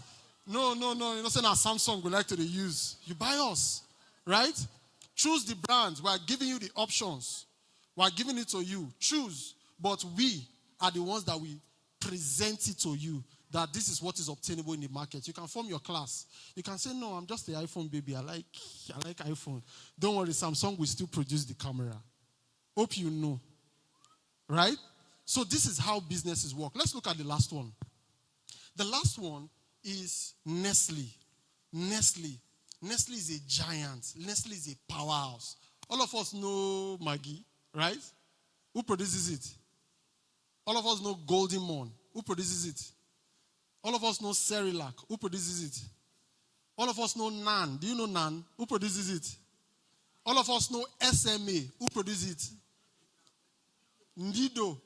No. You know, saying Samsung we like to use. You buy us, right? Choose the brands. We are giving you the options. We are giving it to you. Choose. But we are the ones that we present it to you. That this is what is obtainable in the market. You can form your class. You can say, no, I'm just the iPhone baby. I like iPhone. Don't worry, Samsung will still produce the camera. Hope you know. Right? So this is how businesses work. Let's look at the last one. The last one is Nestle. Nestle is a giant. Nestle is a powerhouse. All of us know Maggi, right? Who produces it? All of us know Golden Morn. Who produces it? All of us know Cerelac. Who produces it? All of us know Nan. Do you know Nan? Who produces it? All of us know SMA. Who produces it? Ndido.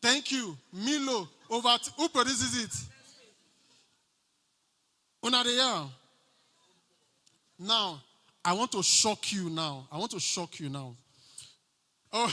Thank you. Milo. Who produces it? Unadeya. Now, I want to shock you now. Oh.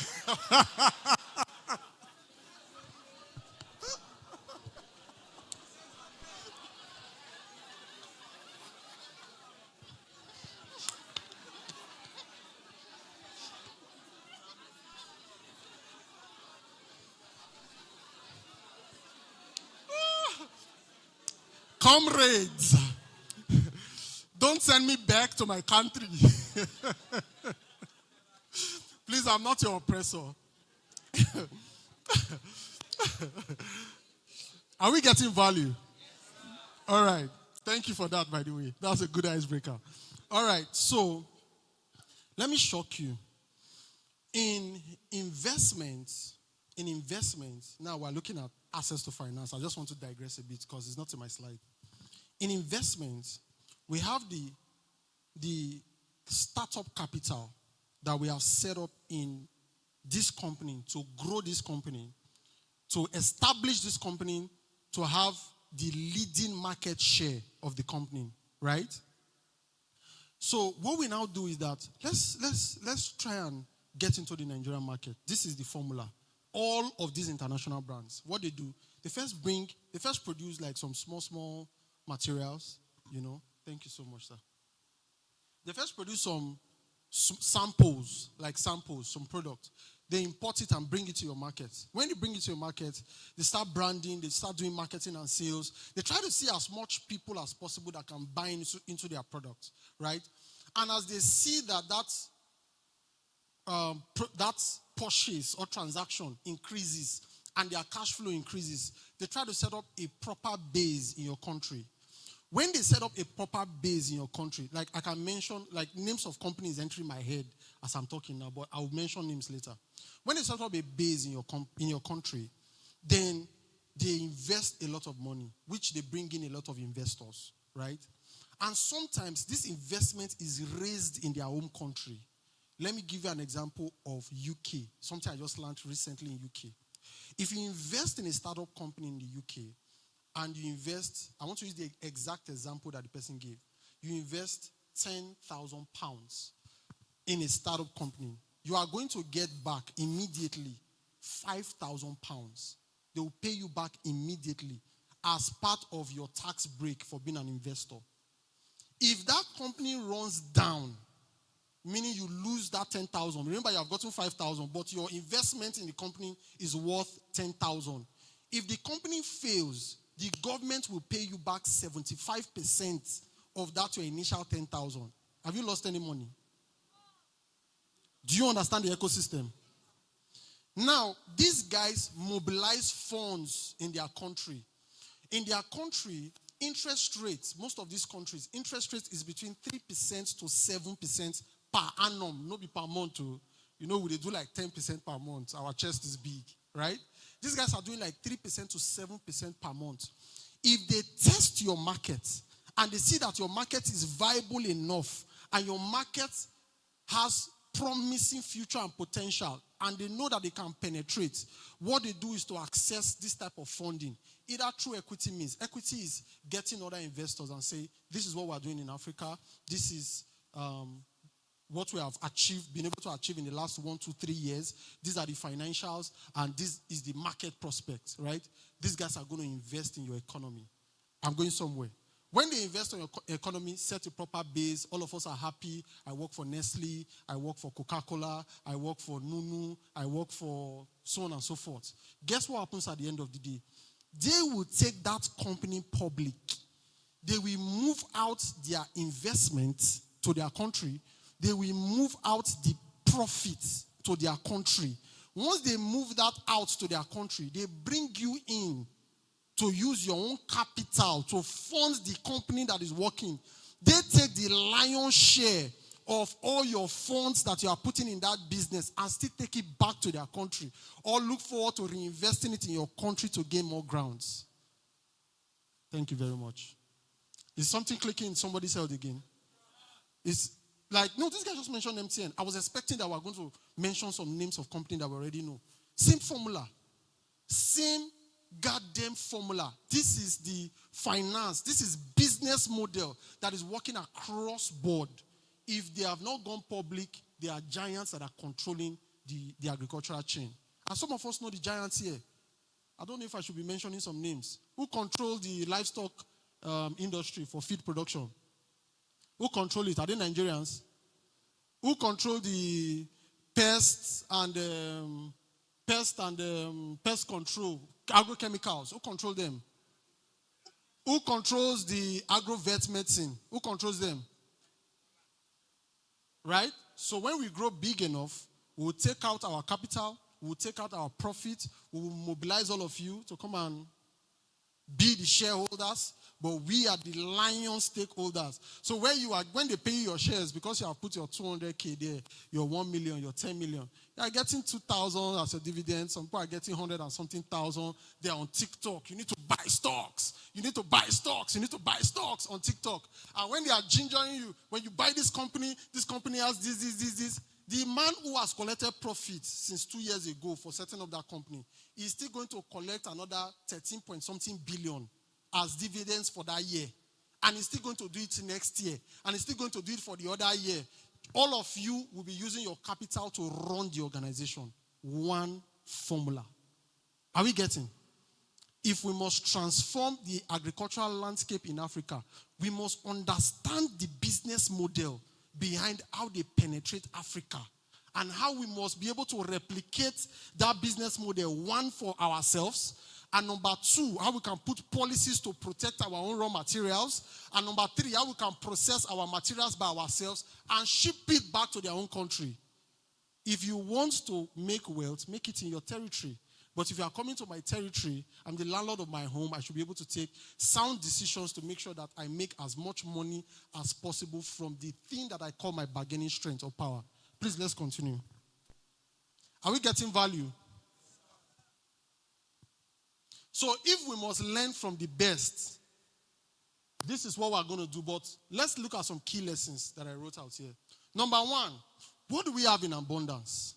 Comrades, don't send me back to my country. Please, I'm not your oppressor. Are we getting value? All right. Thank you for that, by the way. That's a good icebreaker. All right. So, let me shock you. In investments, now we're looking at access to finance. I just want to digress a bit because it's not in my slide. In investments, we have the startup capital that we have set up in this company to grow this company, to establish this company, to have the leading market share of the company, right? So what we now do is that let's try and get into the Nigerian market. This is the formula. All of these international brands, what they do, they first produce like some small materials, you know. Thank you so much, sir. They first produce some samples, some product. They import it and bring it to your market. When they bring it to your market, they start branding, they start doing marketing and sales. They try to see as much people as possible that can buy into their product, right? And as they see that purchase or transaction increases and their cash flow increases, they try to set up a proper base in your country. When they set up a proper base in your country, like I can mention, like names of companies entering my head as I'm talking now, but I will mention names later. When they set up a base in your country, then they invest a lot of money, which they bring in a lot of investors, right? And sometimes this investment is raised in their home country. Let me give you an example of UK, something I just learned recently in UK. If you invest in a startup company in the UK, and you invest, I want to use the exact example that the person gave. You invest £10,000 in a startup company. You are going to get back immediately £5,000. They will pay you back immediately as part of your tax break for being an investor. If that company runs down, meaning you lose that 10,000, remember you have gotten 5,000, but your investment in the company is worth 10,000. If the company fails, the government will pay you back 75% of that your initial 10,000. Have you lost any money? Do you understand the ecosystem? Now, these guys mobilize funds in their country. In their country, interest rates, most of these countries, interest rate is between 3% to 7% per annum, not be per month. You know, they do like 10% per month. Our chest is big, right? These guys are doing like 3% to 7% per month. If they test your market and they see that your market is viable enough and your market has promising future and potential and they know that they can penetrate, what they do is to access this type of funding, either through equity means. Equity is getting other investors and say, this is what we're doing in Africa. This is what we have achieved, been able to achieve in the last 1, 2, 3 years. These are the financials, and this is the market prospect, right? These guys are going to invest in your economy. I'm going somewhere. When they invest in your economy, set a proper base, all of us are happy. I work for Nestle, I work for Coca-Cola, I work for Nunu, I work for so on and so forth. Guess what happens at the end of the day? They will take that company public. They will move out their investment to their country. They will move out the profits to their country. Once they move that out to their country, they bring you in to use your own capital to fund the company that is working. They take the lion's share of all your funds that you are putting in that business and still take it back to their country, or look forward to reinvesting it in your country to gain more grounds? Thank you very much. Is something clicking in somebody's head again? It's like, no, this guy just mentioned MTN. I was expecting that we were going to mention some names of companies that we already know. Same formula. Same goddamn formula. This is the finance. This is business model that is working across board. If they have not gone public, there are giants that are controlling the agricultural chain. And some of us know the giants here. I don't know if I should be mentioning some names. Who control the livestock industry for feed production? Who control it? Are they Nigerians? Who control the pests and pest control, agrochemicals? Who control them? Who controls the agro-vet medicine? Who controls them? Right? So when we grow big enough, we'll take out our capital, we'll take out our profit, we will mobilize all of you to come and be the shareholders, but we are the lion stakeholders. So where you are, when they pay you your shares, because you have put your 200K there, your 1 million, your 10 million, you are getting 2,000 as a dividend. Some people are getting 100 and something thousand. They are on TikTok. You need to buy stocks. You need to buy stocks. You need to buy stocks on TikTok. And when they are gingering you, when you buy this company has this. The man who has collected profit since 2 years ago for setting up that company is still going to collect another 13 point something billion as dividends for that year. And he's still going to do it next year. And he's still going to do it for the other year. All of you will be using your capital to run the organization. One formula. Are we getting? If we must transform the agricultural landscape in Africa, we must understand the business model behind how they penetrate Africa and how we must be able to replicate that business model, one, for ourselves, and number two, how we can put policies to protect our own raw materials, and number three, how we can process our materials by ourselves and ship it back to their own country. If you want to make wealth, make it in your territory. But if you are coming to my territory, I'm the landlord of my home, I should be able to take sound decisions to make sure that I make as much money as possible from the thing that I call my bargaining strength or power. Please, let's continue. Are we getting value? So if we must learn from the best, this is what we're going to do. But let's look at some key lessons that I wrote out here. Number one, what do we have in abundance?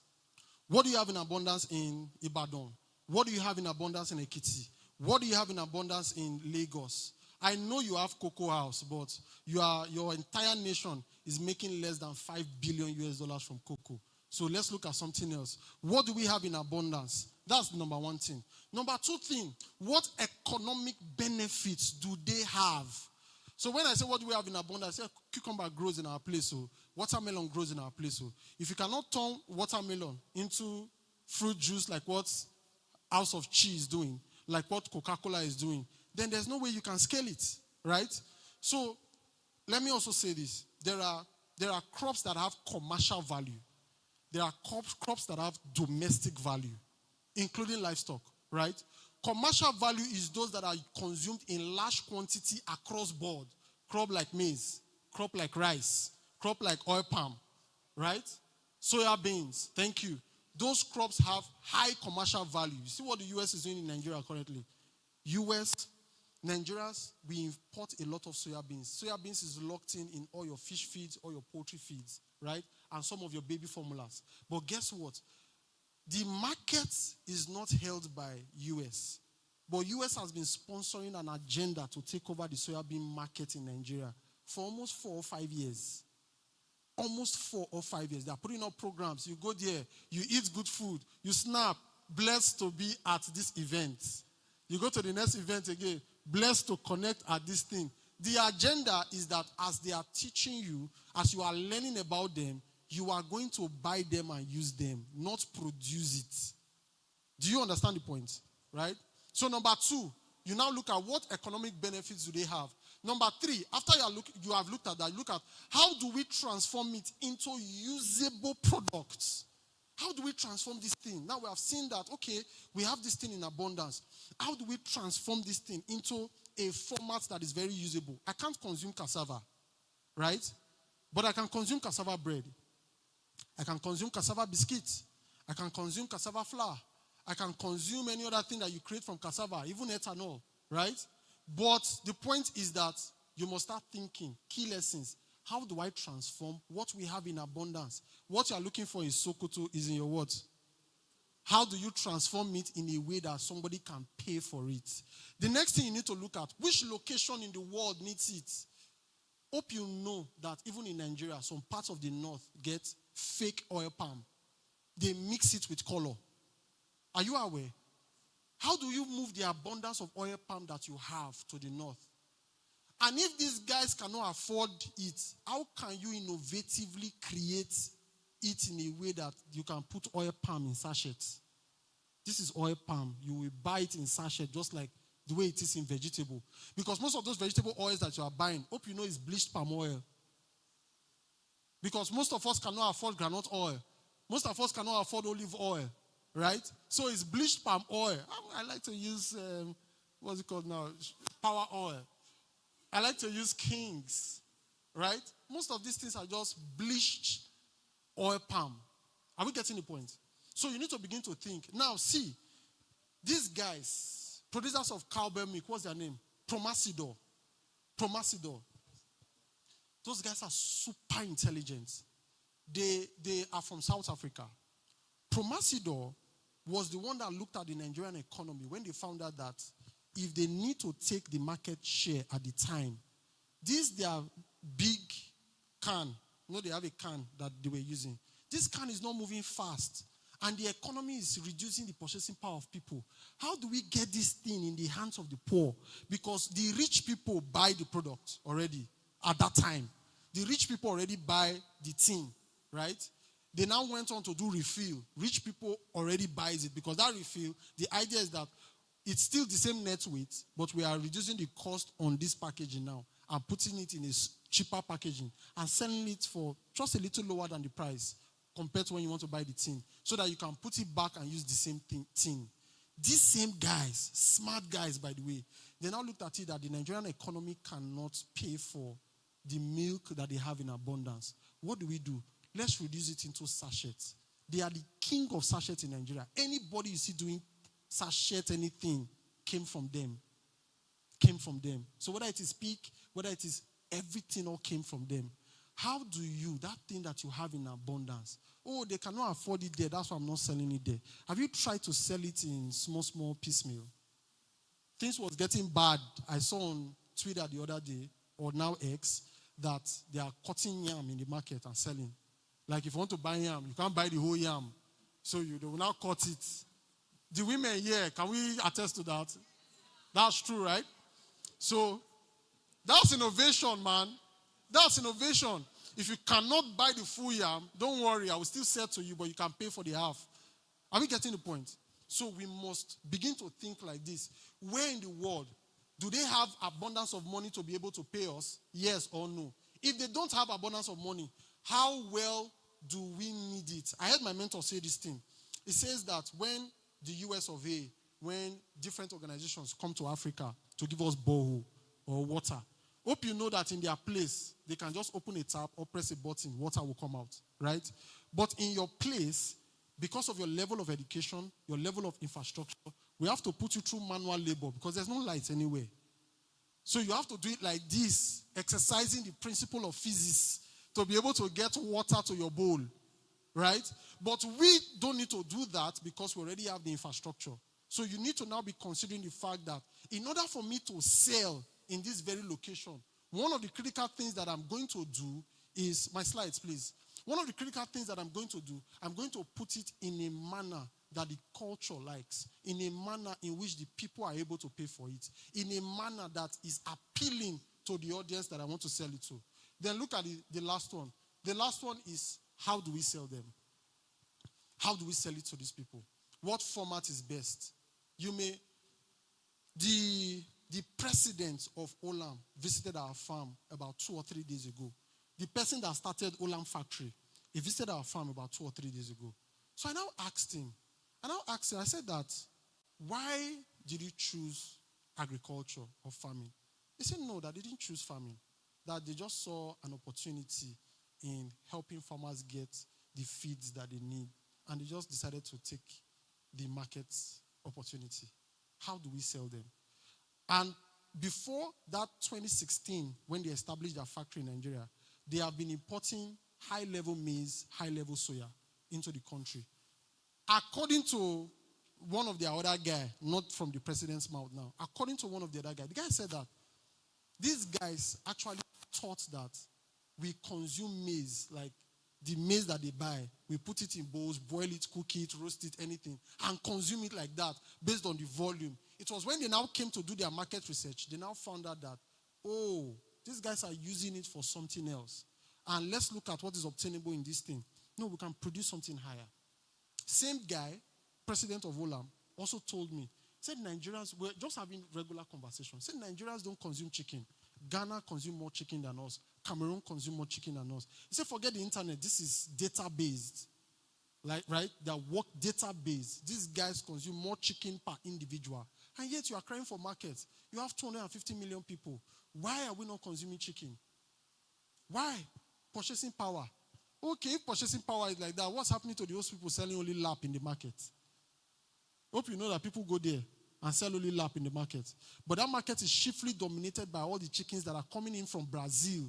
What do you have in abundance in Ibadan? What do you have in abundance in Ekiti? What do you have in abundance in Lagos? I know you have Cocoa House, but your entire nation is making less than $5 billion US from cocoa. So let's look at something else. What do we have in abundance? That's the number one thing. Number two thing, what economic benefits do they have? So when I say what do we have in abundance, I say cucumber grows in our place, so watermelon grows in our place. So if you cannot turn watermelon into fruit juice like what House of Cheese is doing, like what Coca-Cola is doing, then there's no way you can scale it, right? So let me also say this. There are crops that have commercial value. There are crops that have domestic value, including livestock, right? Commercial value is those that are consumed in large quantity across board. Crop like maize, crop like rice, crop like oil palm, right? Soya beans, thank you. Those crops have high commercial value. You see what the U.S. is doing in Nigeria currently? U.S., Nigerians, we import a lot of soya beans. Soya beans is locked in all your fish feeds, all your poultry feeds, right? And some of your baby formulas. But guess what? The market is not held by U.S. But U.S. has been sponsoring an agenda to take over the soybean market in Nigeria for almost 4 or 5 years. Almost 4 or 5 years. They are putting up programs. You go there, you eat good food, you snap, blessed to be at this event. You go to the next event again, blessed to connect at this thing. The agenda is that as they are teaching you, as you are learning about them, you are going to buy them and use them, not produce it. Do you understand the point? Right? So number two, you now look at what economic benefits do they have. Number three, after you have looked at that, look at how do we transform it into usable products? How do we transform this thing? Now we have seen that, okay, we have this thing in abundance. How do we transform this thing into a format that is very usable? I can't consume cassava, right? But I can consume cassava bread. I can consume cassava biscuits. I can consume cassava flour. I can consume any other thing that you create from cassava, even ethanol, right? But the point is that you must start thinking, key lessons. How do I transform what we have in abundance? What you are looking for in Sokoto is in your words. How do you transform it in a way that somebody can pay for it? The next thing you need to look at, which location in the world needs it? Hope you know that even in Nigeria, some parts of the north get fake oil palm. They mix it with color. Are you aware? How do you move the abundance of oil palm that you have to the north? And if these guys cannot afford it, how can you innovatively create it in a way that you can put oil palm in sachets? This is oil palm. You will buy it in sachet just like the way it is in vegetable. Because most of those vegetable oils that you are buying, hope you know, is bleached palm oil. Because most of us cannot afford granite oil. Most of us cannot afford olive oil, right? So it's bleached palm oil. I like to use, what's it called now? Power oil. I like to use Kings, right? Most of these things are just bleached oil palm. Are we getting the point? So you need to begin to think. Now, see, these guys, producers of cowbell milk, what's their name? Promasidor. Those guys are super intelligent. They are from South Africa. Promasidor was the one that looked at the Nigerian economy when they found out that if they need to take the market share at the time, their big can, they have a can that they were using. This can is not moving fast, and the economy is reducing the purchasing power of people. How do we get this thing in the hands of the poor? Because the rich people buy the product already at that time. The rich people already buy the thing, right? They now went on to do refill. Rich people already buys it because that refill, the idea is that it's still the same net weight, but we are reducing the cost on this packaging now and putting it in a cheaper packaging and selling it for just a little lower than the price compared to when you want to buy the tin, so that you can put it back and use the same tin. These same guys, smart guys by the way, they now looked at it that the Nigerian economy cannot pay for the milk that they have in abundance. What do? Let's reduce it into sachets. They are the king of sachets in Nigeria. Anybody you see doing sachet anything came from them. So whether it is peak, whether it is everything, all came from them. How do you, that thing that you have in abundance, they cannot afford it there, that's why I'm not selling it there. Have you tried to sell it in small piecemeal? Things was getting bad. I saw on Twitter the other day, or now X, that they are cutting yam in the market and selling. Like if you want to buy yam, you can't buy the whole yam. So they will now cut it. The women here, can we attest to that? That's true, right? So that's innovation, man. That's innovation. If you cannot buy the full yam, don't worry, I will still sell to you, but you can pay for the half. Are we getting the point? So we must begin to think like this. Where in the world do they have abundance of money to be able to pay us? Yes or no? If they don't have abundance of money, how well do we need it? I heard my mentor say this thing. It says that when the US of A, when different organizations come to Africa to give us borehole or water, hope you know that in their place, they can just open a tap or press a button, water will come out, right? But in your place, because of your level of education, your level of infrastructure, we have to put you through manual labor because there's no light anywhere. So you have to do it like this, exercising the principle of physics to be able to get water to your bowl, right? But we don't need to do that because we already have the infrastructure. So you need to now be considering the fact that in order for me to sell in this very location, one of the critical things that I'm going to do is, my slides please. One of the critical things that I'm going to do, I'm going to put it in a manner that the culture likes, in a manner in which the people are able to pay for it, in a manner that is appealing to the audience that I want to sell it to. Then look at the last one. The last one is, how do we sell them? How do we sell it to these people? What format is best? The president of Olam visited our farm about 2 or 3 days ago. The person that started Olam factory, he visited our farm about 2 or 3 days ago. So I now asked him, I said that, why did you choose agriculture or farming? He said no, that they didn't choose farming, that they just saw an opportunity in helping farmers get the feeds that they need. And they just decided to take the market opportunity. How do we sell them? And before that 2016, when they established their factory in Nigeria, they have been importing high-level maize, high-level soya into the country. According to one of their other guy, not from the president's mouth now, according to one of the other guys, the guy said that these guys actually thought that we consume maize, like the maize that they buy, we put it in bowls, boil it, cook it, roast it, anything, and consume it like that based on the volume. It was when they now came to do their market research, they now found out that, oh, these guys are using it for something else. And let's look at what is obtainable in this thing. No, we can produce something higher. Same guy, president of Olam, also told me, said Nigerians, we're just having regular conversations, said Nigerians don't consume chicken. Ghana consume more chicken than us. Cameroon consume more chicken than us. He said, forget the internet. This is data-based. Like, right? They're work data-based. These guys consume more chicken per individual. And yet you are crying for markets. You have 250 million people. Why are we not consuming chicken? Why? Purchasing power. Okay, if purchasing power is like that, what's happening to those people selling only lap in the market? Hope you know that people go there and sell only lap in the market. But that market is chiefly dominated by all the chickens that are coming in from Brazil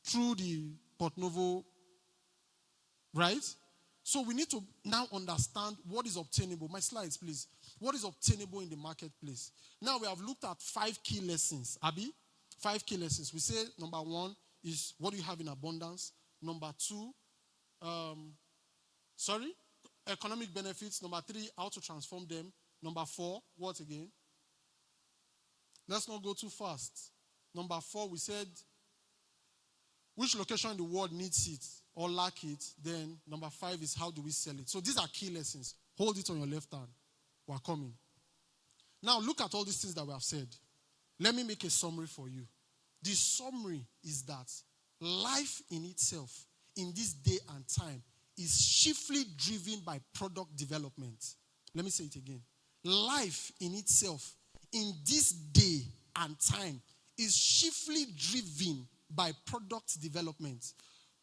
through the Port Novo, right? So we need to now understand what is obtainable. My slides, please. What is obtainable in the marketplace? Now we have looked at 5 key lessons. Abi? 5 key lessons. We say number 1 is what do you have in abundance. Number 2, economic benefits. Number 3, how to transform them. Number 4, what again? Let's not go too fast. Number 4, we said which location in the world needs it or lack it. Then number 5 is how do we sell it. So these are key lessons. Hold it on your left hand. We're coming. Now look at all these things that we have said. Let me make a summary for you. The summary is that life in itself, in this day and time, is chiefly driven by product development. Let me say it again. Life in itself, in this day and time, is chiefly driven by product development.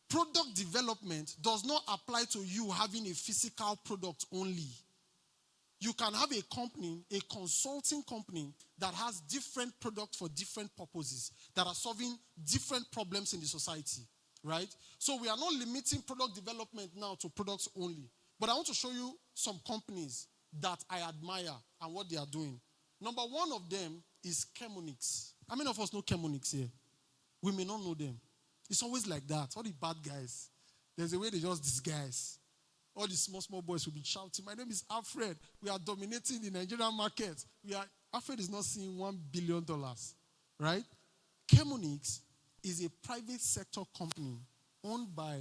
Product development does not apply to you having a physical product only. You can have a company, a consulting company that has different products for different purposes that are solving different problems in the society, right? So we are not limiting product development now to products only. But I want to show you some companies that I admire and what they are doing. Number 1 of them is Chemonix. How many of us know Chemonix here? We may not know them. It's always like that. All the bad guys, there's a way they just disguise. All the small boys will be shouting, my name is Alfred. We are dominating the Nigerian market. Alfred is not seeing $1 billion, right? Chemonix is a private sector company owned by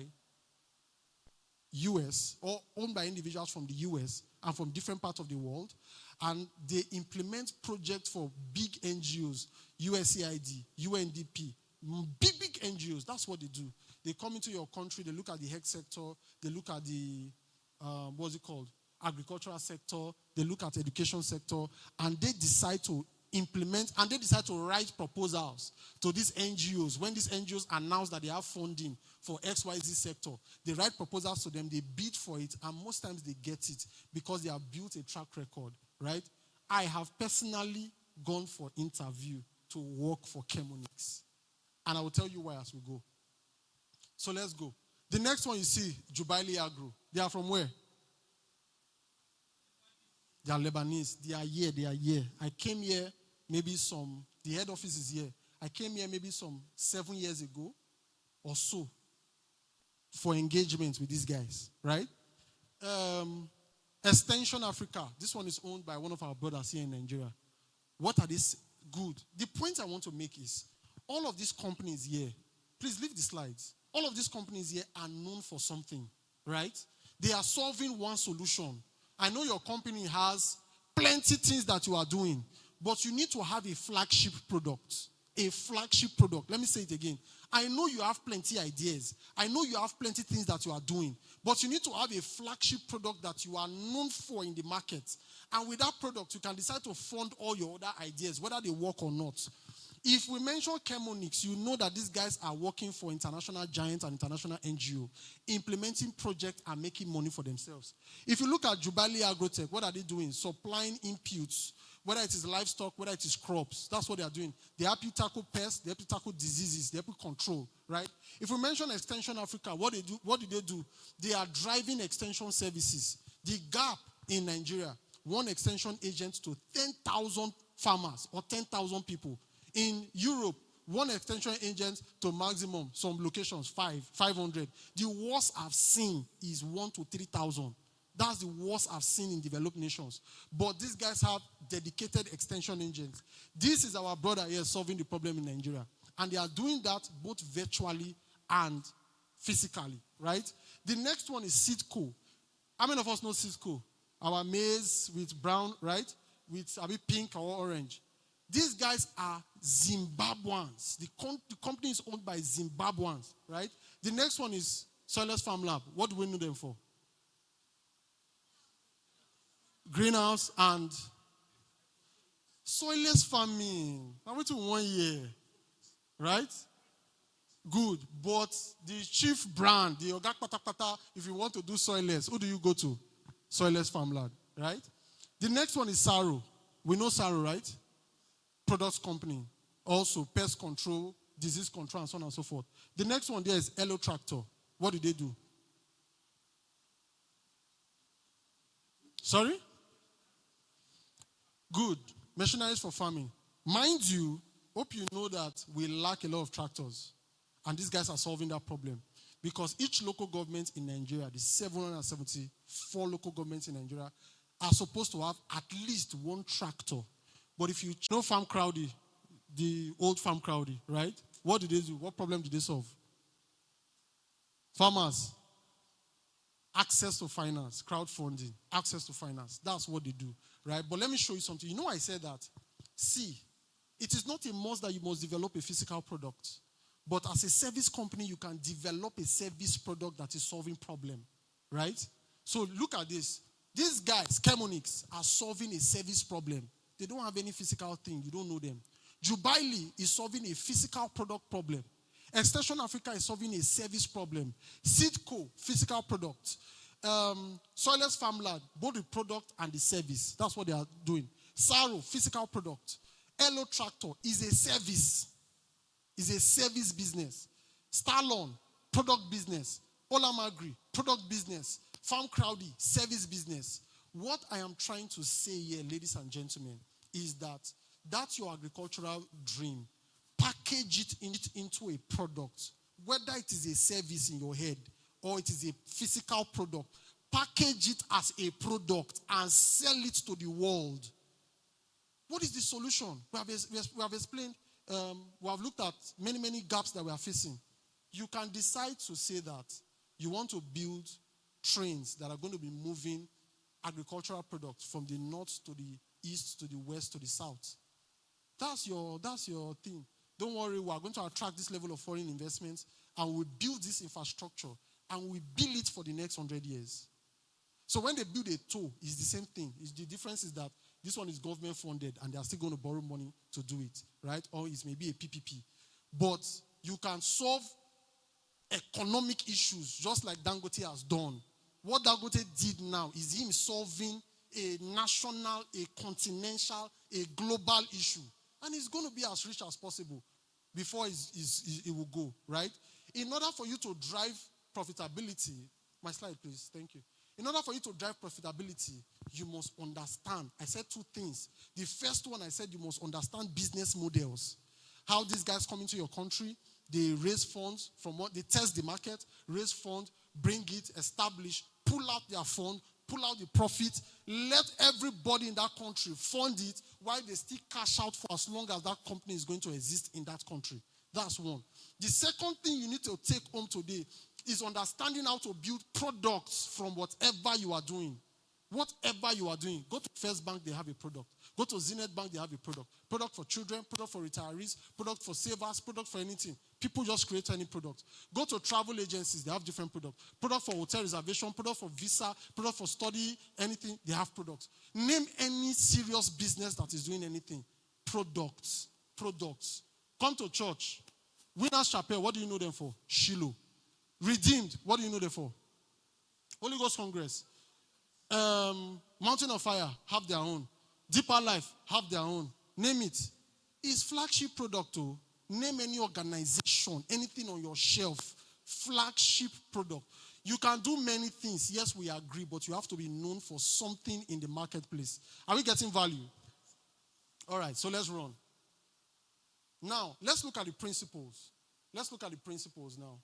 US or owned by individuals from the US and from different parts of the world. And they implement projects for big NGOs, USAID, UNDP, big NGOs. That's what they do. They come into your country, they look at the health sector, they look at the, agricultural sector, they look at the education sector, and they decide to implement, and they decide to write proposals to these NGOs. When these NGOs announce that they have funding for XYZ sector, they write proposals to them, they bid for it, and most times they get it because they have built a track record, right? I have personally gone for interview to work for Chemonix. And I will tell you why as we go. So let's go. The next one you see, Jubaili Agro. They are from where? They are Lebanese. They are here. I came here maybe the head office is here. I came here maybe 7 years ago or so for engagement with these guys, right? Extension Africa. This one is owned by one of our brothers here in Nigeria. What are these? Good. The point I want to make is all of these companies here, please leave the slides. All of these companies here are known for something, right? They are solving one solution. I know your company has plenty things that you are doing, but you need to have a flagship product. A flagship product. Let me say it again. I know you have plenty ideas. I know you have plenty things that you are doing, but you need to have a flagship product that you are known for in the market. And with that product, you can decide to fund all your other ideas, whether they work or not. If we mention Chemonics, you know that these guys are working for international giants and international NGO, implementing projects and making money for themselves. If you look at Jubali Agrotech, what are they doing? Supplying inputs, whether it is livestock, whether it is crops. That's what they are doing. They help you tackle pests, they help you tackle diseases, they help you control, right? If we mention Extension Africa, what do they do? They are driving extension services. The gap in Nigeria, one extension agent to 10,000 farmers or 10,000 people. In Europe, one extension agent to maximum, some locations, 500. The worst I've seen is 1 to 3,000. That's the worst I've seen in developed nations. But these guys have dedicated extension agents. This is our brother here solving the problem in Nigeria. And they are doing that both virtually and physically, right? The next one is Seedco. How many of us know Seedco? Our maize with brown, right? With a bit pink or orange. These guys are Zimbabweans. The company is owned by Zimbabweans, right? The next one is Soilless Farm Lab. What do we know them for? Greenhouse and soilless farming. I'm waiting 1 year, right? Good. But the chief brand, the Ogak Patakpata, if you want to do soilless, who do you go to? Soilless Farm Lab, right? The next one is Saro. We know Saro, right? Products company. Also, pest control, disease control, and so on and so forth. The next one there is Elo Tractor. What do they do? Sorry? Good. Machineries for farming. Mind you, hope you know that we lack a lot of tractors. And these guys are solving that problem. Because each local government in Nigeria, the 774 local governments in Nigeria, are supposed to have at least one tractor. But if you know Farm Crowdy, the old Farm Crowdy, right? What did they do? What problem did they solve? Farmers. Access to finance, crowdfunding, access to finance. That's what they do, right? But let me show you something. You know I said that. See, it is not a must that you must develop a physical product. But as a service company, you can develop a service product that is solving problem, right? So look at this. These guys, Chemonics, are solving a service problem. They don't have any physical thing. You don't know them. Jubaili is solving a physical product problem. Extension Africa is solving a service problem. Seedco, physical product. Soilless Farm Lab, both the product and the service. That's what they are doing. Saro, physical product. Elo Tractor is a service. Is a service business. Starlon, product business. Olamagri, product business. Farm Crowdy, service business. What I am trying to say here, ladies and gentlemen, is that that's your agricultural dream. Package it into a product. Whether it is a service in your head or it is a physical product, package it as a product and sell it to the world. What is the solution? We have explained, we have looked at many gaps that we are facing. You can decide to say that you want to build trains that are going to be moving agricultural products from the north to the east to the west to the south. That's your thing. Don't worry, we are going to attract this level of foreign investments and we build this infrastructure and we build it for the next 100 years. So when they build a toll, it's the same thing. The difference is that this one is government funded and they are still going to borrow money to do it, right? Or it's maybe a PPP. But you can solve economic issues just like Dangote has done. What Dangote did now is him solving a national, a continental, a global issue. And it's going to be as rich as possible before it will go, right? In order for you to drive profitability, my slide please, thank you. In order for you to drive profitability, you must understand. I said two things. The first one, I said you must understand business models. How these guys come into your country, they raise funds from what they test the market, raise funds, bring it, establish, pull out their fund, pull out the profit, let everybody in that country fund it while they still cash out for as long as that company is going to exist in that country. That's one. The second thing you need to take home today is understanding how to build products from whatever you are doing. Whatever you are doing. Go to First Bank, they have a product. Go to Zenith Bank, they have a product. Product for children, product for retirees, product for savers, product for anything. People just create any product. Go to travel agencies, they have different products. Product for hotel reservation, product for visa, product for study, anything, they have products. Name any serious business that is doing anything. Products. Come to church. Winners Chapel, what do you know them for? Shiloh. Redeemed, what do you know them for? Holy Ghost Congress. Mountain of Fire, have their own. Deeper Life, have their own. Name it. It's flagship product. Oh. Name any organization, anything on your shelf. Flagship product. You can do many things. Yes, we agree, but you have to be known for something in the marketplace. Are we getting value? All right, so let's run. Now, let's look at the principles. Let's look at the principles now.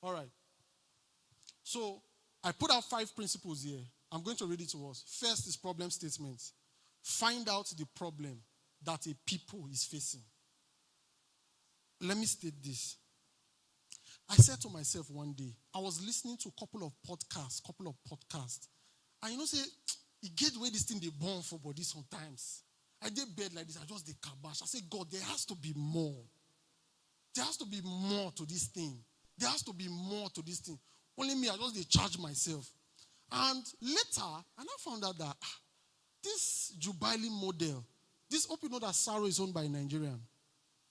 All right. So, I put out 5 principles here. I'm going to read it to us. First is problem statement. Find out the problem that a people is facing. Let me state this. I said to myself one day, I was listening to a couple of podcasts. And you know, say, it get where this thing they born for body sometimes. I did bed like this, I just did kabash. I said, God, there has to be more. There has to be more to this thing. There has to be more to this thing. Only me, I just did charge myself. And later, and I found out that this Jubilee model, this hope you know that Saro is owned by a Nigerian.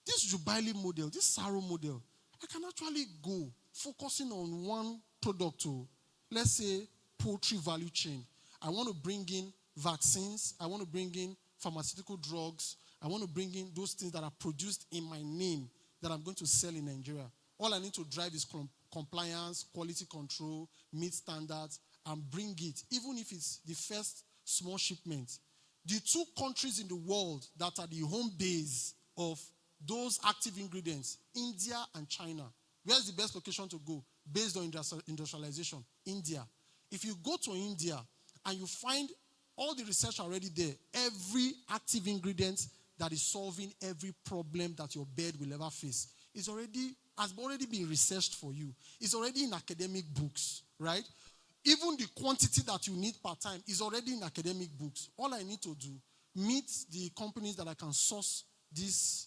This Jubilee model, this Saro model, I can actually go focusing on one product to, let's say, poultry value chain. I want to bring in vaccines. I want to bring in pharmaceutical drugs. I want to bring in those things that are produced in my name that I'm going to sell in Nigeria. All I need to drive is compliance, quality control, meet standards, and bring it, even if it's the first small shipment. The 2 countries in the world that are the home base of those active ingredients, India and China. Where's the best location to go based on industrialization? India. If you go to India and you find all the research already there, every active ingredient that is solving every problem that your bird will ever face has already been researched for you. It's already in academic books, right? Even the quantity that you need per time is already in academic books. All I need to do, meet the companies that I can source these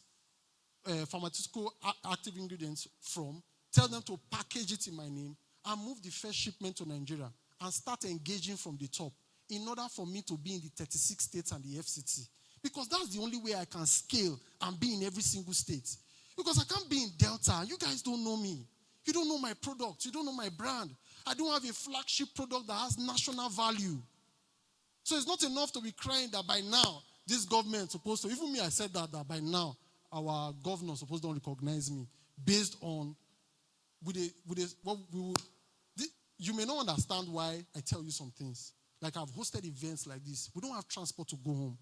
pharmaceutical active ingredients from, tell them to package it in my name, and move the first shipment to Nigeria and start engaging from the top in order for me to be in the 36 states and the FCT. Because that's the only way I can scale and be in every single state. Because I can't be in Delta. You guys don't know me. You don't know my product. You don't know my brand. I don't have a flagship product that has national value. So it's not enough to be crying that by now, this government is supposed to, even me, I said that by now, our governor is supposed to recognize me based on, you may not understand why I tell you some things. Like I've hosted events like this. We don't have transport to go home.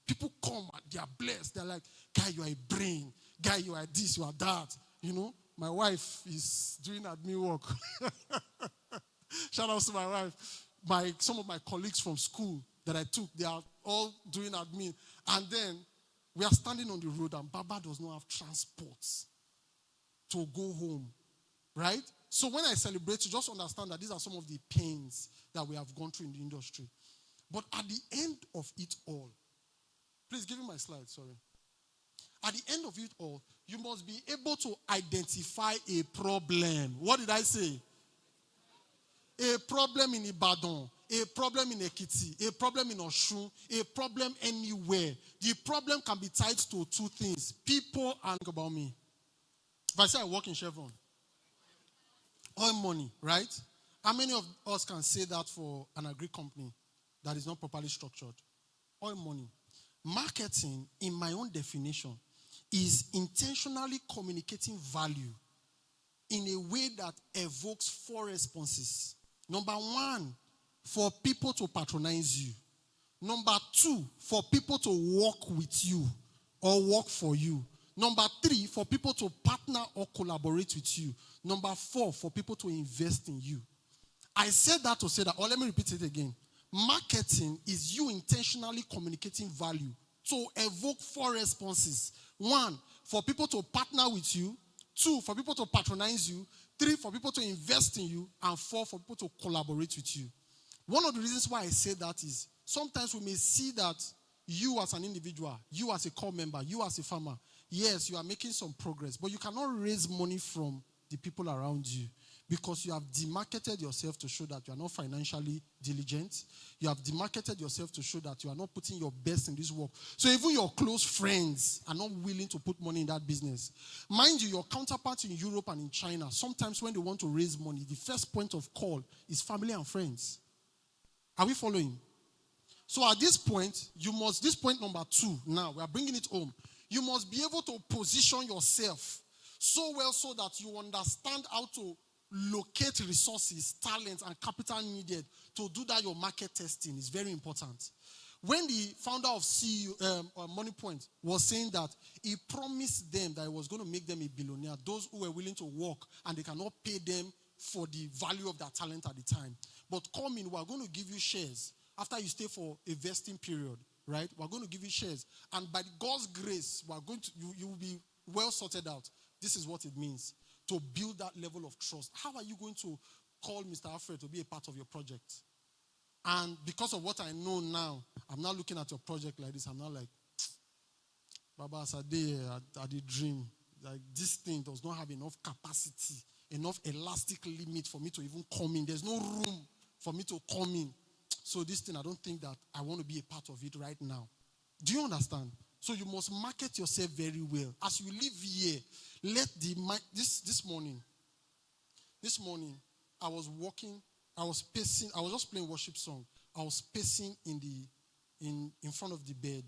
People come and they are blessed. They're like, guy, you are a brain. Guy, you are this, you are that. You know, my wife is doing admin work. Shout out to my wife. Some of my colleagues from school that I took, they are all doing admin. And then we are standing on the road and Baba does not have transport to go home. Right? So when I celebrate, you just understand that these are some of the pains that we have gone through in the industry. But at the end of it all, please give me my slide, sorry. At the end of it all, you must be able to identify a problem. What did I say? A problem in Ibadan, a problem in Ekiti, a problem in Osun, a problem anywhere. The problem can be tied to 2 things. People and about me. If I say I work in Chevron, oil money, right? How many of us can say that for an agri company that is not properly structured? Oil money. Marketing, in my own definition, is intentionally communicating value in a way that evokes 4 responses. Number 1, for people to patronize you. Number 2, for people to work with you or work for you. Number 3, for people to partner or collaborate with you. Number 4, for people to invest in you. I said that to say that, or let me repeat it again. Marketing is you intentionally communicating value to evoke 4 responses. 1, for people to partner with you. 2, for people to patronize you. 3, for people to invest in you. And 4, for people to collaborate with you. One of the reasons why I say that is sometimes we may see that you as an individual, you as a core member, you as a farmer, yes, you are making some progress, but you cannot raise money from the people around you because you have demarketed yourself to show that you are not financially diligent. You have demarketed yourself to show that you are not putting your best in this work. So even your close friends are not willing to put money in that business. Mind you, your counterparts in Europe and in China, sometimes when they want to raise money, the first point of call is family and friends. Are we following? So at this point, this point number 2, now we are bringing it home. You must be able to position yourself so well so that you understand how to locate resources, talent, and capital needed to do that. Your market testing is very important. When the founder of MoneyPoint was saying that he promised them that he was going to make them a billionaire, those who were willing to work and they cannot pay them for the value of their talent at the time. But come in, we are going to give you shares after you stay for a vesting period, right? We're going to give you shares. And by God's grace, you will be well sorted out. This is what it means to build that level of trust. How are you going to call Mr. Alfred to be a part of your project? And because of what I know now, I'm not looking at your project like this. I'm not like, Baba Sade, I did dream. Like, this thing does not have enough capacity, enough elastic limit for me to even come in. There's no room for me to come in. So this thing, I don't think that I want to be a part of it right now. Do you understand? So you must market yourself very well. As you live here, this morning, I was walking, I was pacing, I was just playing worship song. I was pacing in front of the bed.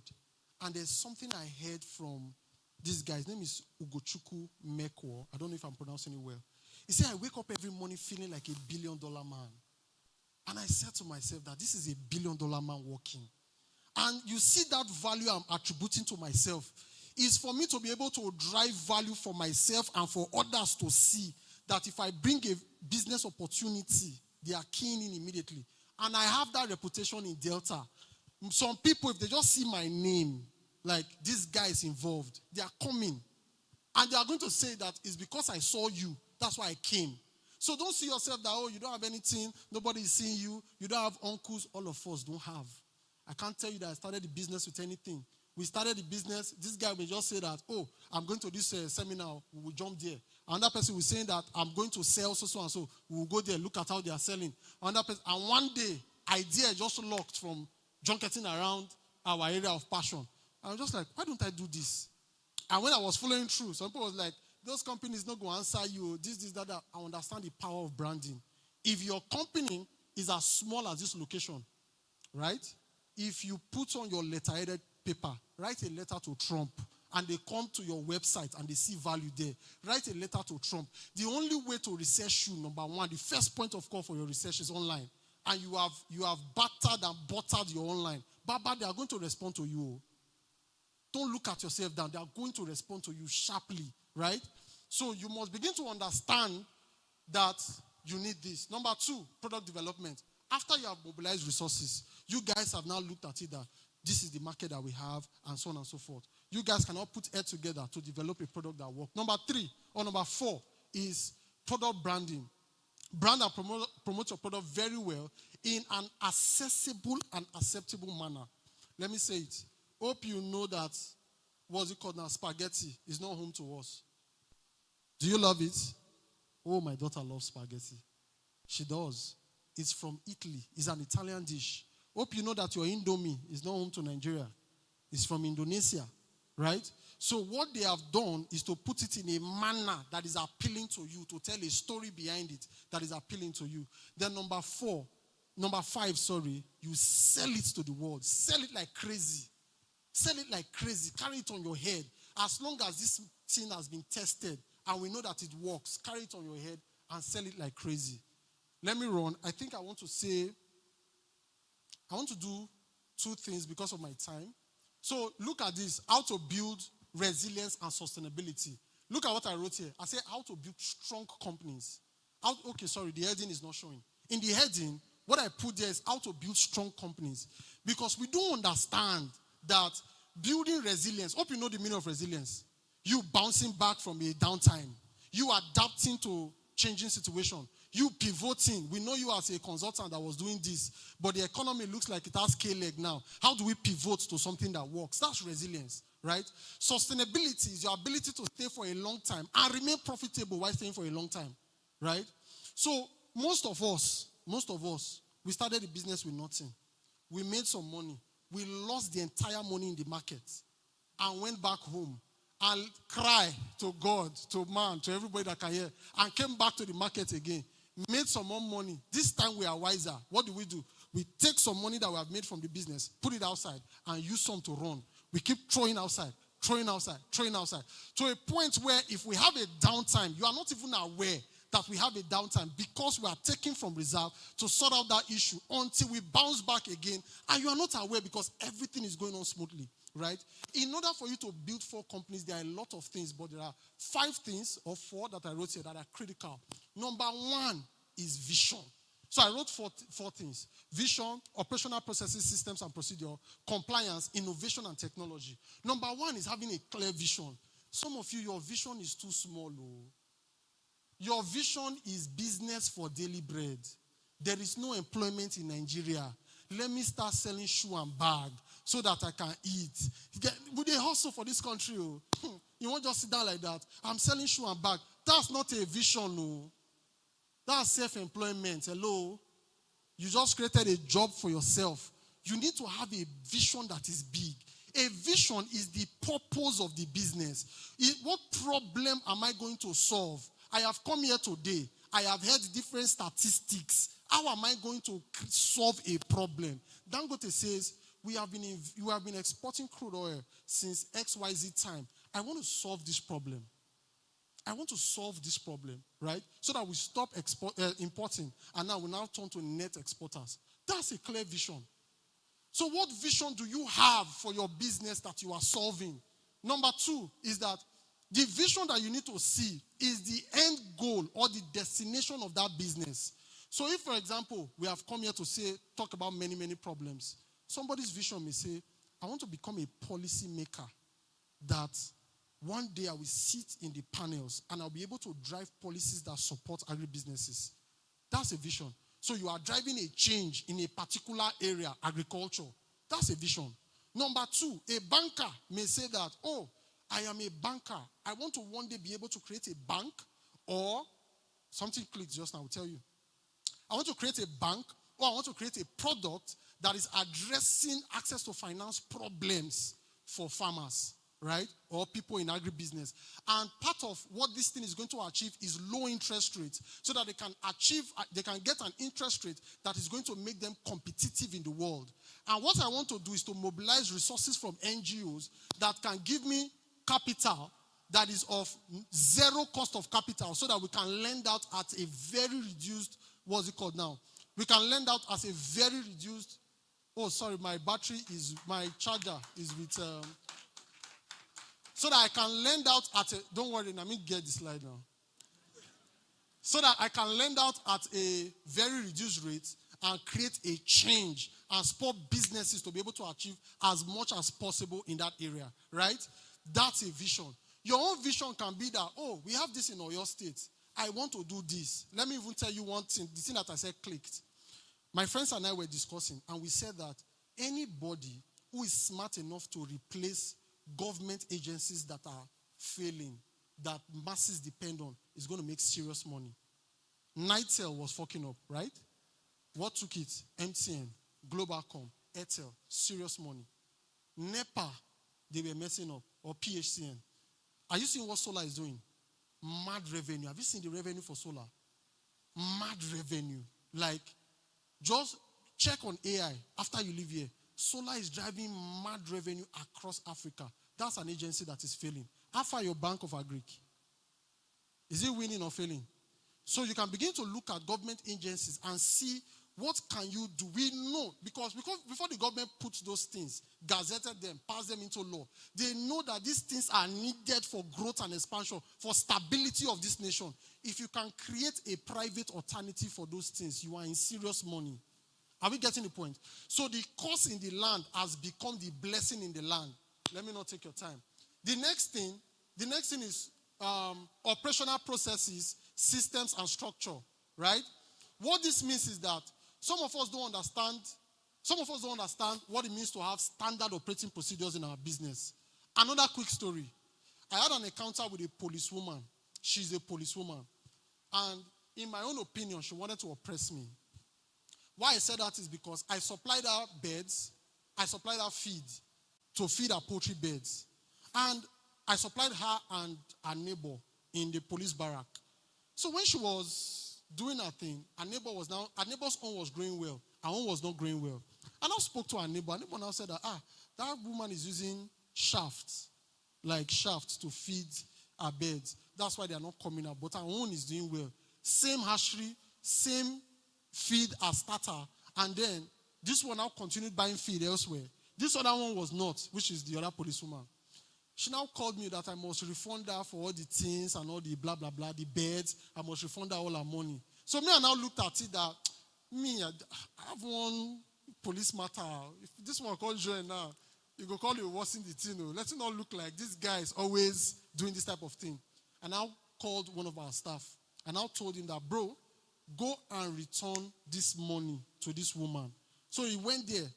And there's something I heard from this guy. His name is Ugochukwu Mekwo. I don't know if I'm pronouncing it well. He said, I wake up every morning feeling like $1 billion man. And I said to myself that this is $1 billion man walking. And you see that value I'm attributing to myself is for me to be able to drive value for myself and for others to see that if I bring a business opportunity, they are keying in immediately. And I have that reputation in Delta. Some people, if they just see my name, like this guy is involved, they are coming. And they are going to say that it's because I saw you. That's why I came. So don't see yourself that, oh, you don't have anything, nobody is seeing you, you don't have uncles. All of us don't have. I can't tell you that I started the business with anything. We started the business. This guy may just say that, oh, I'm going to this seminar. We will jump there. Another person will say that I'm going to sell so and so. We will go there, look at how they are selling. Another person, and one day, idea just locked from junketing around our area of passion. I was just like, why don't I do this? And when I was following through, some people was like, those companies not going to answer you. This, that. I understand the power of branding. If your company is as small as this location, right? If you put on your letter-headed paper, write a letter to Trump, and they come to your website and they see value there, write a letter to Trump. The only way to research you, number one, the first point of call for your research is online. And you have battered and buttered your online. Baba, they are going to respond to you. Don't look at yourself down. They are going to respond to you sharply, right? So you must begin to understand that you need this. Number 2, product development. After you have mobilized resources, you guys have now looked at it that this is the market that we have, and so on and so forth. You guys cannot put head together to develop a product that works. Number 3 or number 4 is product branding. Brand and promote your product very well in an accessible and acceptable manner. Let me say it. Hope you know that, what's it called now? Spaghetti is not home to us. Do you love it? Oh, my daughter loves spaghetti. She does. It's from Italy. It's an Italian dish. Hope you know that your Indomie is not home to Nigeria. It's from Indonesia, right? So what they have done is to put it in a manner that is appealing to you, to tell a story behind it that is appealing to you. Then number 5, you sell it to the world. Sell it like crazy. Sell it like crazy. Carry it on your head. As long as this thing has been tested and we know that it works, carry it on your head and sell it like crazy. Let me run. I think I want to do 2 things because of my time. So look at this, how to build resilience and sustainability. Look at what I wrote here. I said how to build strong companies. The heading is not showing. In the heading, what I put there is how to build strong companies. Because we don't understand that building resilience, hope you know the meaning of resilience. You bouncing back from a downtime. You adapting to changing situation. You pivoting. We know you as a consultant that was doing this, but the economy looks like it has K-leg now. How do we pivot to something that works? That's resilience, right? Sustainability is your ability to stay for a long time and remain profitable while staying for a long time, right? So most of us, we started the business with nothing. We made some money. We lost the entire money in the market and went back home and cried to God, to man, to everybody that can hear, and came back to the market again. Made some more money. This time we are wiser. What do? We take some money that we have made from the business, put it outside, and use some to run. We keep throwing outside. To a point where if we have a downtime, you are not even aware that we have a downtime because we are taking from reserve to sort out that issue until we bounce back again, and you are not aware because everything is going on smoothly, right? In order for you to build 4 companies, there are a lot of things, but there are 5 things or 4 that I wrote here that are critical. Number 1 is vision. So I wrote 4 things: vision, operational processes, systems and procedure, compliance, innovation and technology. Number 1 is having a clear vision. Some of you, your vision is too small. Your vision is business for daily bread. There is no employment in Nigeria. Let me start selling shoe and bag so that I can eat. Would they hustle for this country? You won't just sit down like that. I'm selling shoe and bag. That's not a vision. That's self-employment. Hello? You just created a job for yourself. You need to have a vision that is big. A vision is the purpose of the business. What problem am I going to solve? I have come here today. I have heard different statistics. How am I going to solve a problem? Dangote says, we have been exporting crude oil since XYZ time. I want to solve this problem. Right? So that we stop importing, and now we now turn to net exporters. That's a clear vision. So what vision do you have for your business that you are solving? Number 2 is that the vision that you need to see is the end goal or the destination of that business. So if, for example, we have come here to talk about many, many problems, somebody's vision may say, I want to become a policy maker that one day I will sit in the panels and I'll be able to drive policies that support agribusinesses. That's a vision. So you are driving a change in a particular area, agriculture. That's a vision. Number 2, a banker may say that, I am a banker. I want to one day be able to create a bank, or something clicked just now, I will tell you. I want to create a bank, or I want to create a product that is addressing access to finance problems for farmers, right? Or people in agribusiness. And part of what this thing is going to achieve is low interest rates, so that they can get an interest rate that is going to make them competitive in the world. And what I want to do is to mobilize resources from NGOs that can give me capital that is of 0 cost of capital, so that we can lend out at a very reduced, what's it called now? We can lend out as a very reduced, my charger is with, so that I can lend out at a, don't worry, let me get the slide now. So that I can lend out at a very reduced rate and create a change and support businesses to be able to achieve as much as possible in that area, right? That's a vision. Your own vision can be that, we have this in Oyo State. I want to do this. Let me even tell you one thing, the thing that I said clicked. My friends and I were discussing, and we said that anybody who is smart enough to replace government agencies that are failing, that masses depend on, is going to make serious money. Nitel was fucking up, right? What took it? MTN, Globalcom, Airtel, serious money. NEPA, they were messing up, or PHCN. Are you seeing what solar is doing? Mad revenue. Have you seen the revenue for solar? Mad revenue. Like, just check on AI after you leave here. Solar is driving mad revenue across Africa. That's an agency that is failing. How far your Bank of Agric? Is it winning or failing? So you can begin to look at government agencies and see what can you do. We know, because before the government puts those things, gazetted them, passed them into law, they know that these things are needed for growth and expansion, for stability of this nation. If you can create a private alternative for those things, you are in serious money. Are we getting the point? So the curse in the land has become the blessing in the land. Let me not take your time. The next thing is operational processes, systems, and structure, right? What this means is that some of us don't understand what it means to have standard operating procedures in our business. Another quick story. I had an encounter with a policewoman. She's a policewoman. And in my own opinion, she wanted to oppress me. Why I said that is because I supplied her beds, I supplied her feed to feed her poultry beds. And I supplied her and her neighbor in the police barrack. So when she was doing her thing, her neighbor's own was growing well. Her own was not growing well. And I spoke to her neighbor. Her neighbor now said that woman is using shafts to feed her beds. That's why they are not coming out. But her own is doing well. Same hatchery, same feed as starter. And then this one now continued buying feed elsewhere. This other one was not, which is the other policewoman. She now called me that I must refund her for all the things and all the blah, blah, blah, the beds. I must refund her all her money. So me, I now looked at it that, I have one police matter. If this one called join now, you go call you worse in the thing. Let it not look like this guy is always doing this type of thing. And I called one of our staff. And I told him that, bro, go and return this money to this woman. So he went there.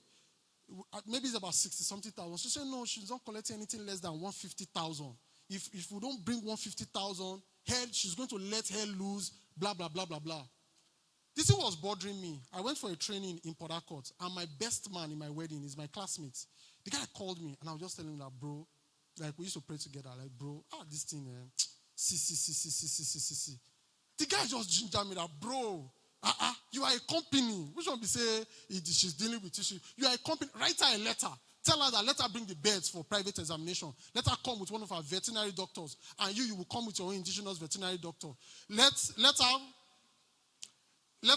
Maybe it's about 60-something thousand. She said, no, she's not collecting anything less than 150,000. If we don't bring 150,000, she's going to let her lose, blah, blah, blah, blah, blah. This thing was bothering me. I went for a training in Port Harcourt, and my best man in my wedding is my classmate. The guy called me, and I was just telling him that, bro, like we used to pray together, like, bro, this thing, see. The guy just gingered me that, bro, you are a company. Which one be say she's dealing with issue? You are a company. Write her a letter. Tell her that let her bring the beds for private examination. Let her come with one of our veterinary doctors. And you will come with your own indigenous veterinary doctor. Let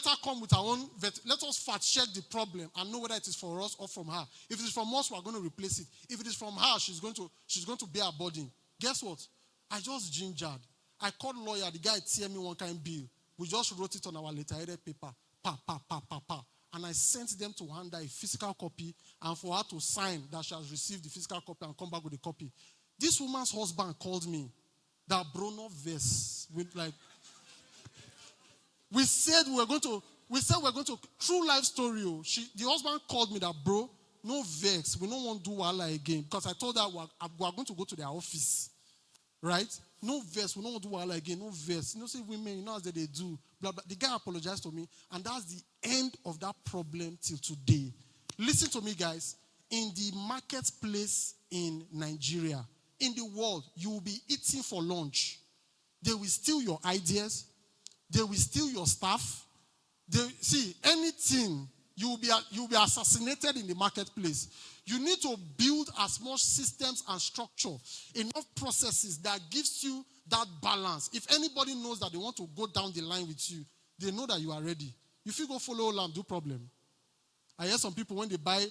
her come with her own vet. Let us fact check the problem and know whether it is for us or from her. If it is from us, we are going to replace it. If it is from her, she's going to bear a burden. Guess what? I just gingered. I called lawyer. The guy tear me one kind bill. We just wrote it on our letterheaded paper. And I sent them to hand her a physical copy and for her to sign that she has received the physical copy and come back with a copy. This woman's husband called me. That bro, no verse. We said we're going to, true life story. The husband called me that, bro, no vex. We don't want to do Wala again. Because I told her we are going to go to their office. Right? No verse. We don't want to do Wala again. No verse. Say women, as they do. Blah, blah. The guy apologized to me. And that's the end of that problem till today. Listen to me, guys. In the marketplace in Nigeria, in the world, you will be eating for lunch. They will steal your ideas. They will steal your stuff. Anything, you will be assassinated in the marketplace. You need to build as much systems and structure, enough processes that gives you that balance. If anybody knows that they want to go down the line with you, they know that you are ready. If you go follow Lamb, do problem. I hear some people when they buy,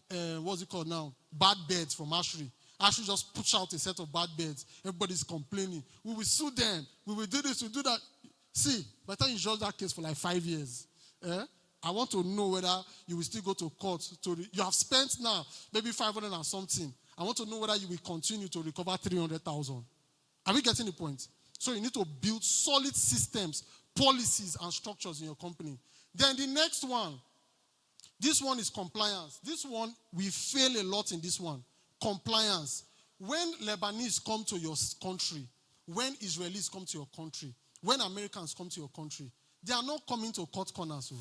bad beds from Ashri. Ashri just push out a set of bad beds. Everybody's complaining. We will sue them. We will do this, we will do that. See, by the time you judge that case for like 5 years, I want to know whether you will still go to court. You have spent now maybe 500 and something. I want to know whether you will continue to recover 300,000. Are we getting the point? So you need to build solid systems, policies, and structures in your company. Then the next one, this one is compliance. This one, we fail a lot in this one. Compliance. When Lebanese come to your country, when Israelis come to your country, when Americans come to your country, they are not coming to cut corners.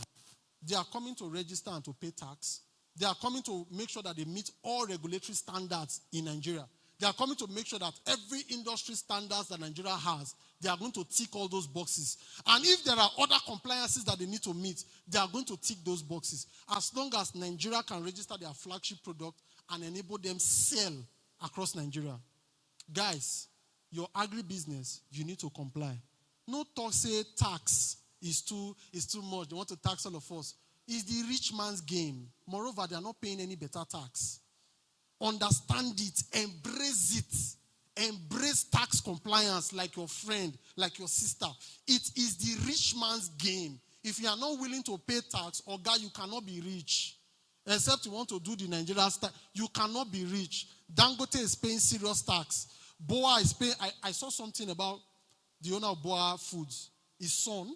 They are coming to register and to pay tax. They are coming to make sure that they meet all regulatory standards in Nigeria. They are coming to make sure that every industry standards that Nigeria has, they are going to tick all those boxes. And if there are other compliances that they need to meet, they are going to tick those boxes. As long as Nigeria can register their flagship product and enable them sell across Nigeria. Guys, your agribusiness, you need to comply. No talk say tax is too much. They want to tax all of us. It's the rich man's game. Moreover, they are not paying any better tax. Understand it. Embrace it. Embrace tax compliance like your friend, like your sister. It is the rich man's game. If you are not willing to pay tax, you cannot be rich. Except you want to do the Nigerian tax. You cannot be rich. Dangote is paying serious tax. Boa is paying. I saw something about the owner of Boa Foods, his son,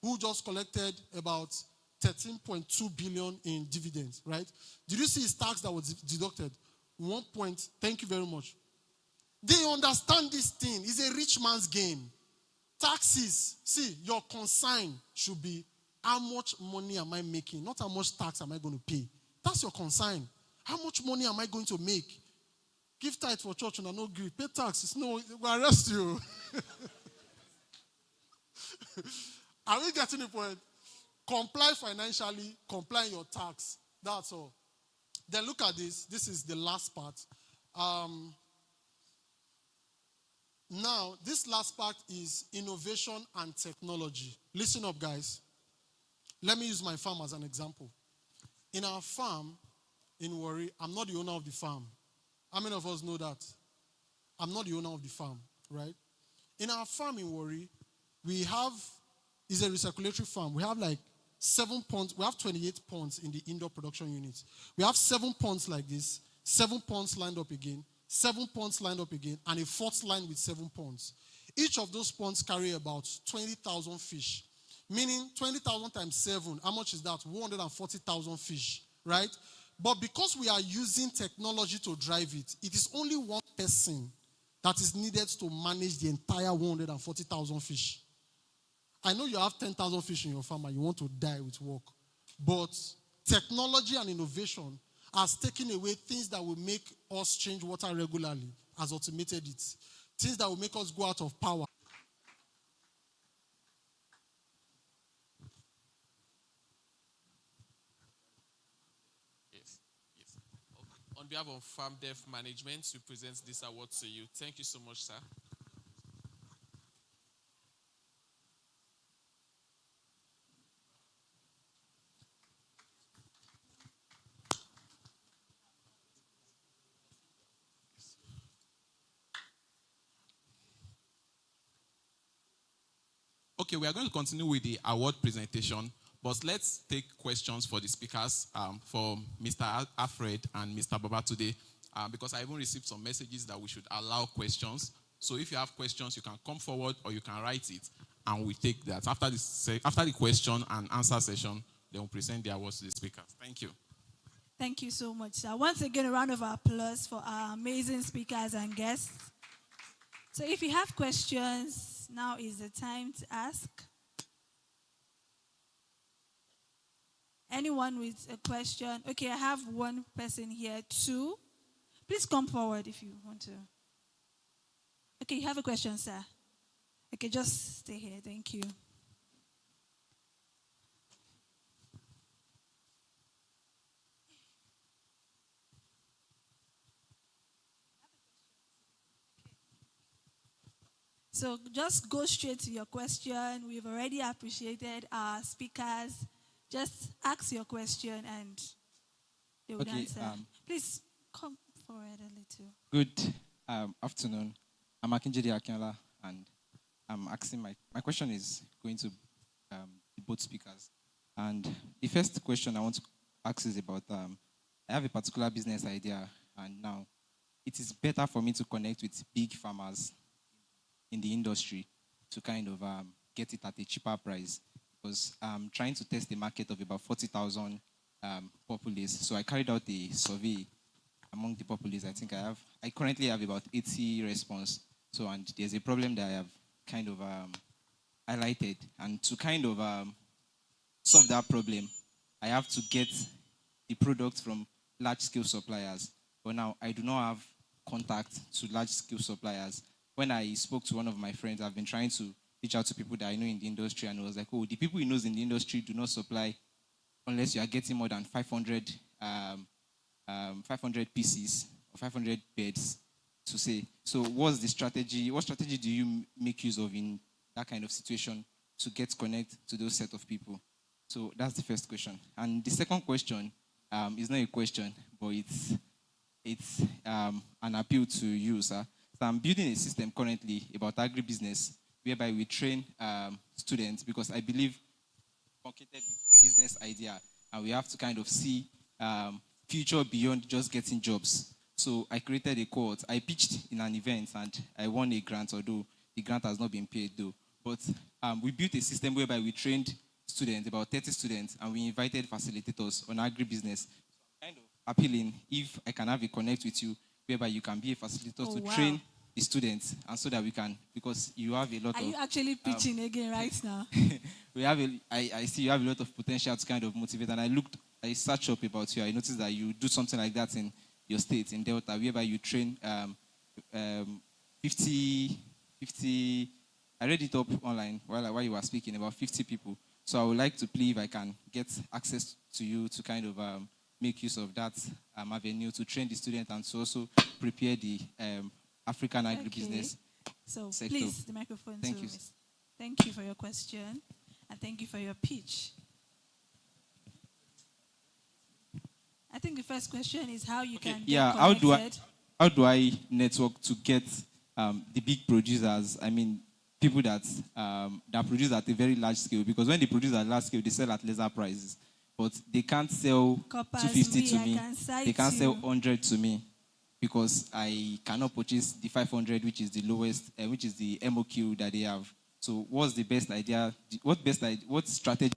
who just collected about 13.2 billion in dividends, right? Did you see his tax that was deducted? Thank you very much. They understand this thing. It's a rich man's game. Taxes. See, your consign should be how much money am I making, not how much tax am I going to pay. That's your consign. How much money am I going to make? Give tithe for church and I no give. Pay taxes. No, we'll arrest you. Are we getting the point? Comply financially, comply in your tax. That's all. Then look at this. This is the last part. Now, this last part is innovation and technology. Listen up, guys. Let me use my farm as an example. In our farm in Warri, I'm not the owner of the farm. How many of us know that? I'm not the owner of the farm, right? In our farm in Warri, we have, it's a recirculatory farm. We have like 7 ponds. We have 28 ponds in the indoor production unit. We have 7 ponds like this, 7 ponds lined up again, 7 ponds lined up again, and a fourth line with 7 ponds. Each of those ponds carry about 20,000 fish. Meaning 20,000 times 7, how much is that? 140,000 fish, right? But because we are using technology to drive it, it is only one person that is needed to manage the entire 140,000 fish. I know you have 10,000 fish in your farm and you want to die with work. But technology and innovation has taken away things that will make us change water regularly, has automated it. Things that will make us go out of power. On behalf of FARMDEV management, we present this award to you. Thank you so much, sir. Okay, we are going to continue with the award presentation, but let's take questions for the speakers, for Mr. Alfred and Mr. Baba today, because I even received some messages that we should allow questions. So if you have questions, you can come forward or you can write it, and we take that. After the question and answer session, then we'll present the awards to the speakers. Thank you. Thank you so much, sir. Once again, a round of applause for our amazing speakers and guests. So if you have questions, now is the time to ask. Anyone with a question? Okay, I have one person here, 2. Please come forward if you want to. Okay, you have a question, sir. Okay, just stay here. Thank you. So just go straight to your question. We've already appreciated our speakers. Just ask your question and they will answer. Please come forward a little. Good afternoon. I'm Akinjide Akinola, and I'm asking my question is going to both speakers. And the first question I want to ask is about, I have a particular business idea, and now it is better for me to connect with big farmers in the industry to kind of get it at a cheaper price, because I'm trying to test the market of about 40,000 populace. So I carried out a survey among the populace. I currently have about 80 response. So, and there's a problem that I have kind of highlighted. And to kind of solve that problem, I have to get the product from large-scale suppliers. But now I do not have contact to large-scale suppliers. When I spoke to one of my friends, I've been trying to reach out to people that I know in the industry, and it was like, oh, the people he knows in the industry do not supply unless you are getting more than 500 pieces or 500 beds to say. So what's the strategy? What strategy do you make use of in that kind of situation to get connect to those set of people? So that's the first question. And the second question is not a question, but it's an appeal to you, sir. So I'm building a system currently about agribusiness, whereby we train students, because I believe concocted with business idea, and we have to kind of see future beyond just getting jobs. So I created a cohort. I pitched in an event and I won a grant, although the grant has not been paid though. But we built a system whereby we trained students, about 30 students, and we invited facilitators on agribusiness. Kind of appealing if I can have a connect with you, whereby you can be a facilitator to train the students, and so that we can, because you have a lot Are of... you actually pitching again right now? I see you have a lot of potential to kind of motivate, and I searched up about you. I noticed that you do something like that in your state, in Delta, whereby you train 50, I read it up online while you were speaking, about 50 people. So I would like to please, if I can get access to you to kind of make use of that avenue to train the student and to also prepare the African agribusiness So sector. please, the microphone. Thank you. Thank you for your question, and thank you for your pitch. I think the first question is how you can get connected. How do I network to get the big producers? I mean, people that produce at a very large scale, because when they produce at large scale, they sell at lesser prices. But they can't sell 250 to me. They can't sell 100 to me because I cannot purchase the 500, which is the lowest, which is the MOQ that they have. So, what's the best idea? What strategy?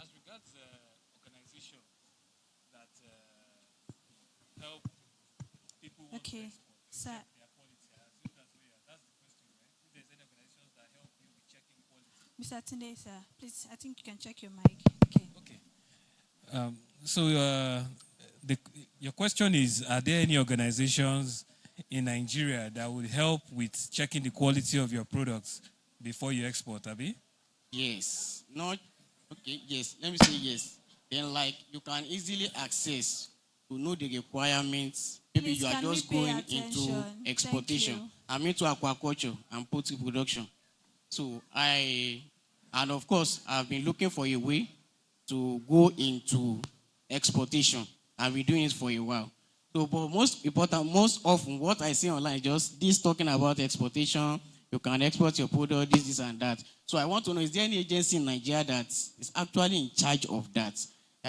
As regards organizations that help people want to export, sir. Their quality, I assume that's the question, right? If there's any organizations that help you with checking quality. Mr. Tunde, sir, please, I think you can check your mic. Okay. Your question is, are there any organizations in Nigeria that would help with checking the quality of your products before you export, Abi? Yes. Yes. Let me say yes. Then, like, you can easily access to know the requirements. Maybe Please, you are just going into exportation. I'm into aquaculture and poultry production. So and of course, I've been looking for a way to go into exportation. I've been doing it for a while. So, but most important, most often, what I see online, just this talking about exportation, you can export your product, this, and that. So I want to know, is there any agency in Nigeria that is actually in charge of that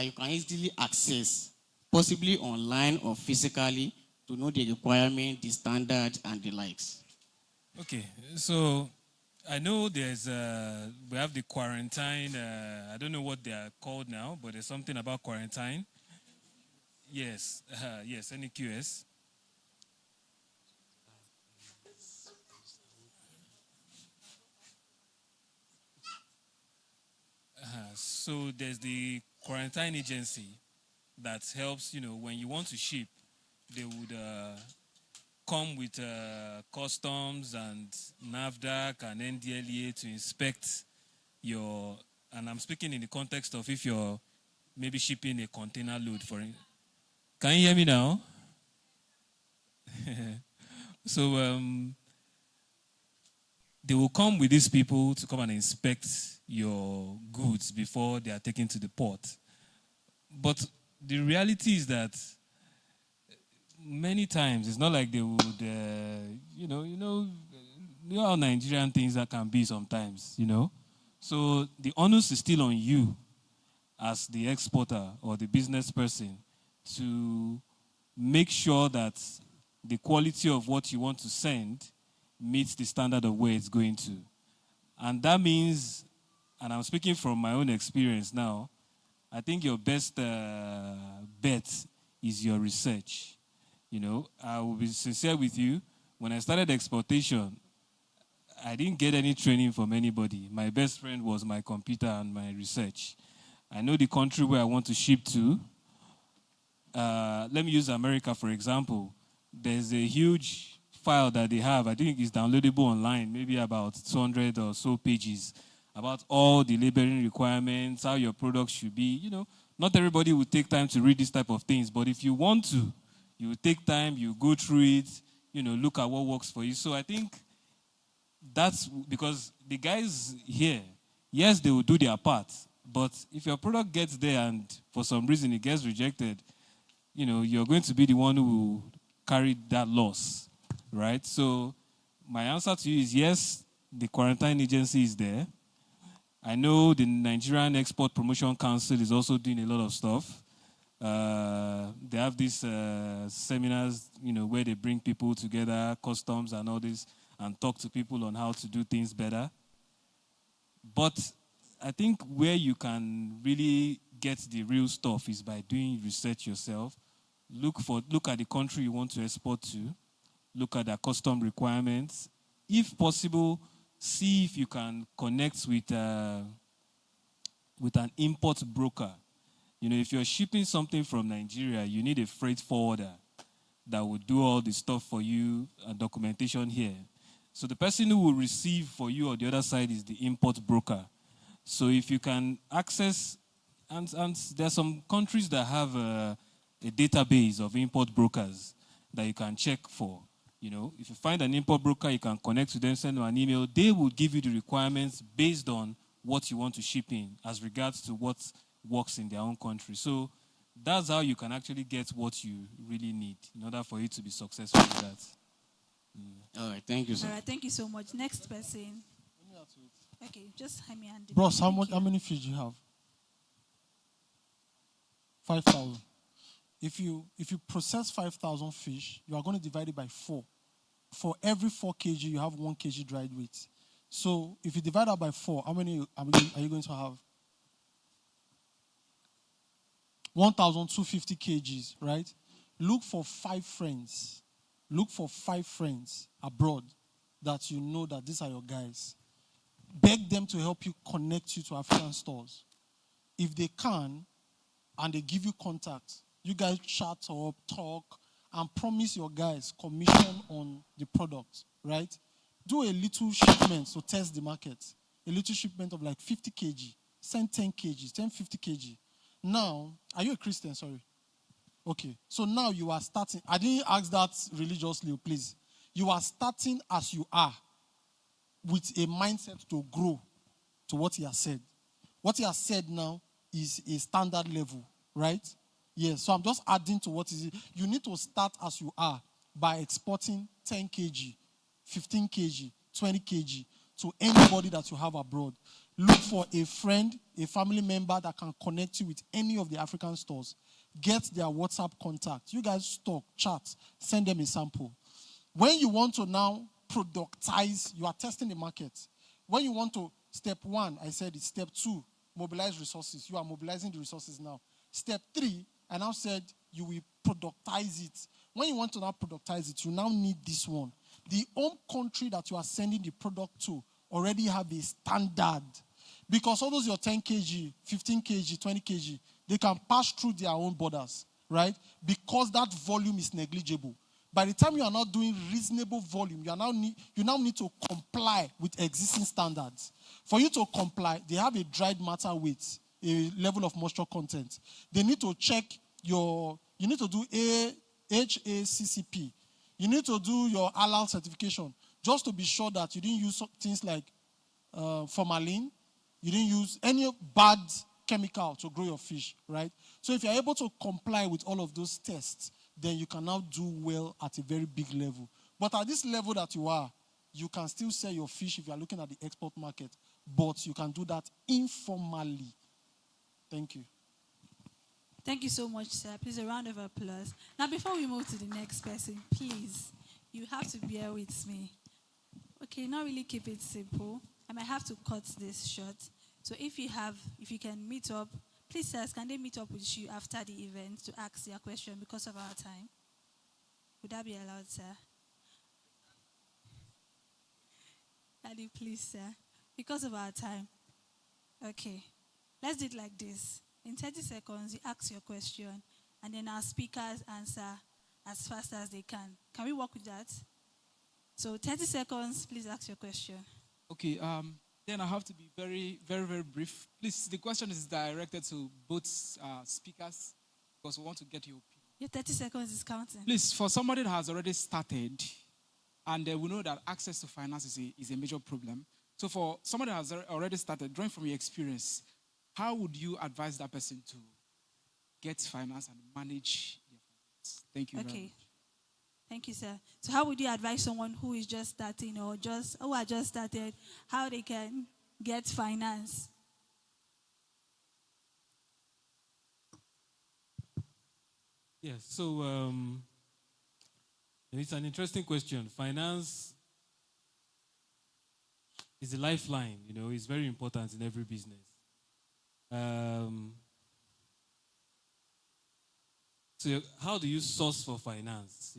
you can easily access, possibly online or physically, to know the requirement, the standard, and the likes? Okay, so I know we have the quarantine, I don't know what they are called now, but there's something about quarantine. Yes, yes, NEQS. So there's the quarantine agency that helps, when you want to ship, they would come with customs and NAFDAC and NDLEA to inspect and I'm speaking in the context of if you're maybe shipping a container load for it. Can you hear me now? So they will come with these people to come and inspect your goods before they are taken to the port. But the reality is that many times it's not like they would, you know how Nigerian things that can be sometimes, So the onus is still on you as the exporter or the business person to make sure that the quality of what you want to send meets the standard of where it's going to. And that means, and I'm speaking from my own experience now, I think your best bet is your research. I will be sincere with you. When I started exportation, I didn't get any training from anybody. My best friend was my computer and my research. I know the country where I want to ship to. Let me use America, for example. There's a huge file that they have. I think it's downloadable online, maybe about 200 or so pages, about all the labeling requirements, how your product should be. Not everybody will take time to read this type of things, but if you want to, you take time, you go through it, look at what works for you. So I think that's because the guys here, yes, they will do their part, but if your product gets there and for some reason it gets rejected, you're going to be the one who will carry that loss, right? So my answer to you is yes, the quarantine agency is there. I know the Nigerian Export Promotion Council is also doing a lot of stuff. They have these seminars, where they bring people together, customs and all this, and talk to people on how to do things better. But I think where you can really get the real stuff is by doing research yourself. Look at the country you want to export to. Look at their custom requirements. If possible, see if you can connect with an import broker. If you're shipping something from Nigeria, you need a freight forwarder that will do all the stuff for you, documentation here. So the person who will receive for you on the other side is the import broker. So if you can access, and there are some countries that have a database of import brokers that you can check for. If you find an import broker, you can connect to them, send them an email. They will give you the requirements based on what you want to ship in as regards to what works in their own country. So that's how you can actually get what you really need in order for you to be successful with that. All right, thank you, sir. All right, thank you so much. Next person. Okay, just hand me hand. Bros, how many fish do you have? 5,000. If you process 5,000 fish, you are going to divide it by 4. For every 4 kg, you have 1 kg dried weight. So if you divide that by 4, how many are you going to have? 1,250 kgs, right? Look for 5 friends. Look for 5 friends abroad that you know that these are your guys. Beg them to help you connect you to African stores. If they can, and they give you contact, you guys chat up, talk, and promise your guys commission on the product, right? Do a little shipment to test the market. A little shipment of like 50 kg. Send 10 kg, 10, 50 kg. Now, are you a Christian? Sorry. Okay. So now you are starting. I didn't ask that religiously, please. You are starting as you are with a mindset to grow to what he has said. What he has said now is a standard level, right? Yes, so I'm just adding to what is it. You need to start as you are by exporting 10 kg, 15 kg, 20 kg to anybody that you have abroad. Look for a friend, a family member that can connect you with any of the African stores. Get their WhatsApp contact. You guys talk, chat, send them a sample. When you want to now productize, you are testing the market. When you want to, step 1, I said it's step 2, mobilize resources. You are mobilizing the resources now. Step 3, I now said you will productize it. When you want to now productize it, you now need this one. The home country that you are sending the product to already have a standard. Because all those your 10 kg, 15 kg, 20 kg, they can pass through their own borders, right? Because that volume is negligible. By the time you are not doing reasonable volume, you now need to comply with existing standards. For you to comply, they have a dried matter weight, a level of moisture content. They need to check you need to do HACCP. You need to do your halal certification just to be sure that you didn't use things like formalin. You didn't use any bad chemical to grow your fish, right? So if you're able to comply with all of those tests, then you can now do well at a very big level. But at this level that you are, you can still sell your fish if you're looking at the export market, but you can do that informally. Thank you. Thank you so much, sir. Please, a round of applause. Now, before we move to the next person, please, you have to bear with me. Okay, not really keep it simple. I might have to cut this short. So if you can meet up, please, sirs, can they meet up with you after the event to ask their question because of our time? Would that be allowed, sir? Daddy, please, sir. Because of our time. Okay. Let's do it like this. In 30 seconds, you ask your question, and then our speakers answer as fast as they can. Can we work with that? So 30 seconds, please ask your question. Okay, then I have to be very, very, very brief. Please, the question is directed to both speakers because we want to get your opinion. Your 30 seconds is counting. Please, for somebody that has already started, and we know that access to finance is a major problem. So for somebody that has already started, drawing from your experience, how would you advise that person to get finance and manage their finance? Thank you very much. Thank you, sir. So how would you advise someone who is just starting or who are just started, how they can get finance? Yes, so it's an interesting question. Finance is a lifeline, it's very important in every business. So how do you source for finance?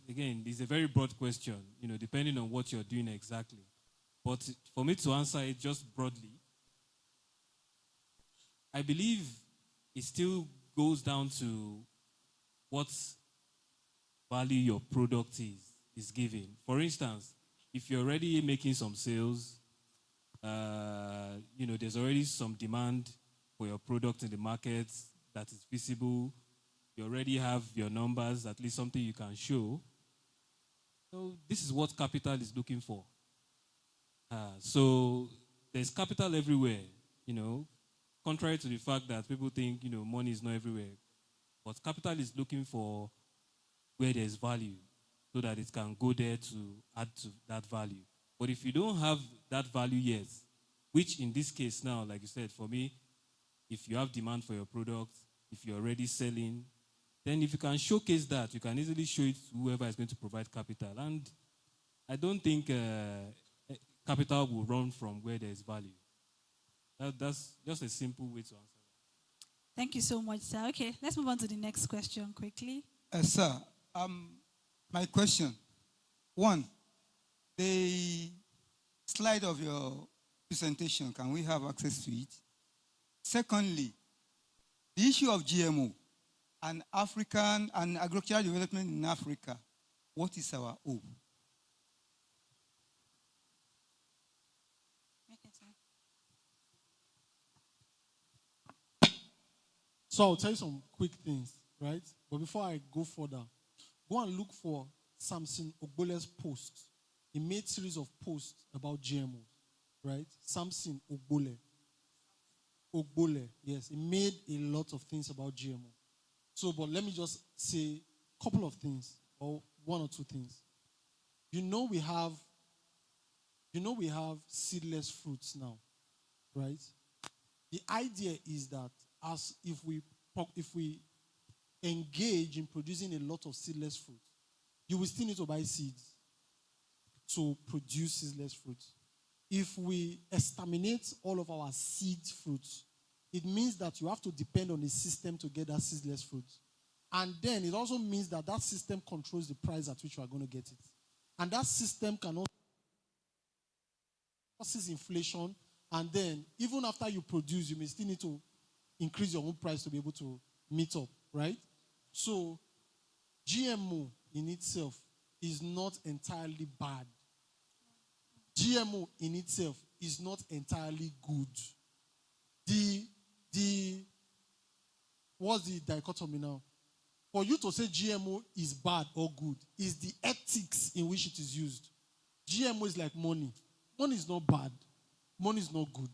Again, it's a very broad question, depending on what you're doing exactly. But for me to answer it just broadly, I believe it still goes down to what value your product is giving. For instance, if you're already making some sales, there's already some demand for your product in the market that is visible. You already have your numbers, at least something you can show. So this is what capital is looking for. So there's capital everywhere, contrary to the fact that people think, money is not everywhere. But capital is looking for where there's value so that it can go there to add to that value. But if you don't have that value yet, which in this case now, like you said, for me, if you have demand for your product, if you're already selling, then if you can showcase that, you can easily show it to whoever is going to provide capital. And I don't think capital will run from where there is value. That's just a simple way to answer that. Thank you so much, sir. Okay, let's move on to the next question quickly. Sir, my question. One, the slide of your presentation, can we have access to it? Secondly, the issue of GMO and African and agricultural development in Africa, what is our hope? So I'll tell you some quick things, right? But before I go further, go and look for Samson Ogbole's post. He made a series of posts about GMOs, right? Samson Ogbole. Ogbole, yes, he made a lot of things about GMO. So, but let me just say a couple of things, or one or two things. You know we have seedless fruits now, right? The idea is that if we engage in producing a lot of seedless fruit, you will still need to buy seeds to produce seedless fruit. If we exterminate all of our seed fruits, it means that you have to depend on a system to get that seedless fruit. And then it also means that that system controls the price at which you are going to get it. And that system cannot causes inflation, and then even after you produce, you may still need to increase your own price to be able to meet up, right? So GMO in itself is not entirely bad. GMO in itself is not entirely good. What's the dichotomy now? For you to say GMO is bad or good is the ethics in which it is used. GMO is like money. Money is not bad. Money is not good.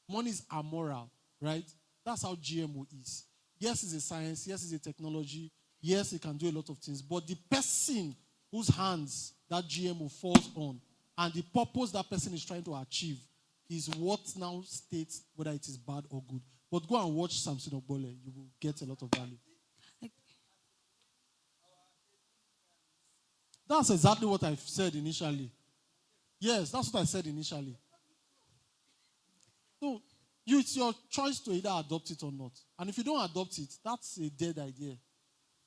Money is amoral, right? That's how GMO is. Yes, it's a science. Yes, it's a technology. Yes, it can do a lot of things. But the person whose hands that GMO falls on and the purpose that person is trying to achieve is what now states whether it is bad or good. But go and watch Samson Ogbole. You will get a lot of value. That's exactly what I said initially. Yes, that's what I said initially. So, it's your choice to either adopt it or not. And if you don't adopt it, that's a dead idea.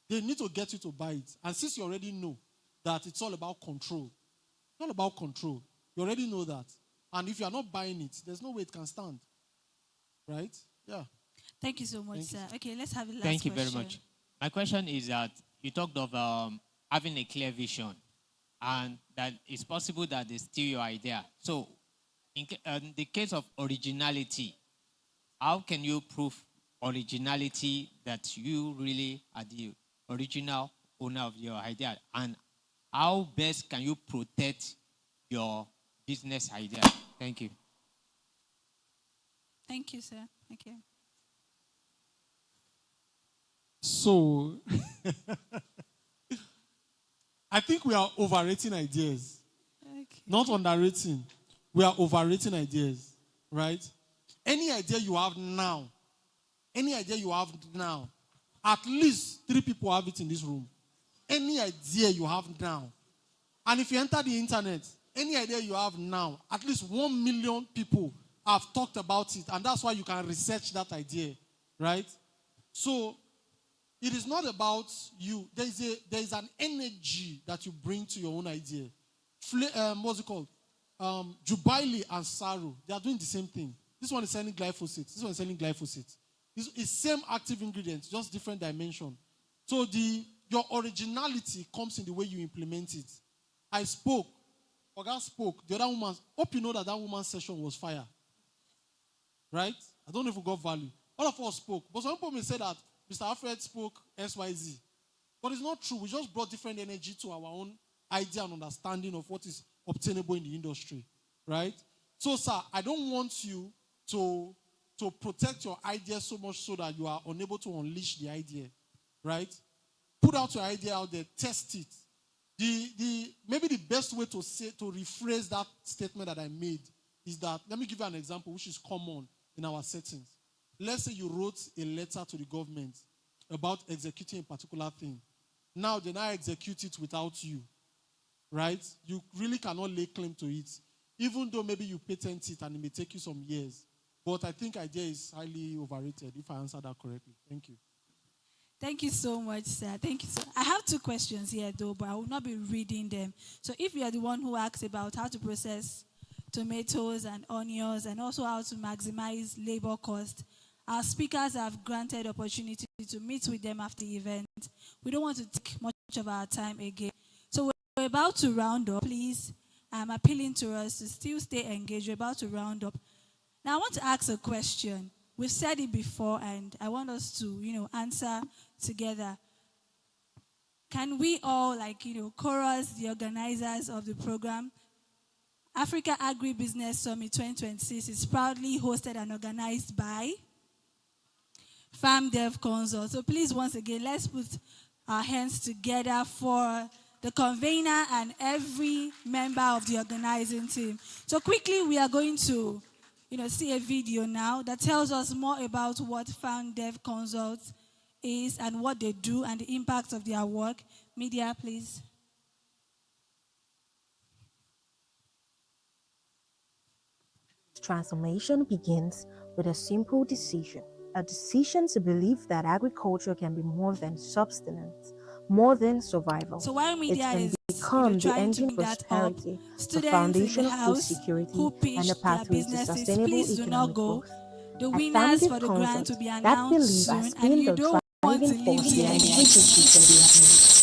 They need to get you to buy it. And since you already know that it's all about control, it's all about control. You already know that. And if you are not buying it, there's no way it can stand. Right? Yeah. Thank you so much, sir. Okay, let's have a last Thank you question. very much. My question is that you talked of having a clear vision, and that it's possible that they steal your idea. So, in the case of originality, how can you prove originality, that you really are the original owner of your idea? And how best can you protect your business idea? Thank you. Thank you, sir. Okay. So, I think we are overrating ideas. Okay. Not underrating. We are overrating ideas, right? Any idea you have now, at least 3 people have it in this room. Any idea you have now. And if you enter the internet, any idea you have now, at least 1 million people have talked about it. And that's why you can research that idea, right? So, it is not about you. There is an energy that you bring to your own idea. What's it called? Jubilee and Saru, they are doing the same thing. This one is selling glyphosate. This one is selling glyphosate. It's same active ingredients, just different dimension. So your originality comes in the way you implement it. I spoke. Oga spoke. The other woman, hope you know that woman's session was fire. Right? I don't know if we got value. All of us spoke. But some people may say that Mr. Alfred spoke XYZ. But it's not true. We just brought different energy to our own idea and understanding of what is obtainable in the industry. Right? So, sir, I don't want you to protect your idea so much so that you are unable to unleash the idea. Right? Put out your idea out there. Test it. Maybe the best way to rephrase that statement that I made is that, let me give you an example which is common in our settings. Let's say you wrote a letter to the government about executing a particular thing. Now they now execute it without you, right? You really cannot lay claim to it, even though maybe you patent it and it may take you some years. But I think idea is highly overrated, if I answer that correctly. Thank you. Thank you so much, sir. Thank you. I have 2 questions here, though, but I will not be reading them. So if you are the one who asks about how to process tomatoes and onions and also how to maximize labor cost, our speakers have granted opportunity to meet with them after the event. We don't want to take much of our time again. So we're about to round up. Please, I'm appealing to us to still stay engaged. We're about to round up. Now, I want to ask a question. We've said it before, and I want us to, answer together. Can we all, chorus the organizers of the program? Africa Agribusiness Summit 2026 is proudly hosted and organized by FARMDEV Consult. So please, once again, let's put our hands together for the convener and every member of the organizing team. So quickly, we are going to see a video now that tells us more about what FARMDEV Consult is and what they do and the impact of their work. Media, please. Transformation begins with a simple decision. A decision to believe that agriculture can be more than subsistence, more than survival. So while media it is can become the trying to engine bring of that up, prosperity, the students foundation in the of food house security, who and a pitched their pathway to businesses, sustainable please do not economic go. growth. The At winners FARMDEV for the grant Consult, will be that announced belief soon, has and been you the don't want to driving leave force here behind yet. every decision we have made.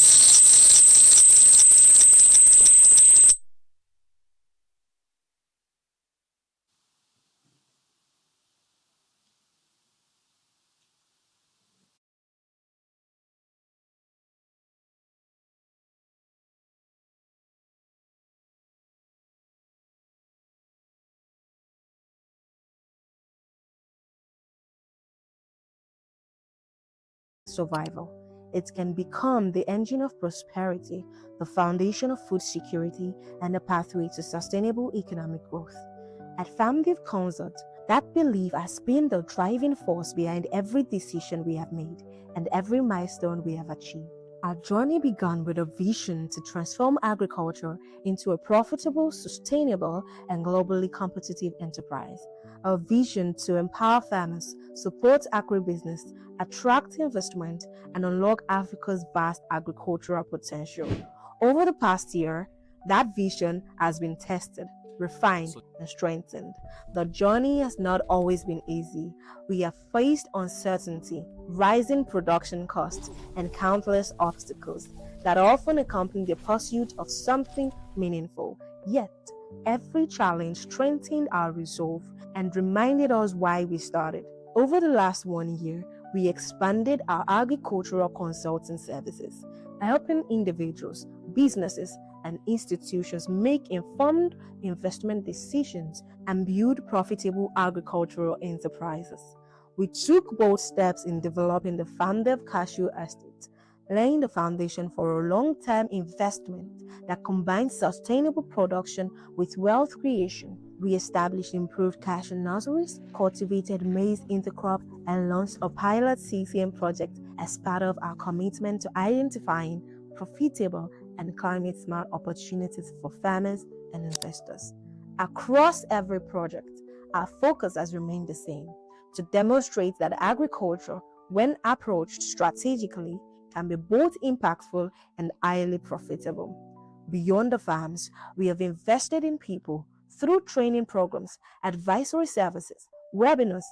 Survival. It can become the engine of prosperity, the foundation of food security, and a pathway to sustainable economic growth. At FARMDEV Consult, that belief has been the driving force behind every decision we have made and every milestone we have achieved. Our journey began with a vision to transform agriculture into a profitable, sustainable, and globally competitive enterprise. A vision to empower farmers, support agribusiness, attract investment, and unlock Africa's vast agricultural potential. Over the past year, that vision has been tested, refined, and strengthened. The journey has not always been easy. We have faced uncertainty, rising production costs, and countless obstacles that often accompany the pursuit of something meaningful. Yet, every challenge strengthened our resolve and reminded us why we started. Over the last 1 year, we expanded our agricultural consulting services, helping individuals, businesses, and institutions make informed investment decisions and build profitable agricultural enterprises. We took bold steps in developing the FARMDEV Cashew Estate, laying the foundation for a long-term investment that combines sustainable production with wealth creation. We established improved cashew nurseries, cultivated maize intercrop, and launched a pilot CCM project as part of our commitment to identifying profitable and climate-smart opportunities for farmers and investors. Across every project, our focus has remained the same: to demonstrate that agriculture, when approached strategically, can be both impactful and highly profitable. Beyond the farms, we have invested in people through training programs, advisory services, webinars,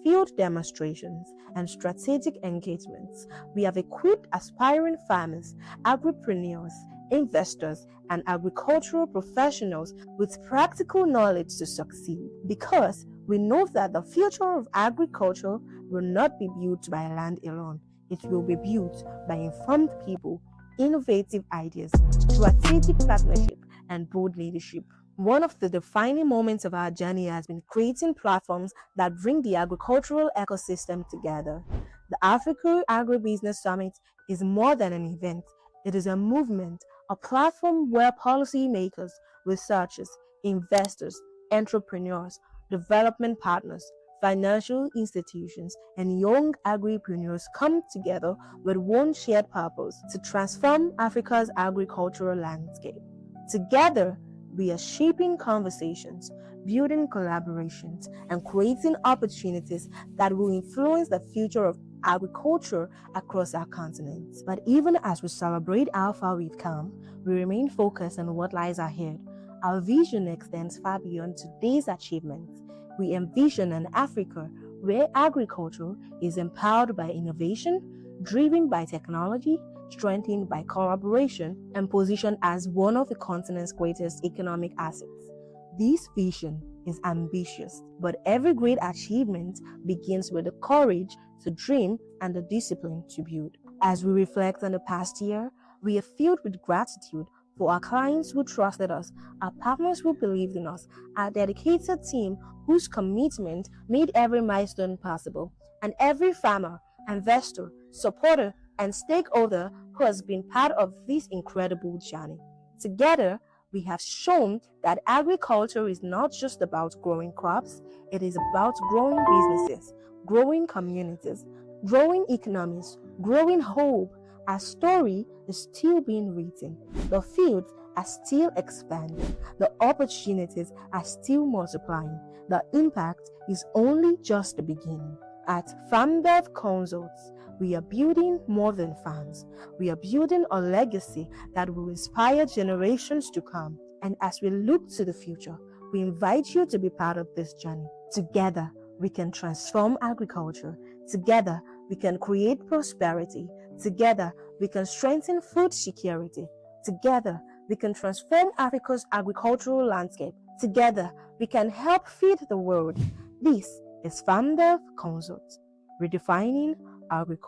field demonstrations, and strategic engagements. We have equipped aspiring farmers, agripreneurs, investors, and agricultural professionals with practical knowledge to succeed, because we know that the future of agriculture will not be built by land alone. It will be built by informed people, innovative ideas, strategic partnership, and bold leadership. One of the defining moments of our journey has been creating platforms that bring the agricultural ecosystem together. The Africa Agribusiness Summit is more than an event. It is a movement, a platform where policymakers, researchers, investors, entrepreneurs, development partners, financial institutions, and young agripreneurs come together with one shared purpose: to transform Africa's agricultural landscape. Together, we are shaping conversations, building collaborations, and creating opportunities that will influence the future of agriculture across our continent. But even as we celebrate how far we've come, we remain focused on what lies ahead. Our vision extends far beyond today's achievements. We envision an Africa where agriculture is empowered by innovation, driven by technology, strengthened by collaboration, and positioned as one of the continent's greatest economic assets. This vision is ambitious, but every great achievement begins with the courage to dream and the discipline to build. As we reflect on the past year, we are filled with gratitude for our clients who trusted us, our partners who believed in us, our dedicated team whose commitment made every milestone possible, and every farmer, investor, supporter, and stakeholder who has been part of this incredible journey. Together, we have shown that agriculture is not just about growing crops, it is about growing businesses, growing communities, growing economies, growing hope. Our story is still being written. The fields are still expanding. The opportunities are still multiplying. The impact is only just the beginning. At FARMDEV Consults, we are building more than farms. We are building a legacy that will inspire generations to come. And as we look to the future, we invite you to be part of this journey. Together, we can transform agriculture. Together, we can create prosperity. Together, we can strengthen food security. Together, we can transform Africa's agricultural landscape. Together, we can help feed the world. This is FARMDEV Consult, redefining agriculture.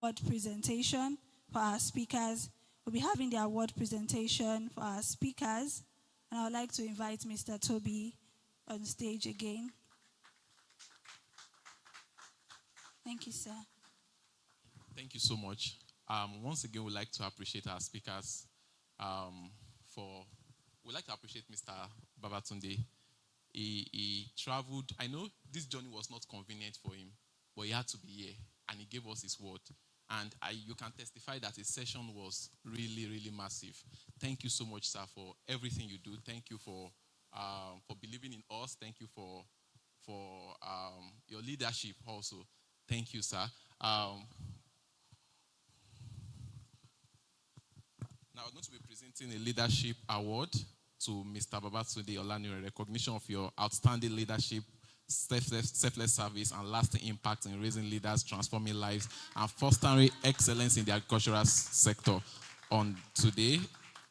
Award presentation for our speakers. We'll be having the award presentation for our speakers. And I would like to invite Mr. Toby on stage again. Thank you, sir. Thank you so much. Once again, we'd like to appreciate our speakers. We'd like to appreciate Mr. Babatunde. He traveled. I know this journey was not convenient for him, but he had to be here, and he gave us his word. And you can testify that his session was really, really massive. Thank you so much, sir, for everything you do. Thank you for believing in us. Thank you for your leadership also. Thank you, sir. Now I'm going to be presenting a leadership award to Mr. Babatunde Olani in recognition of your outstanding leadership, selfless service, and lasting impact in raising leaders, transforming lives, and fostering excellence in the agricultural sector on today,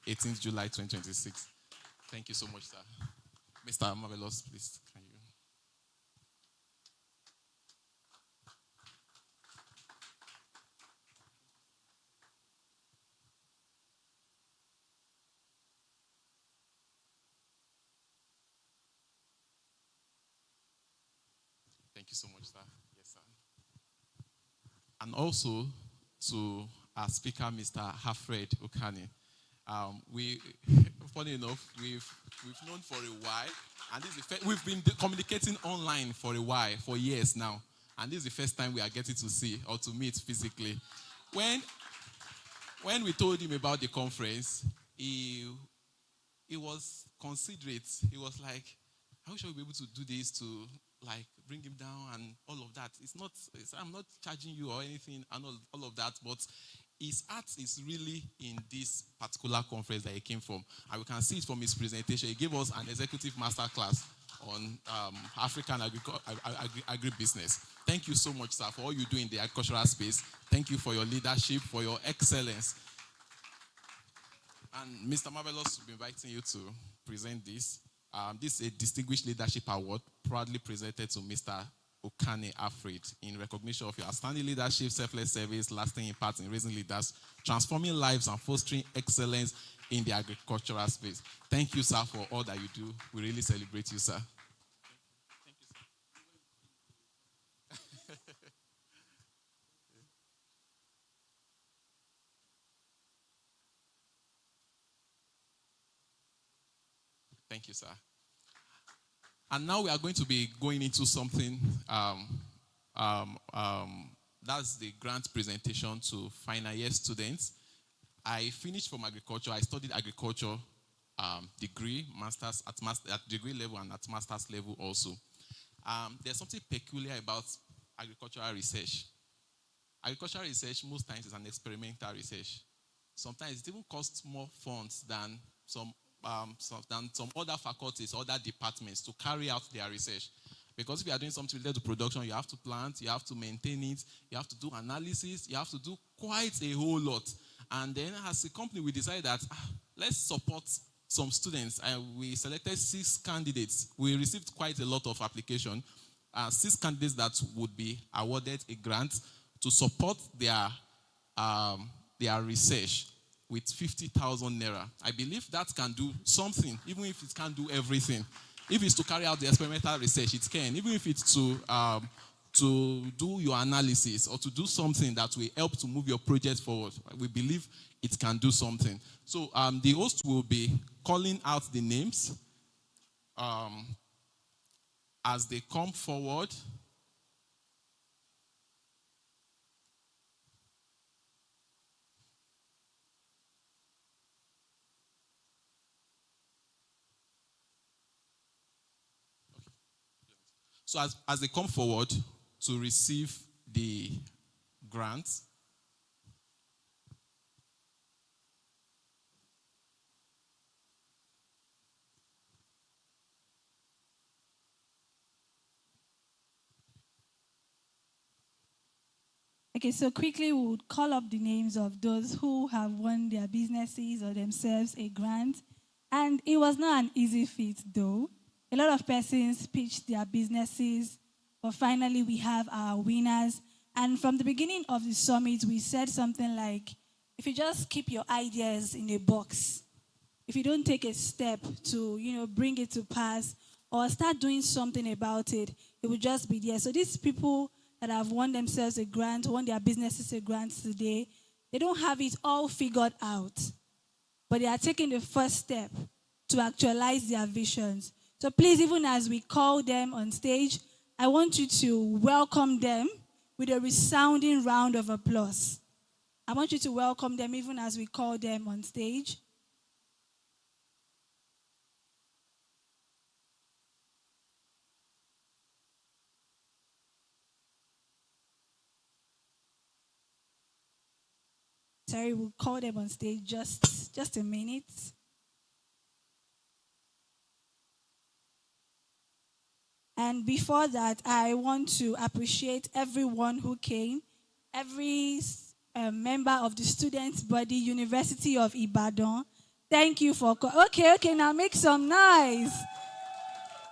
18th July 2026. Thank you so much, sir. Mr. Marvelous, please. Can you? Thank you so much, sir. Yes, sir. And also to our speaker, Mr. Alfred Okane. Funny enough, we've known for a while, and this is we've been communicating online for a while, for years now, and this is the first time we are getting to see or to meet physically. When we told him about the conference, he was considerate. He was like, I wish I would be able to do this to like bring him down and all of that. I'm not charging you or anything and all of that, but his heart is really in this particular conference that he came from. And we can see it from his presentation. He gave us an executive masterclass on African agribusiness. Thank you so much, sir, for all you do in the agricultural space. Thank you for your leadership, for your excellence. And Mr. Marvelous will be inviting you to present this. This is a Distinguished Leadership Award, proudly presented to Mr. Okane Alfred in recognition of your outstanding leadership, selfless service, lasting impact in raising leaders, transforming lives, and fostering excellence in the agricultural space. Thank you, sir, for all that you do. We really celebrate you, sir. Thank you, sir. Thank you, sir. And now we are going to be going into something, that's the grant presentation to final year students. I finished from agriculture. I studied agriculture degree, master's at degree level and at master's level also. There's something peculiar about agricultural research. Agricultural research most times is an experimental research. Sometimes it even costs more funds than some than some other faculties, other departments to carry out their research. Because if you are doing something related to production, you have to plant, you have to maintain it, you have to do analysis, you have to do quite a whole lot. And then as a company, we decided that let's support some students. We selected 6 candidates. We received quite a lot of application. 6 candidates that would be awarded a grant to support their research with 50,000 naira. I believe that can do something, even if it can't do everything. If it's to carry out the experimental research, it can. Even if it's to do your analysis or to do something that will help to move your project forward, we believe it can do something. So the host will be calling out the names as they come forward. So as they come forward to receive the grant, Okay, so quickly we would call up the names of those who have won their businesses or themselves a grant. And it was not an easy feat, though. A lot of persons pitched their businesses, but finally we have our winners. And from the beginning of the summit, we said something like, if you just keep your ideas in a box, if you don't take a step to, bring it to pass or start doing something about it, it will just be there. So these people that have won themselves a grant, won their businesses a grant today, they don't have it all figured out, but they are taking the first step to actualize their visions. So please, even as we call them on stage, I want you to welcome them with a resounding round of applause. I want you to welcome them even as we call them on stage. Sorry, we'll call them on stage just a minute. And before that, I want to appreciate everyone who came, every member of the students' body, University of Ibadan. Thank you for okay, now make some noise.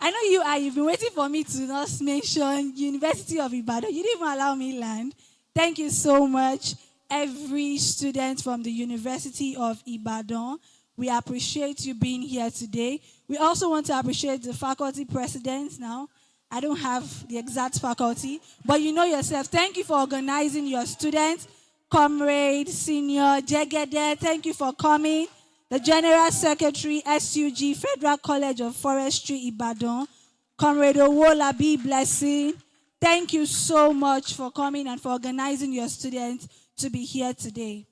I know you've been waiting for me to not mention University of Ibadan. You didn't even allow me land. Thank you so much, every student from the University of Ibadan. We appreciate you being here today. We also want to appreciate the faculty presidents now. I don't have the exact faculty, but you know yourself. Thank you for organizing your students. Comrade, Senior, Jegede, thank you for coming. The General Secretary, SUG, Federal College of Forestry, Ibadan. Comrade Owolabi, Blessing. Thank you so much for coming and for organizing your students to be here today.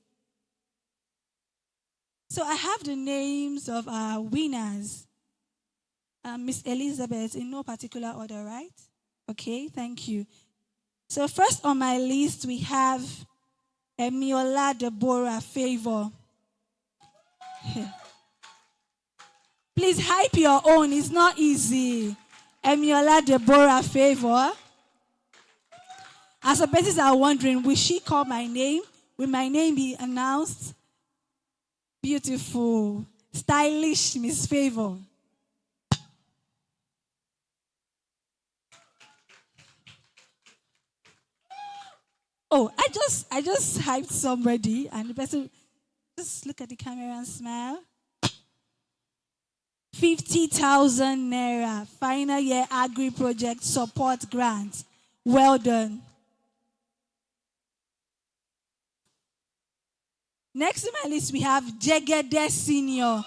So I have the names of our winners. Miss Elizabeth, in no particular order, right? Okay, thank you. So first on my list, we have Emiola Deborah Favor. Please hype your own. It's not easy. Emiola Deborah Favor. As some persons are wondering, will she call my name? Will my name be announced? Beautiful, stylish Miss Favor. Oh, I just hyped somebody, and the person just look at the camera and smile. 50,000 naira final year agri project support grant. Well done. Next on my list, we have Jegede Senior.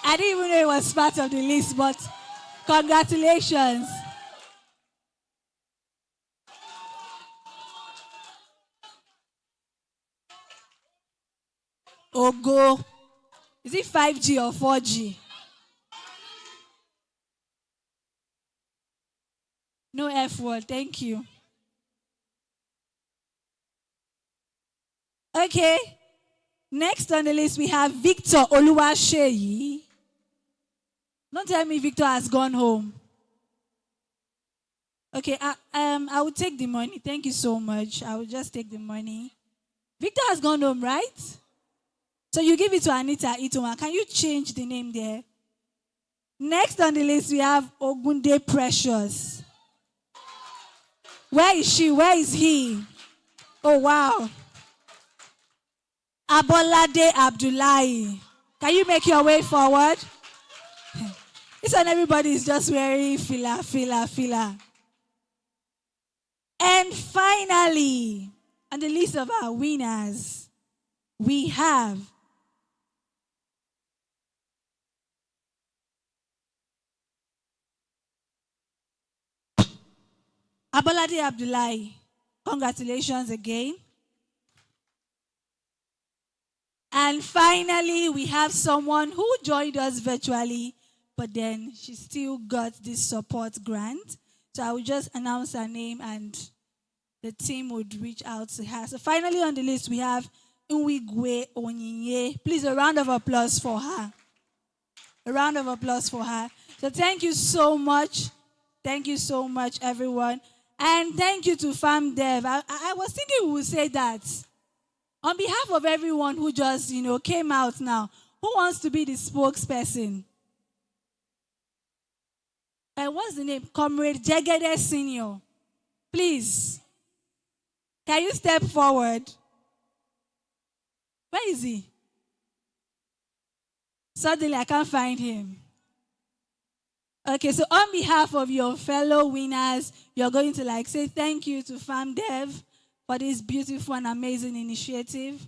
I didn't even know it was part of the list, but congratulations. Ogo. Is it 5G or 4G? No F word, thank you. Okay. Next on the list, we have Victor Oluwaseyi. Don't tell me Victor has gone home. Okay, I will take the money. Thank you so much. I will just take the money. Victor has gone home, right? So you give it to Anita Itoma. Can you change the name there? Next on the list, we have Ogunde Precious. Where is she? Where is he? Oh, wow. Abolade Abdullahi. Can you make your way forward? This one, everybody is just wearing fila. And finally, on the list of our winners, we have Abolade Abdullahi. Congratulations again. And finally, we have someone who joined us virtually, but then she still got this support grant. So I will just announce her name and the team would reach out to her. So finally on the list, we have Nwigwe Onyinye. Please, a round of applause for her. A round of applause for her. So thank you so much. Thank you so much, everyone. And thank you to FARMDEV. I was thinking we would say that. On behalf of everyone who just, came out now, who wants to be the spokesperson? What's the name? Comrade Jegede Senior. Please. Can you step forward? Where is he? Suddenly, I can't find him. Okay, so on behalf of your fellow winners, you're going to say thank you to FARMDEV for this beautiful and amazing initiative.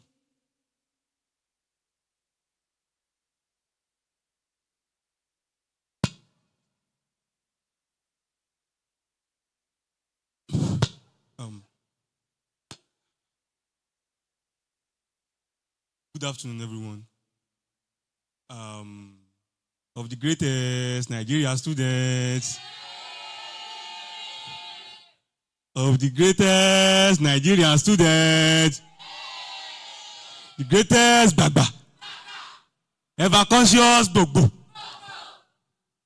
Good afternoon, everyone. Of the greatest Nigerian students. Of the greatest Nigerian students. The greatest Baba. Ever conscious Bobo.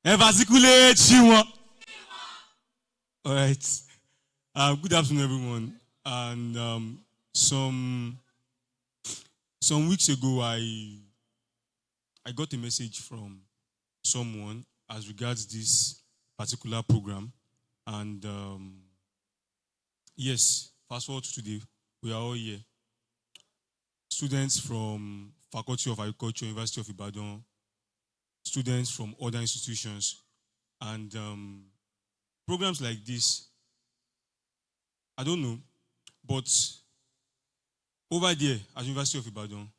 Ever circulate Shiwa. All right. Good afternoon, everyone. And some weeks ago, I got a message from someone as regards this particular program. And yes, fast forward to today, we are all here. Students from Faculty of Agriculture, University of Ibadan, students from other institutions. And programs like this, I don't know, but over there at University of Ibadan,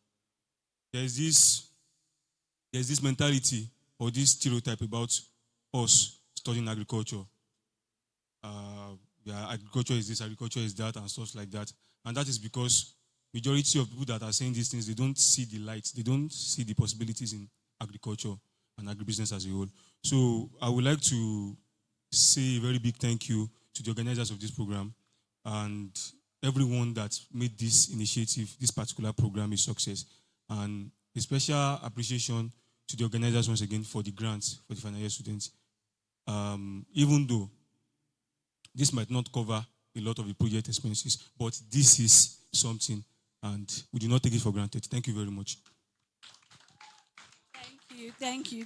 there's this mentality or this stereotype about us studying agriculture. Agriculture is this, agriculture is that, and stuff like that. And that is because majority of people that are saying these things, they don't see the light, they don't see the possibilities in agriculture and agribusiness as a whole. So I would like to say a very big thank you to the organizers of this program and everyone that made this initiative, this particular program, a success. And a special appreciation to the organizers once again for the grants for the final year students. Even though this might not cover a lot of the project expenses, but this is something and we do not take it for granted. Thank you very much. Thank you.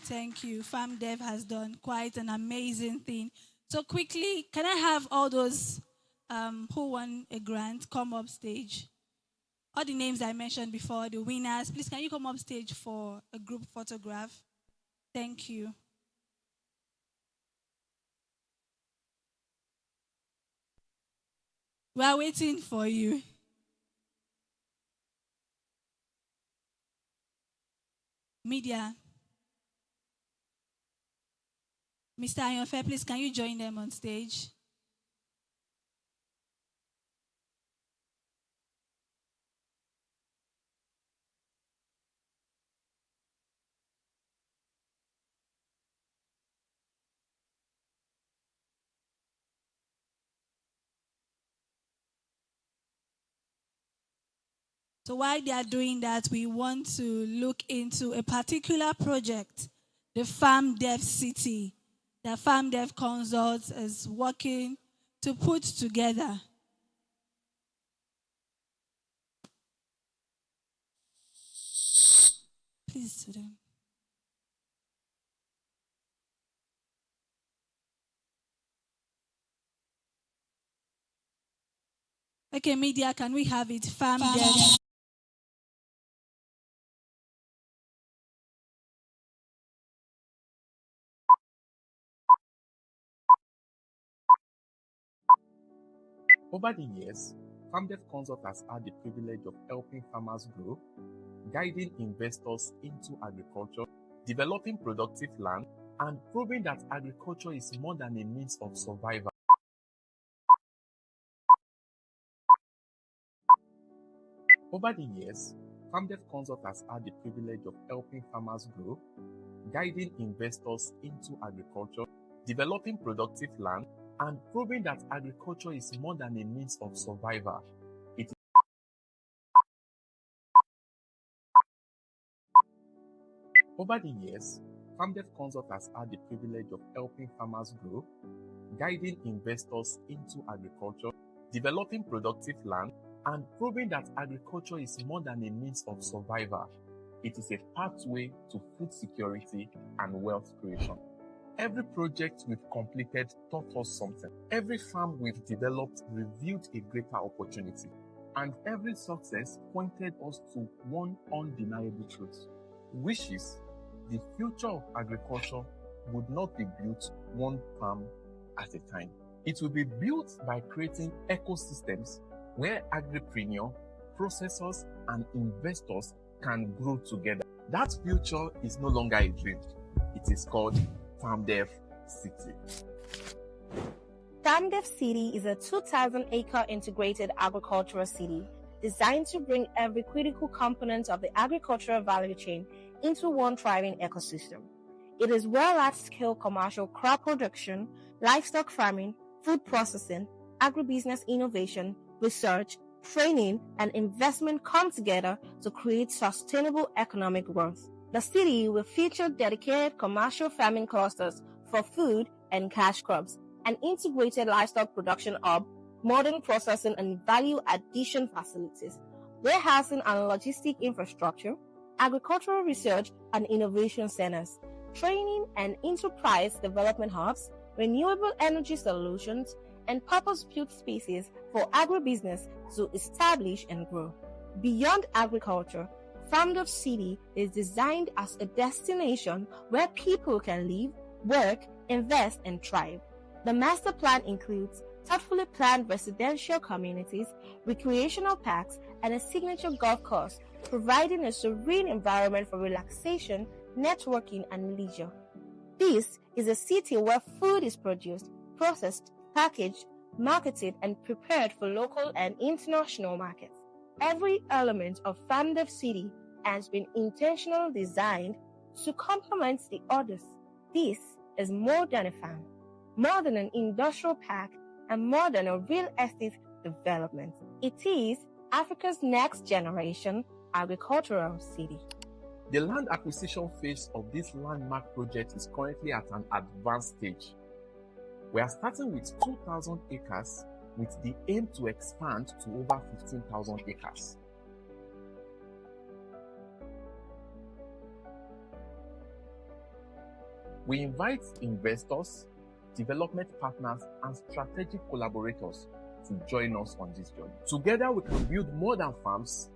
FARMDEV has done quite an amazing thing. So quickly, can I have all those who won a grant come up stage? All the names I mentioned before, the winners, please can you come up stage for a group photograph? Thank you. We are waiting for you. Media. Mr. Ayonfe, please can you join them on stage? So while they are doing that, we want to look into a particular project, the FARMDEV City, that FARMDEV Consults is working to put together. Please, student. Okay, media, can we have it? FARMDEV. Over the years, FARMDEV Consult has had the privilege of helping farmers grow, guiding investors into agriculture, developing productive land, and proving that agriculture is more than a means of survival. Over the years, FARMDEV Consult has had the privilege of helping farmers grow, guiding investors into agriculture, developing productive land, and proving that agriculture is more than a means of survival. Over the years, FARMDEV Consult has had the privilege of helping farmers grow, guiding investors into agriculture, developing productive land, and proving that agriculture is more than a means of survival. It is a pathway to food security and wealth creation. Every project we've completed taught us something. Every farm we've developed revealed a greater opportunity. And every success pointed us to one undeniable truth, which is the future of agriculture would not be built one farm at a time. It will be built by creating ecosystems where agripreneurs, processors, and investors can grow together. That future is no longer a dream. It is called FARMDEV City. FARMDEV City is a 2,000-acre integrated agricultural city designed to bring every critical component of the agricultural value chain into one thriving ecosystem. It is where large-scale commercial crop production, livestock farming, food processing, agribusiness innovation, research, training, and investment come together to create sustainable economic growth. The city will feature dedicated commercial farming clusters for food and cash crops, an integrated livestock production hub, modern processing and value addition facilities, warehousing and logistic infrastructure, agricultural research and innovation centers, training and enterprise development hubs, renewable energy solutions, and purpose-built spaces for agribusiness to establish and grow. Beyond agriculture, FARMDEV City is designed as a destination where people can live, work, invest, and thrive. The master plan includes thoughtfully planned residential communities, recreational parks, and a signature golf course, providing a serene environment for relaxation, networking, and leisure. This is a city where food is produced, processed, packaged, marketed, and prepared for local and international markets. Every element of FARMDEV City has been intentionally designed to complement the others. This is more than a farm, more than an industrial park, and more than a real estate development. It is Africa's next generation agricultural city. The land acquisition phase of this landmark project is currently at an advanced stage. We are starting with 2,000 acres with the aim to expand to over 15,000 acres. We invite investors, development partners, and strategic collaborators to join us on this journey. Together, we can build more than farms,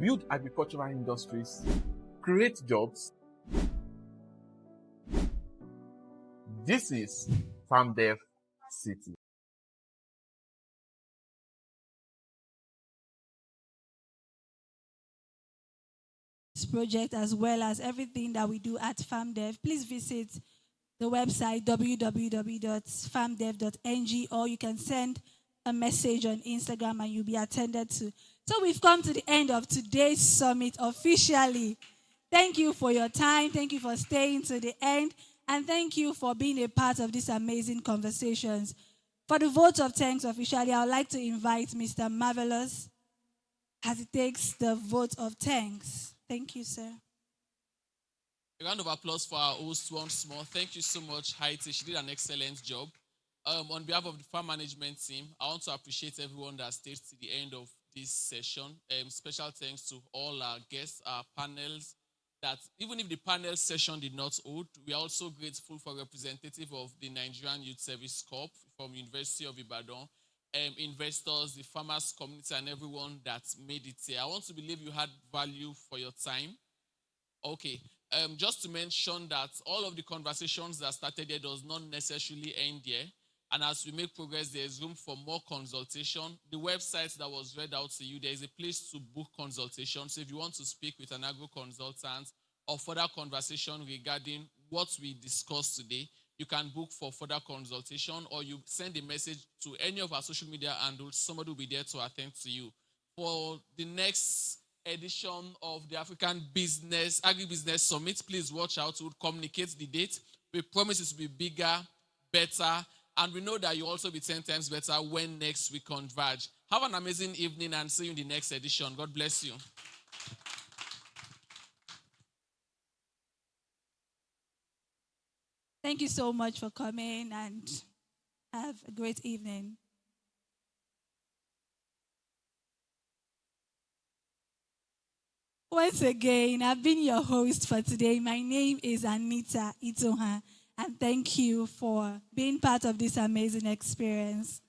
build agricultural industries, create jobs. This is FARMDEV City. This project, as well as everything that we do at FARMDEV, please visit the website www.farmdev.ng, or you can send a message on Instagram and you'll be attended to. So we've come to the end of today's summit officially. Thank you for your time. Thank you for staying to the end. And thank you for being a part of these amazing conversations. For the vote of thanks officially, I would like to invite Mr. Marvelous as he takes the vote of thanks. Thank you, sir. A round of applause for our host once more. Thank you so much, Haiti. She did an excellent job. On behalf of the farm management team, I want to appreciate everyone that stayed to the end of this session. Special thanks to all our guests, our panels, that even if the panel session did not hold, we are also grateful for representative of the Nigerian Youth Service Corps from University of Ibadan, investors, the farmers community, and everyone that made it here. I want to believe you had value for your time. Okay. Just to mention that all of the conversations that started here does not necessarily end here. And as we make progress, there is room for more consultation. The website that was read out to you, there is a place to book consultation. So if you want to speak with an agro consultant or further conversation regarding what we discussed today, you can book for further consultation, or you send a message to any of our social media handles. Somebody will be there to attend to you. For the next edition of the African Agribusiness Summit, please watch out. We'll communicate the date. We promise it to be bigger, better, and we know that you'll also be 10 times better when next we converge. Have an amazing evening and see you in the next edition. God bless you. Thank you so much for coming, and have a great evening. Once again, I've been your host for today. My name is Anita Itoha, and thank you for being part of this amazing experience.